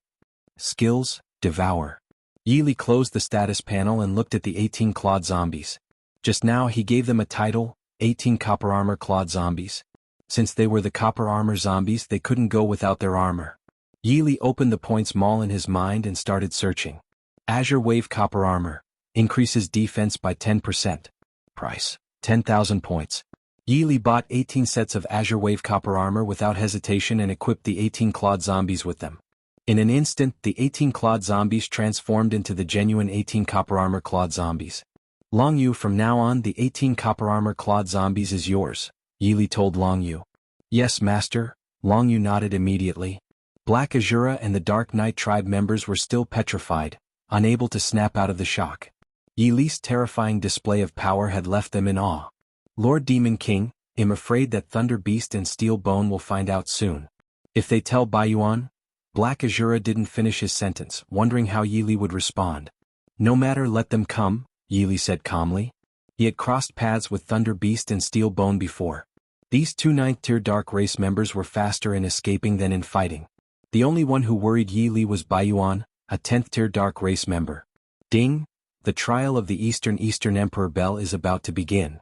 Skills, Devour. Yi Li closed the status panel and looked at the 18-clawed zombies. Just now he gave them a title, 18 Copper Armor Clawed Zombies. Since they were the Copper Armor Zombies, they couldn't go without their armor. Yi Li opened the points mall in his mind and started searching. Azure Wave Copper Armor. Increases defense by 10%. Price, 10,000 points. Yi Li bought 18 sets of Azure Wave Copper Armor without hesitation and equipped the 18-clawed zombies with them. In an instant, the 18-clawed zombies transformed into the genuine 18 Copper Armor Clawed Zombies. Long Yu, from now on the 18 Copper Armor Clawed Zombies is yours, Yi Li told Long Yu. Yes, master, Long Yu nodded immediately. Black Azura and the Dark Knight tribe members were still petrified, unable to snap out of the shock. Yi Li's terrifying display of power had left them in awe. Lord Demon King, I'm afraid that Thunder Beast and Steel Bone will find out soon. If they tell Baiyuan? Black Azura didn't finish his sentence, wondering how Yi Li would respond. No matter, let them come, Yi Li said calmly. He had crossed paths with Thunder Beast and Steel Bone before. These 2 9th-tier Dark Race members were faster in escaping than in fighting. The only one who worried Yi Li was Baiyuan, a 10th-tier Dark Race member. Ding! The trial of the Eastern Emperor Bel is about to begin.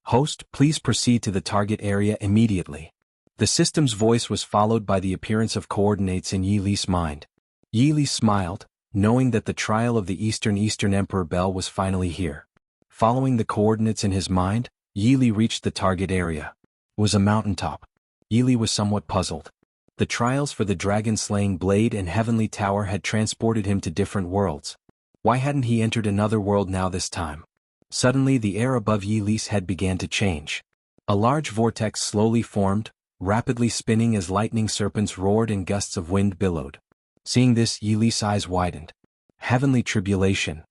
Host, please proceed to the target area immediately. The system's voice was followed by the appearance of coordinates in Yi Li's mind. Yi Li smiled, knowing that the trial of the Eastern Emperor Bel was finally here. Following the coordinates in his mind, Yi Li reached the target area. It was a mountaintop. Yi Li was somewhat puzzled. The trials for the dragon-slaying blade and heavenly tower had transported him to different worlds. Why hadn't he entered another world now this time? Suddenly the air above Yi Li's head began to change. A large vortex slowly formed, rapidly spinning as lightning serpents roared and gusts of wind billowed. Seeing this, Yi Li's eyes widened. Heavenly tribulation.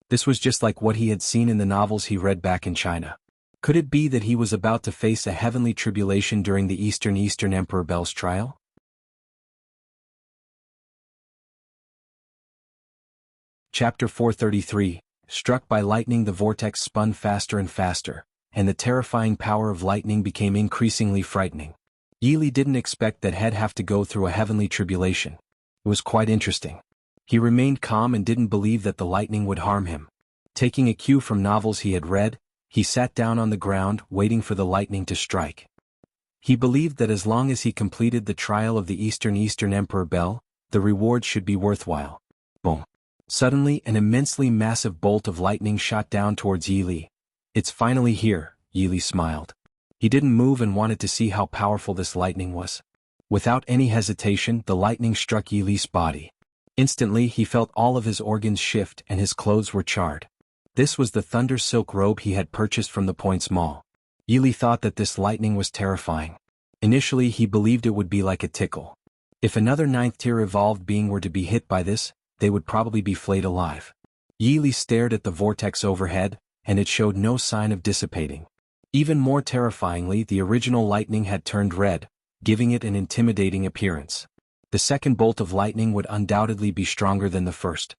This was just like what he had seen in the novels he read back in China. Could it be that he was about to face a heavenly tribulation during the Eastern Emperor Bel's trial? Chapter 433, Struck by lightning, the vortex spun faster and faster, and the terrifying power of lightning became increasingly frightening. Yi didn't expect that he'd have to go through a heavenly tribulation. It was quite interesting. He remained calm and didn't believe that the lightning would harm him. Taking a cue from novels he had read, he sat down on the ground, waiting for the lightning to strike. He believed that as long as he completed the trial of the Eastern Emperor Bell, the reward should be worthwhile. Boom. Suddenly, an immensely massive bolt of lightning shot down towards Yi Li. "It's finally here," Yi Li smiled. He didn't move and wanted to see how powerful this lightning was. Without any hesitation, the lightning struck Yi Li's body. Instantly, he felt all of his organs shift and his clothes were charred. This was the thunder silk robe he had purchased from the Points Mall. Yi Li thought that this lightning was terrifying. Initially, he believed it would be like a tickle. If another 9th-tier evolved being were to be hit by this, they would probably be flayed alive. Yi Li stared at the vortex overhead, and it showed no sign of dissipating. Even more terrifyingly, the original lightning had turned red, giving it an intimidating appearance. The second bolt of lightning would undoubtedly be stronger than the first.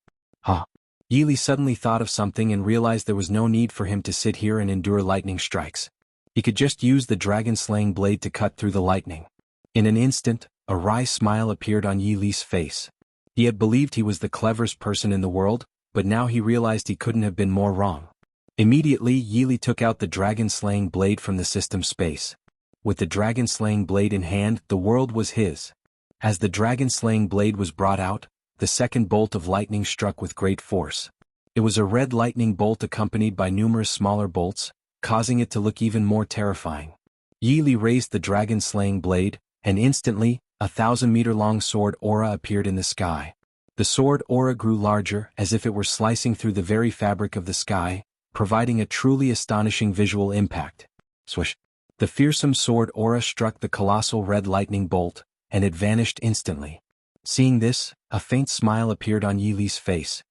Yi Li suddenly thought of something and realized there was no need for him to sit here and endure lightning strikes. He could just use the dragon-slaying blade to cut through the lightning. In an instant, a wry smile appeared on Yi Li's face. He had believed he was the cleverest person in the world, but now he realized he couldn't have been more wrong. Immediately, Yi Li took out the dragon-slaying blade from the system space. With the dragon-slaying blade in hand, the world was his. As the dragon-slaying blade was brought out, the second bolt of lightning struck with great force. It was a red lightning bolt accompanied by numerous smaller bolts, causing it to look even more terrifying. Yi Li raised the dragon-slaying blade, and instantly, a 1,000-meter-long sword aura appeared in the sky. The sword aura grew larger, as if it were slicing through the very fabric of the sky, providing a truly astonishing visual impact. Swish! The fearsome sword aura struck the colossal red lightning bolt, and it vanished instantly. Seeing this, a faint smile appeared on Yi Li's face.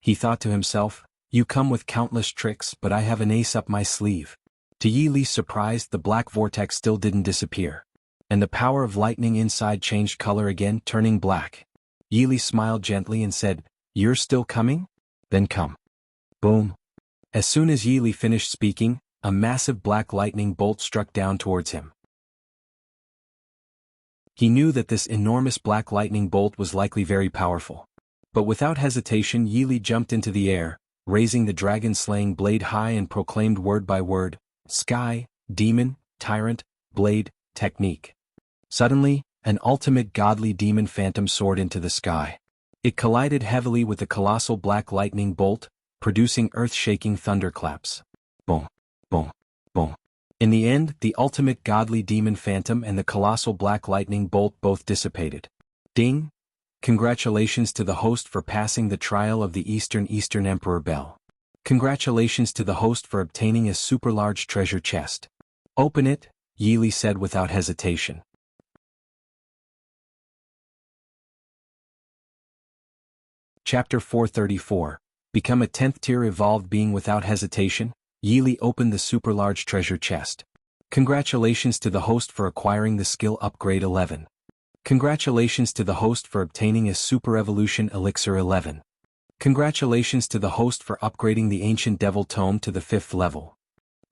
He thought to himself, "You come with countless tricks, but I have an ace up my sleeve." To Yi Li's surprise, the black vortex still didn't disappear. And the power of lightning inside changed color again, turning black. Yi Li smiled gently and said, "You're still coming? Then come." Boom. As soon as Yi Li finished speaking, a massive black lightning bolt struck down towards him. He knew that this enormous black lightning bolt was likely very powerful. But without hesitation, Yi Li jumped into the air, raising the dragon-slaying blade high and proclaimed word by word, "Sky, demon, tyrant, blade, technique." Suddenly, an ultimate godly demon phantom soared into the sky. It collided heavily with the colossal black lightning bolt, producing earth-shaking thunderclaps. Boom, boom, boom. In the end, the ultimate godly demon phantom and the colossal black lightning bolt both dissipated. Ding! Congratulations to the host for passing the trial of the Eastern Emperor Bell. Congratulations to the host for obtaining a super large treasure chest. Open it, Yi Li said without hesitation. Chapter 434. Become a 10th-tier evolved being without hesitation. Yi Li opened the super large treasure chest. Congratulations to the host for acquiring the skill upgrade 11. Congratulations to the host for obtaining a super evolution elixir 11. Congratulations to the host for upgrading the ancient devil tome to the 5th level.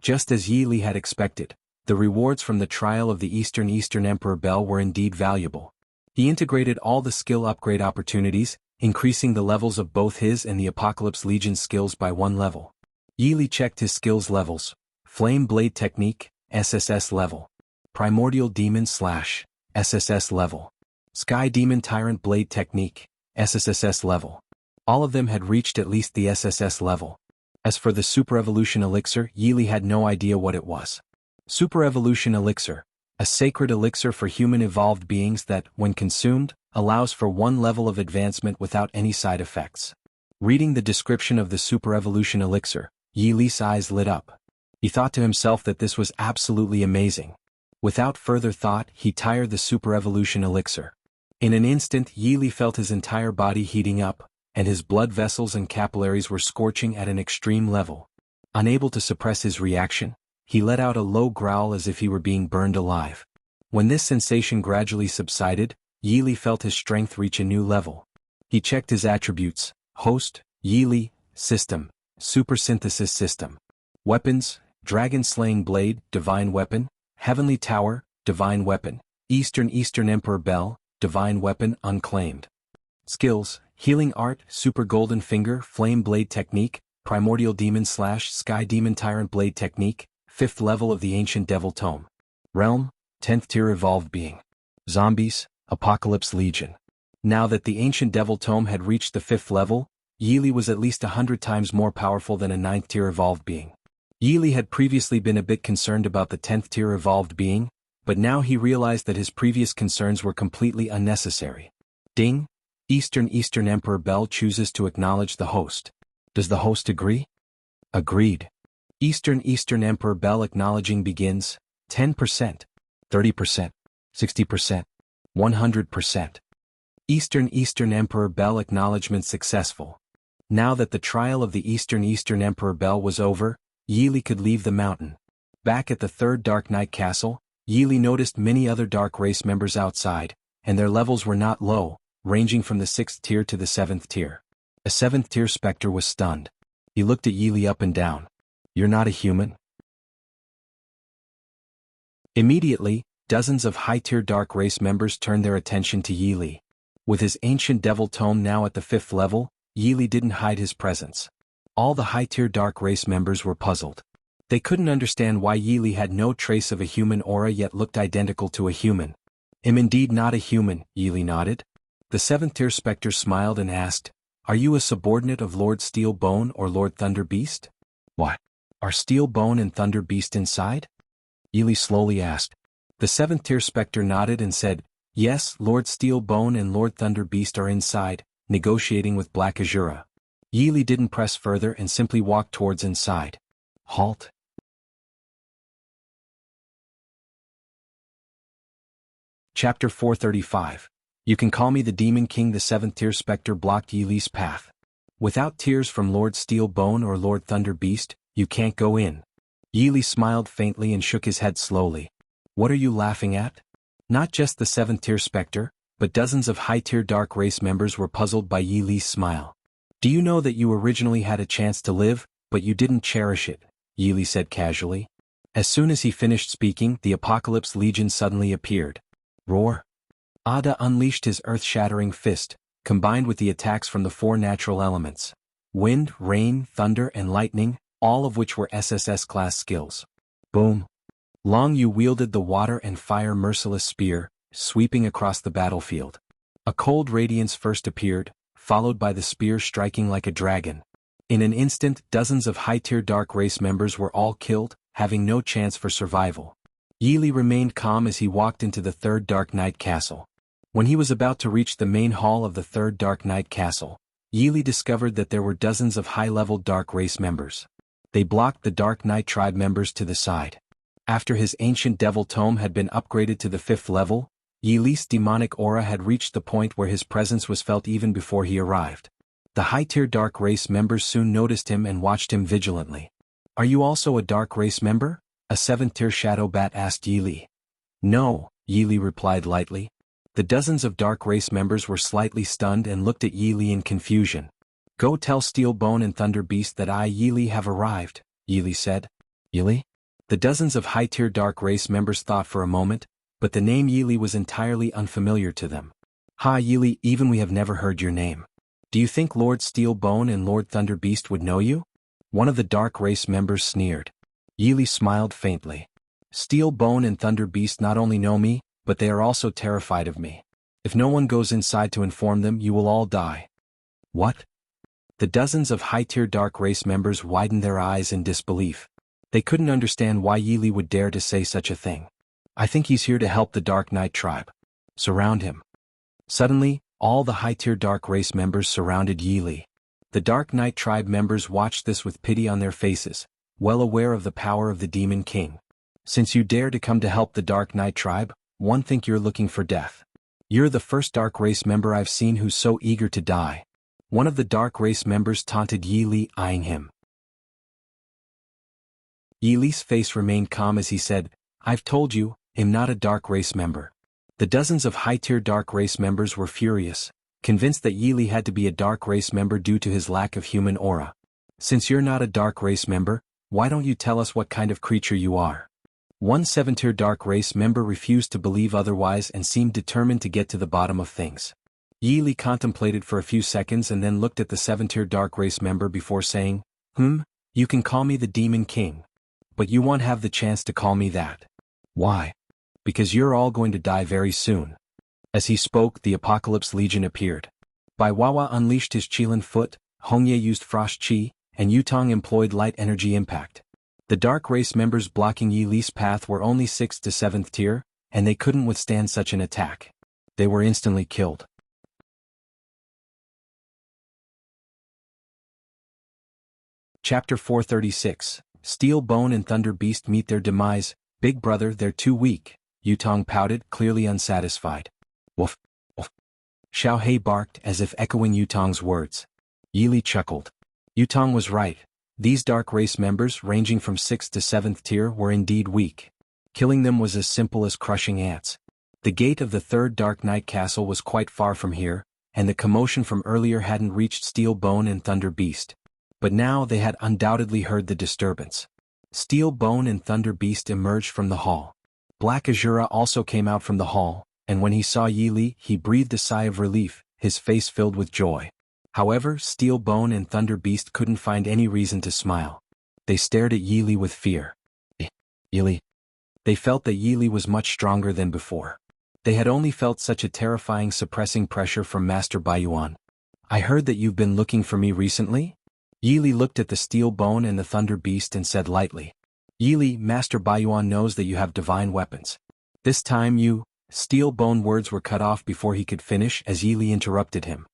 Just as Yi Li had expected, the rewards from the trial of the Eastern Emperor Bell were indeed valuable. He integrated all the skill upgrade opportunities, increasing the levels of both his and the Apocalypse Legion skills by 1 level. Yi Li checked his skills levels. Flame Blade Technique, SSS level. Primordial Demon / SSS level. Sky Demon Tyrant Blade Technique, SSS level. All of them had reached at least the SSS level. As for the Super Evolution Elixir, Yi Li had no idea what it was. Super Evolution Elixir, a sacred elixir for human evolved beings that, when consumed, allows for 1 level of advancement without any side effects. Reading the description of the Super Evolution Elixir, Yi Li's eyes lit up. He thought to himself that this was absolutely amazing. Without further thought, he tired the Super Evolution Elixir. In an instant, Yi Li felt his entire body heating up, and his blood vessels and capillaries were scorching at an extreme level. Unable to suppress his reaction, he let out a low growl as if he were being burned alive. When this sensation gradually subsided, Yi Li felt his strength reach a new level. He checked his attributes: Host, Yi Li, System, Super Synthesis System. Weapons, Dragon Slaying Blade, Divine Weapon, Heavenly Tower, Divine Weapon, Eastern Emperor Bell, Divine Weapon unclaimed. Skills, Healing Art, Super Golden Finger, Flame Blade Technique, Primordial Demon / Sky Demon Tyrant Blade Technique, 5th level of the Ancient Devil Tome. Realm, 10th tier Evolved Being. Zombies, Apocalypse Legion. Now that the Ancient Devil Tome had reached the 5th level, Yi Li was at least 100 times more powerful than a 9th tier Evolved Being. Yi Li had previously been a bit concerned about the 10th tier Evolved Being, but now he realized that his previous concerns were completely unnecessary. Ding! Eastern Emperor Bell chooses to acknowledge the host. Does the host agree? Agreed. Eastern Emperor Bell acknowledging begins, 10%, 30%, 60%, 100%. Eastern Emperor Bell acknowledgement successful. Now that the trial of the Eastern Emperor Bell was over, Yi Li could leave the mountain. Back at the 3rd Dark Knight Castle, Yi Li noticed many other Dark Race members outside, and their levels were not low, ranging from the 6th tier to the 7th tier. A 7th tier Spectre was stunned. He looked at Yi Li up and down. You're not a human? Immediately, dozens of high-tier Dark Race members turned their attention to Yi Li. With his Ancient Devil Tome now at the 5th level, Yi Li didn't hide his presence. All the high-tier Dark Race members were puzzled. They couldn't understand why Yi Li had no trace of a human aura yet looked identical to a human. "Am indeed not a human," Yi Li nodded. The 7th tier Spectre smiled and asked, "Are you a subordinate of Lord Steel Bone or Lord Thunder Beast?" "What? Are Steel Bone and Thunder Beast inside?" Yi Li slowly asked. The 7th tier Spectre nodded and said, "Yes, Lord Steel Bone and Lord Thunder Beast are inside, negotiating with Black Azura." Yi Li didn't press further and simply walked towards inside. Halt. Chapter 435. You can call me the Demon King. The 7th tier Spectre blocked Yi Li's path. "Without tears from Lord Steel Bone or Lord Thunder Beast, you can't go in." Yi Li smiled faintly and shook his head slowly. "What are you laughing at?" Not just the 7th tier Spectre, but dozens of high-tier Dark Race members were puzzled by Yi Li's smile. "Do you know that you originally had a chance to live, but you didn't cherish it?" Yi Li said casually. As soon as he finished speaking, the Apocalypse Legion suddenly appeared. Roar! Ada unleashed his earth-shattering fist, combined with the attacks from the 4 natural elements. Wind, rain, thunder and lightning, all of which were SSS-class skills. Boom! Long Yu wielded the water and fire merciless spear, sweeping across the battlefield. A cold radiance first appeared, followed by the spear striking like a dragon. In an instant, dozens of high-tier Dark Race members were all killed, having no chance for survival. Yi Li remained calm as he walked into the 3rd Dark Knight Castle. When he was about to reach the main hall of the 3rd Dark Knight Castle, Yi Li discovered that there were dozens of high-level Dark Race members. They blocked the Dark Knight tribe members to the side. After his Ancient Devil Tome had been upgraded to the 5th level, Yi Li's demonic aura had reached the point where his presence was felt even before he arrived. The high-tier Dark Race members soon noticed him and watched him vigilantly. "Are you also a Dark Race member?" a 7th tier Shadow Bat asked Yi Li. "No," Yi Li replied lightly. The dozens of Dark Race members were slightly stunned and looked at Yi Li in confusion. "Go tell Steel Bone and Thunder Beast that I, Yi Li, have arrived," Yi Li said. "Yi Li?" The dozens of high-tier Dark Race members thought for a moment, but the name Yi Li was entirely unfamiliar to them. "Ha Yi Li, even we have never heard your name. Do you think Lord Steel Bone and Lord Thunder Beast would know you?" One of the Dark Race members sneered. Yi Li smiled faintly. "Steel Bone and Thunder Beast not only know me, but they are also terrified of me. If no one goes inside to inform them, you will all die." "What?" The dozens of high-tier Dark Race members widened their eyes in disbelief. They couldn't understand why Yi Li would dare to say such a thing. "I think he's here to help the Dark Knight tribe. Surround him." Suddenly, all the high-tier Dark Race members surrounded Yi Li. The Dark Knight tribe members watched this with pity on their faces, well aware of the power of the Demon King. "Since you dare to come to help the Dark Knight tribe, one think you're looking for death. You're the first Dark Race member I've seen who's so eager to die." One of the Dark Race members taunted Yi Li, eyeing him. Yi Li's face remained calm as he said, "I've told you, I'm not a Dark Race member." The dozens of high-tier Dark Race members were furious. convinced that Yi Li had to be a dark race member due to his lack of human aura. Since you're not a dark race member, why don't you tell us what kind of creature you are? One 7-tier dark race member refused to believe otherwise and seemed determined to get to the bottom of things. Yi Li contemplated for a few seconds and then looked at the 7-tier dark race member before saying, You can call me the Demon King. But you won't have the chance to call me that. Why? Because you're all going to die very soon. As he spoke, the Apocalypse Legion appeared. Bai Wawa unleashed his Qilin foot, Hongye used Frost Chi, and Yutong employed Light Energy Impact. The dark race members blocking Yi Li's path were only 6th to 7th tier, and they couldn't withstand such an attack. They were instantly killed. Chapter 436. Steel Bone and Thunder Beast meet their demise. Big brother, they're too weak. Yutong pouted, clearly unsatisfied. Woof, woof. Xiao Hei barked as if echoing Yutong's words. Yi Li chuckled. Yutong was right. These dark race members ranging from 6th to 7th tier were indeed weak. Killing them was as simple as crushing ants. The gate of the 3rd Dark Knight Castle was quite far from here, and the commotion from earlier hadn't reached Steel Bone and Thunder Beast. But now they had undoubtedly heard the disturbance. Steel Bone and Thunder Beast emerged from the hall. Black Azura also came out from the hall, and when he saw Yi Li, he breathed a sigh of relief, his face filled with joy. However, Steel Bone and Thunder Beast couldn't find any reason to smile. They stared at Yi Li with fear. Yi Li. They felt that Yi Li was much stronger than before. They had only felt such a terrifying suppressing pressure from Master Baiyuan. I heard that you've been looking for me recently? Yi Li looked at the Steel Bone and the Thunder Beast and said lightly. Yi Li, Master Baiyuan knows that you have divine weapons. This time you... Steel Bone words were cut off before he could finish as Yi Li interrupted him.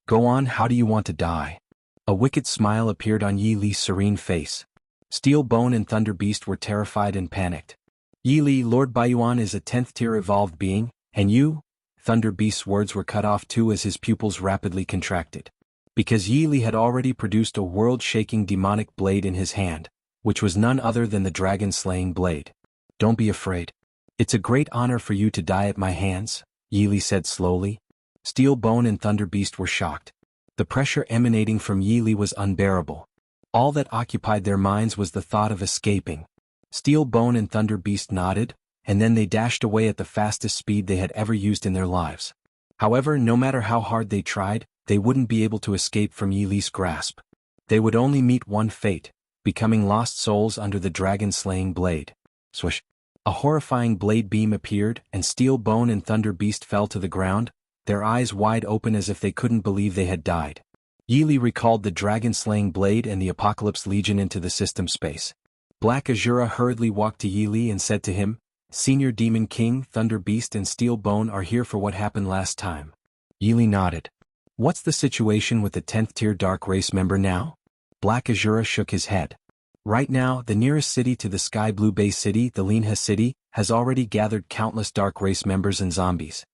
Go on, how do you want to die? A wicked smile appeared on Yi Li's serene face. Steel Bone and Thunder Beast were terrified and panicked. Yi Li, Lord Baiyuan is a 10th tier evolved being, and you? Thunder Beast's words were cut off too as his pupils rapidly contracted. Because Yi Li had already produced a world-shaking demonic blade in his hand, which was none other than the dragon-slaying blade. Don't be afraid. It's a great honor for you to die at my hands, Yi Li said slowly. Steel Bone and Thunder Beast were shocked. The pressure emanating from Yi Li was unbearable. All that occupied their minds was the thought of escaping. Steel Bone and Thunder Beast nodded, and then they dashed away at the fastest speed they had ever used in their lives. However, no matter how hard they tried, they wouldn't be able to escape from Yi Li's grasp. They would only meet one fate, becoming lost souls under the dragon-slaying blade. Swish! A horrifying blade beam appeared, and Steel Bone and Thunder Beast fell to the ground, their eyes wide open as if they couldn't believe they had died. Yi Li recalled the dragon-slaying blade and the Apocalypse Legion into the system space. Black Azura hurriedly walked to Yi Li and said to him, Senior Demon King, Thunder Beast and Steel Bone are here for what happened last time. Yi Li nodded. What's the situation with the 10th tier dark race member now? Black Azura shook his head. Right now, the nearest city to the Sky Blue Bay City, the Linha City, has already gathered countless dark race members and zombies.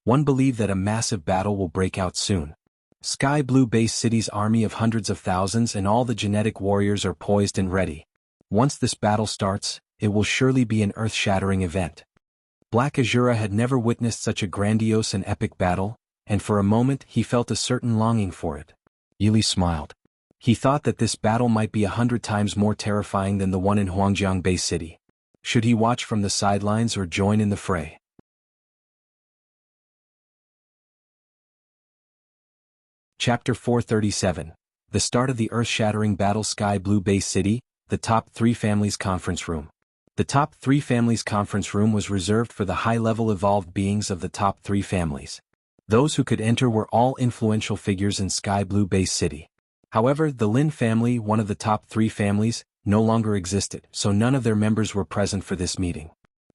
One believes that a massive battle will break out soon. Sky Blue Bay City's army of hundreds of thousands and all the genetic warriors are poised and ready. Once this battle starts, it will surely be an earth-shattering event. Black Azura had never witnessed such a grandiose and epic battle, and for a moment he felt a certain longing for it. Yi Li smiled. He thought that this battle might be 100 times more terrifying than the one in Huangjiang Bay City. Should he watch from the sidelines or join in the fray? Chapter 437. The start of the earth-shattering battle. Sky Blue Bay City, the Top 3 Families Conference Room. The Top 3 Families Conference Room was reserved for the high-level evolved beings of the Top 3 families. Those who could enter were all influential figures in Sky Blue Bay City. However, the Lin family, one of the Top 3 families, no longer existed, so none of their members were present for this meeting.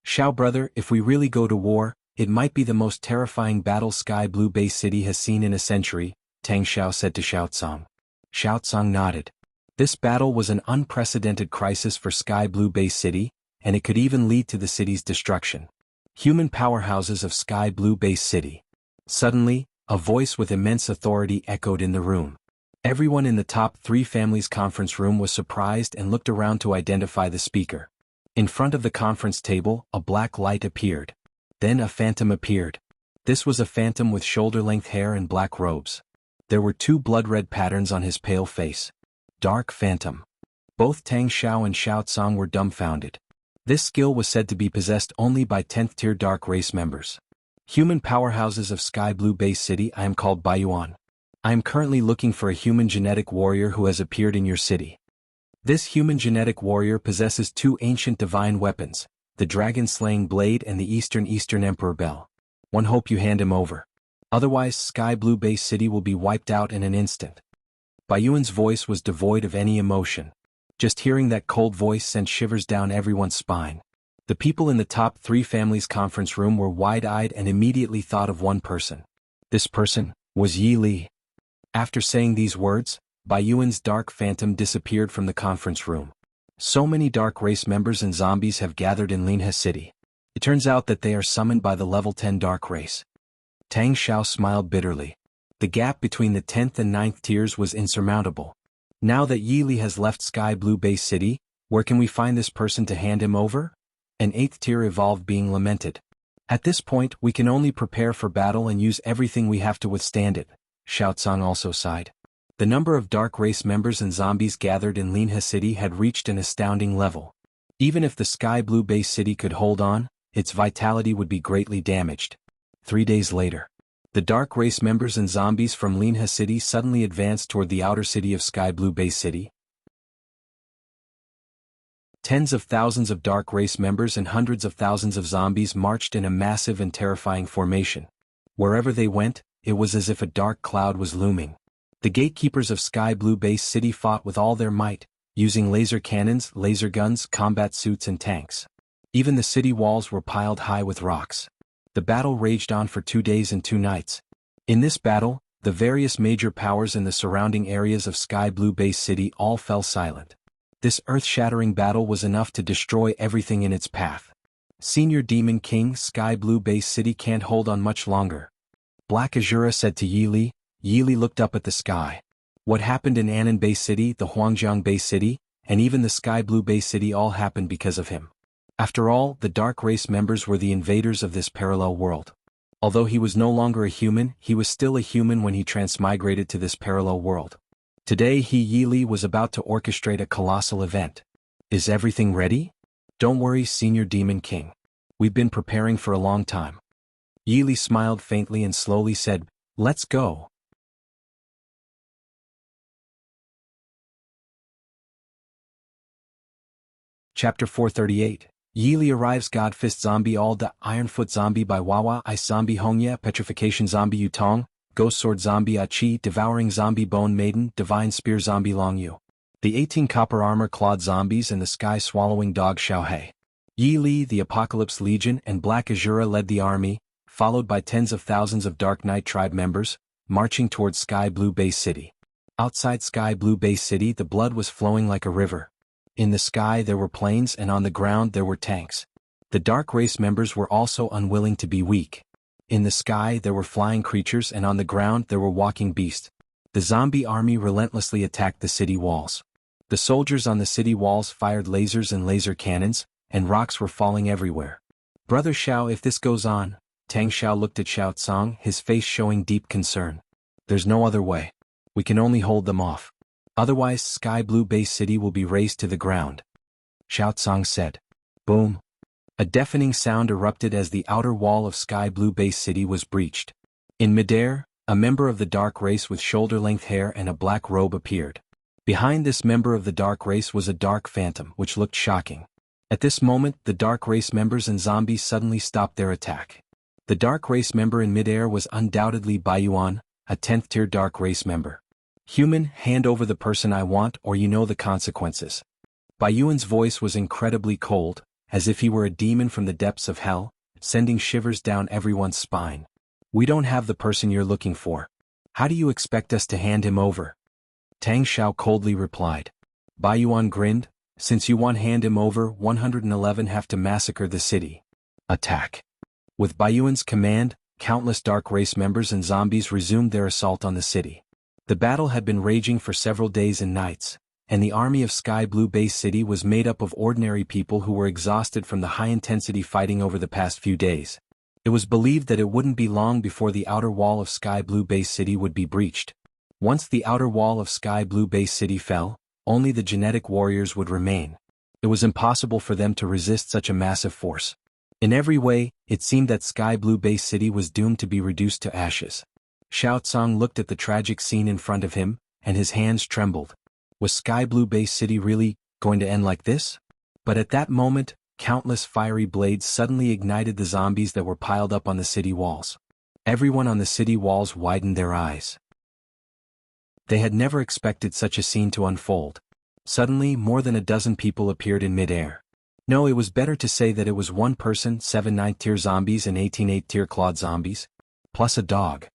Xiao brother, if we really go to war, it might be the most terrifying battle Sky Blue Bay City has seen in a century, Tang Xiao said to Xiao Tsang. Xiao Tsang nodded. This battle was an unprecedented crisis for Sky Blue Bay City, and it could even lead to the city's destruction. Human powerhouses of Sky Blue Bay City. Suddenly, a voice with immense authority echoed in the room. Everyone in the Top 3 Families conference room was surprised and looked around to identify the speaker. In front of the conference table, a black light appeared. Then a phantom appeared. This was a phantom with shoulder-length hair and black robes. There were 2 blood-red patterns on his pale face. Dark Phantom. Both Tang Xiao and Xiao Tsang were dumbfounded. This skill was said to be possessed only by 10th-tier Dark Race members. Human powerhouses of Sky Blue Base City. I am called Baiyuan. I am currently looking for a human genetic warrior who has appeared in your city. This human genetic warrior possesses 2 ancient divine weapons, the dragon-slaying blade and the Eastern Emperor Bell. One hope you hand him over. Otherwise Sky Blue Base City will be wiped out in an instant. Baiyuan's voice was devoid of any emotion. Just hearing that cold voice sent shivers down everyone's spine. The people in the top 3 families' conference room were wide-eyed and immediately thought of one person. This person was Yi Li. After saying these words, Baiyuan's Dark Phantom disappeared from the conference room. So many Dark Race members and zombies have gathered in Linhe City. It turns out that they are summoned by the level 10 Dark Race. Tang Xiao smiled bitterly. The gap between the 10th and 9th tiers was insurmountable. Now that Yi Li has left Sky Blue Base City, where can we find this person to hand him over? An 8th tier evolved being lamented. At this point we can only prepare for battle and use everything we have to withstand it, Xiao Tsang also sighed. The number of Dark Race members and zombies gathered in Linhe City had reached an astounding level. Even if the Sky Blue Base City could hold on, its vitality would be greatly damaged. 3 days later, the Dark Race members and zombies from Linhe City suddenly advanced toward the outer city of Sky Blue Base City. Tens of thousands of Dark Race members and hundreds of thousands of zombies marched in a massive and terrifying formation. Wherever they went, it was as if a dark cloud was looming. The gatekeepers of Sky Blue Base City fought with all their might, using laser cannons, laser guns, combat suits and tanks. Even the city walls were piled high with rocks. The battle raged on for 2 days and 2 nights. In this battle, the various major powers in the surrounding areas of Sky Blue Base City all fell silent. This earth-shattering battle was enough to destroy everything in its path. Senior Demon King, Sky Blue Base City can't hold on much longer. Black Azura said to Yi Li. Yi Li looked up at the sky. What happened in Annan Base City, the Huangjiang Base City, and even the Sky Blue Base City all happened because of him. After all, the Dark Race members were the invaders of this parallel world. Although he was no longer a human, he was still a human when he transmigrated to this parallel world. Today Yi Li was about to orchestrate a colossal event. Is everything ready? Don't worry, Senior Demon King. We've been preparing for a long time. Yi Li smiled faintly and slowly said, "Let's go." Chapter 438. Yi Li arrives. God Fist Zombie All the Ironfoot Zombie by Wawa Ice Zombie Hongya Petrification Zombie Yutong Ghost Sword Zombie Achi Devouring Zombie Bone Maiden Divine Spear Zombie Long Yu. The 18 Copper Armor Clawed Zombies and the Sky Swallowing Dog Xiaohei. Yi Li, the Apocalypse Legion and Black Azura led the army, followed by tens of thousands of Dark Knight tribe members, marching towards Sky Blue Base City. Outside Sky Blue Base City the blood was flowing like a river. In the sky there were planes and on the ground there were tanks. The Dark Race members were also unwilling to be weak. In the sky there were flying creatures and on the ground there were walking beasts. The zombie army relentlessly attacked the city walls. The soldiers on the city walls fired lasers and laser cannons, and rocks were falling everywhere. Brother Xiao, if this goes on, Tang Xiao looked at Xiao Tsang, his face showing deep concern. There's no other way. We can only hold them off. Otherwise Sky Blue Base City will be razed to the ground. Xiao Tsang said. Boom. A deafening sound erupted as the outer wall of Sky Blue Base City was breached. In midair, a member of the Dark Race with shoulder-length hair and a black robe appeared. Behind this member of the Dark Race was a Dark Phantom which looked shocking. At this moment the Dark Race members and zombies suddenly stopped their attack. The Dark Race member in midair was undoubtedly Baiyuan, a 10th tier Dark Race member. Human, hand over the person I want or you know the consequences. Baiyuan's voice was incredibly cold, as if he were a demon from the depths of hell, sending shivers down everyone's spine. We don't have the person you're looking for. How do you expect us to hand him over? Tang Xiao coldly replied. Baiyuan grinned, since you want hand him over, 111 have to massacre the city. Attack. With Baiyuan's command, countless Dark Race members and zombies resumed their assault on the city. The battle had been raging for several days and nights, and the army of Sky Blue Base City was made up of ordinary people who were exhausted from the high-intensity fighting over the past few days. It was believed that it wouldn't be long before the outer wall of Sky Blue Bay City would be breached. Once the outer wall of Sky Blue Bay City fell, only the genetic warriors would remain. It was impossible for them to resist such a massive force. In every way, it seemed that Sky Blue Bay City was doomed to be reduced to ashes. Xiao Tsang looked at the tragic scene in front of him, and his hands trembled. Was Sky Blue Bay City really going to end like this? But at that moment, countless fiery blades suddenly ignited the zombies that were piled up on the city walls. Everyone on the city walls widened their eyes. They had never expected such a scene to unfold. Suddenly, more than a dozen people appeared in mid-air. No, it was better to say that it was one person, 7 9th-tier zombies and 18 8th-tier clawed zombies, plus a dog.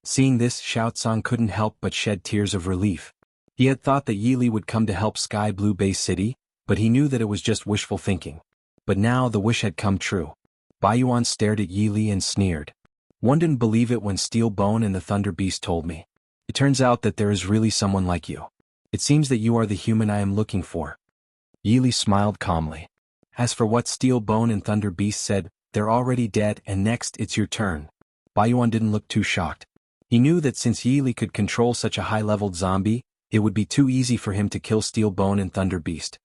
Seeing this, Xiao Tsang couldn't help but shed tears of relief. He had thought that Yili would come to help Sky Blue Bay City, but he knew that it was just wishful thinking. But now the wish had come true. Baiyuan stared at Yili and sneered. One didn't believe it when Steel Bone and the Thunder Beast told me. It turns out that there is really someone like you. It seems that you are the human I am looking for. Yili smiled calmly. As for what Steel Bone and Thunder Beast said, they're already dead and next it's your turn. Baiyuan didn't look too shocked. He knew that since Yili could control such a high-leveled zombie, it would be too easy for him to kill Steel Bone and Thunder Beast.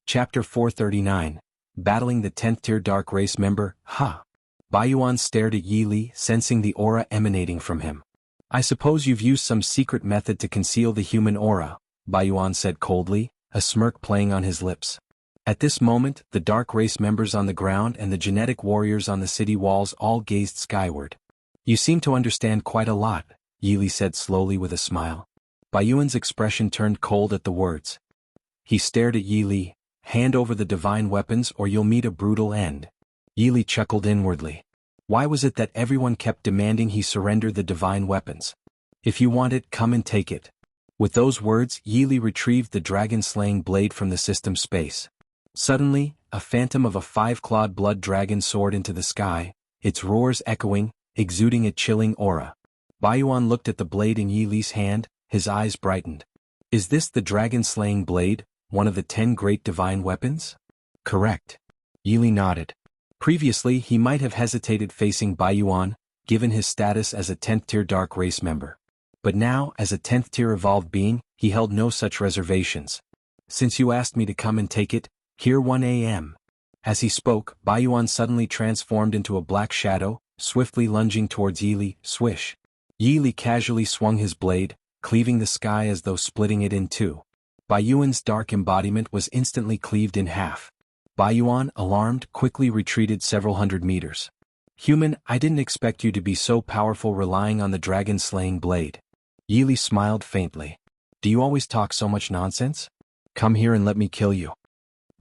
Chapter 439. Battling the 10th tier Dark Race member, Ha! Baiyuan stared at Yili, sensing the aura emanating from him. I suppose you've used some secret method to conceal the human aura, Baiyuan said coldly, a smirk playing on his lips. At this moment, the Dark Race members on the ground and the genetic warriors on the city walls all gazed skyward. You seem to understand quite a lot, Yili said slowly with a smile. Baiyuan's expression turned cold at the words. He stared at Yili. Hand over the divine weapons or you'll meet a brutal end. Yili chuckled inwardly. Why was it that everyone kept demanding he surrender the divine weapons? If you want it, come and take it. With those words, Yili retrieved the dragon-slaying blade from the system space. Suddenly, a phantom of a 5-clawed blood dragon soared into the sky, its roars echoing, exuding a chilling aura. Baiyuan looked at the blade in Yili's hand, his eyes brightened. Is this the dragon-slaying blade, one of the 10 great divine weapons? Correct. Yili nodded. Previously, he might have hesitated facing Baiyuan, given his status as a 10th tier Dark Race member. But now, as a 10th tier evolved being, he held no such reservations. Since you asked me to come and take it, here 1 a.m. As he spoke, Baiyuan suddenly transformed into a black shadow, swiftly lunging towards Yili, swish. Yili casually swung his blade, cleaving the sky as though splitting it in two. Baiyuan's dark embodiment was instantly cleaved in half. Baiyuan, alarmed, quickly retreated several hundred meters. Human, I didn't expect you to be so powerful relying on the dragon-slaying blade. Yili smiled faintly. Do you always talk so much nonsense? Come here and let me kill you.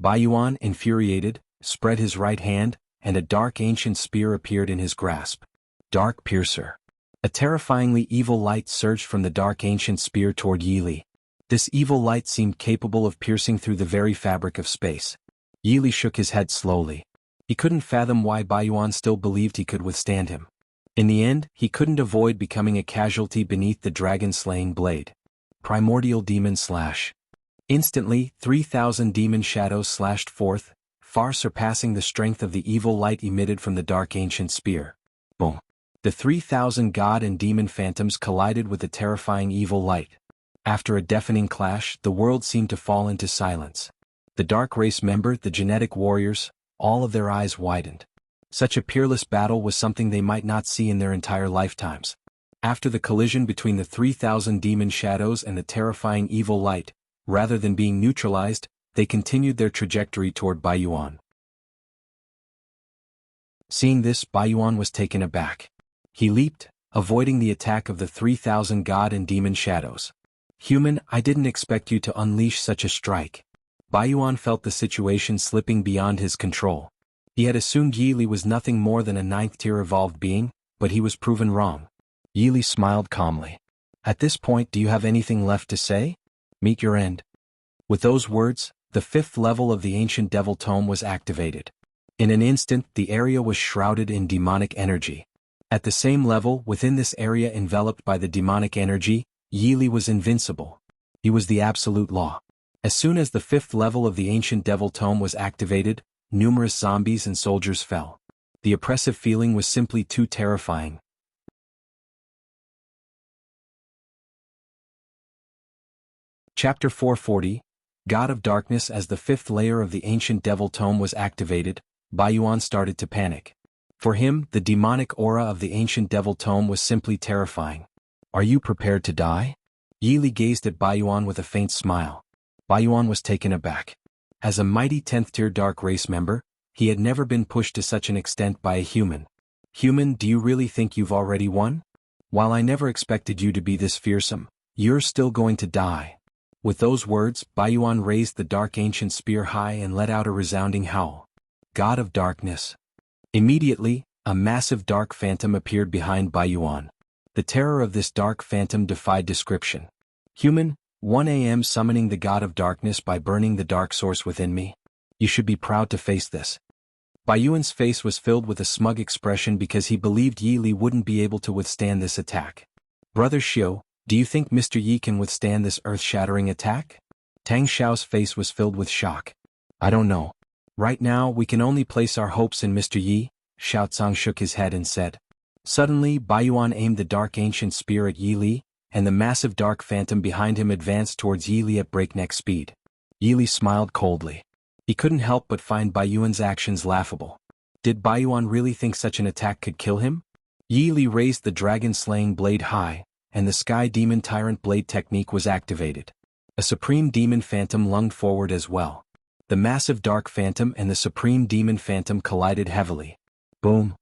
Baiyuan, infuriated, spread his right hand, and a dark ancient spear appeared in his grasp. Dark Piercer. A terrifyingly evil light surged from the dark ancient spear toward Yili. This evil light seemed capable of piercing through the very fabric of space. Yili shook his head slowly. He couldn't fathom why Baiyuan still believed he could withstand him. In the end, he couldn't avoid becoming a casualty beneath the dragon-slaying blade. Primordial Demon Slash. Instantly, 3,000 demon shadows slashed forth, far surpassing the strength of the evil light emitted from the dark ancient spear. Boom. The 3,000 god and demon phantoms collided with the terrifying evil light. After a deafening clash, the world seemed to fall into silence. The Dark Race member, the genetic warriors, all of their eyes widened. Such a peerless battle was something they might not see in their entire lifetimes. After the collision between the 3,000 demon shadows and the terrifying evil light, rather than being neutralized, they continued their trajectory toward Baiyuan. Seeing this, Baiyuan was taken aback. He leaped, avoiding the attack of the 3,000 god and demon shadows. Human, I didn't expect you to unleash such a strike. Baiyuan felt the situation slipping beyond his control. He had assumed Yili was nothing more than a 9th tier evolved being, but he was proven wrong. Yili smiled calmly. At this point, do you have anything left to say? Meet your end. With those words, the 5th level of the ancient devil tome was activated. In an instant, the area was shrouded in demonic energy. At the same level, within this area enveloped by the demonic energy, Yili was invincible. He was the absolute law. As soon as the 5th level of the ancient devil tome was activated, numerous zombies and soldiers fell. The oppressive feeling was simply too terrifying. Chapter 440, God of Darkness. As the 5th layer of the ancient devil tome was activated, Baiyuan started to panic. For him, the demonic aura of the ancient devil tome was simply terrifying. Are you prepared to die? Yili gazed at Baiyuan with a faint smile. Baiyuan was taken aback. As a mighty 10th tier dark race member, he had never been pushed to such an extent by a human. Human, do you really think you've already won? While I never expected you to be this fearsome, you're still going to die. With those words, Baiyuan raised the dark ancient spear high and let out a resounding howl. God of Darkness. Immediately, a massive dark phantom appeared behind Baiyuan. The terror of this dark phantom defied description. Human, 1 a.m. summoning the God of Darkness by burning the dark source within me. You should be proud to face this. Baiyuan's face was filled with a smug expression because he believed Yi Li wouldn't be able to withstand this attack. Brother Xiu, do you think Mr. Yi can withstand this earth-shattering attack? Tang Xiao's face was filled with shock. I don't know. Right now we can only place our hopes in Mr. Yi. Xiaocang shook his head and said. Suddenly, Baiyuan aimed the dark ancient spear at Yi Li, and the massive dark phantom behind him advanced towards Yi Li at breakneck speed. Yi Li smiled coldly. He couldn't help but find Baiyuan's actions laughable. Did Baiyuan really think such an attack could kill him? Yi Li raised the dragon-slaying blade high, and the Sky Demon Tyrant Blade technique was activated. A Supreme Demon Phantom lunged forward as well. The massive Dark Phantom and the Supreme Demon Phantom collided heavily. Boom!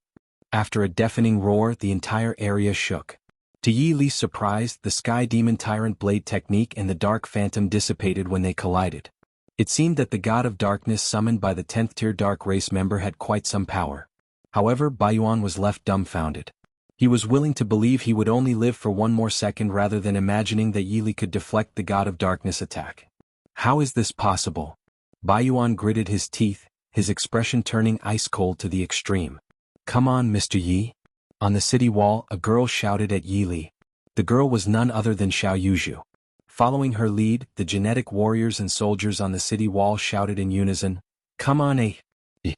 After a deafening roar, the entire area shook. To Yi Li's surprise, the Sky Demon Tyrant Blade technique and the Dark Phantom dissipated when they collided. It seemed that the God of Darkness summoned by the 10th tier Dark Race member had quite some power. However, Baiyuan was left dumbfounded. He was willing to believe he would only live for one more second rather than imagining that Yi Li could deflect the God of Darkness attack. How is this possible? Baiyuan gritted his teeth, his expression turning ice-cold to the extreme. Come on, Mr. Yi. On the city wall, a girl shouted at Yi Li. The girl was none other than Xiao Yuzhu. Following her lead, the genetic warriors and soldiers on the city wall shouted in unison, Come on, eh?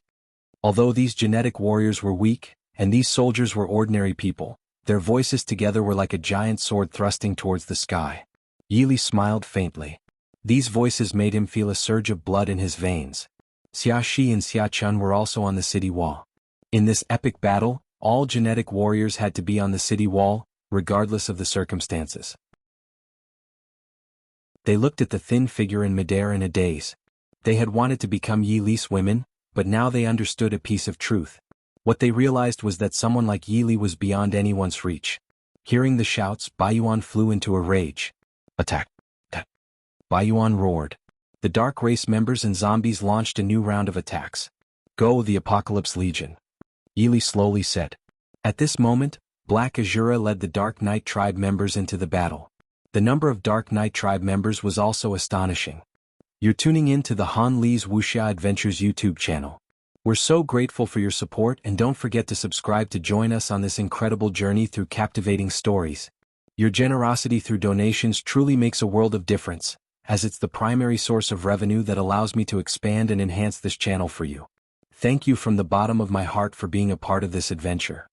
Although these genetic warriors were weak, and these soldiers were ordinary people, their voices together were like a giant sword thrusting towards the sky. Yi Li smiled faintly. These voices made him feel a surge of blood in his veins. Xia Shi and Xia Chun were also on the city wall. In this epic battle, all genetic warriors had to be on the city wall, regardless of the circumstances. They looked at the thin figure in midair in a daze. They had wanted to become Yi Li's women, but now they understood a piece of truth. What they realized was that someone like Yi Li was beyond anyone's reach. Hearing the shouts, Baiyuan flew into a rage. Attack! Baiyuan roared. The Dark Race members and zombies launched a new round of attacks. Go, the Apocalypse Legion. Yi Li slowly said. At this moment, Black Azura led the Dark Knight tribe members into the battle. The number of Dark Knight tribe members was also astonishing. You're tuning in to the Han Li's Wuxia Adventures YouTube channel. We're so grateful for your support, and don't forget to subscribe to join us on this incredible journey through captivating stories. Your generosity through donations truly makes a world of difference, as it's the primary source of revenue that allows me to expand and enhance this channel for you. Thank you from the bottom of my heart for being a part of this adventure.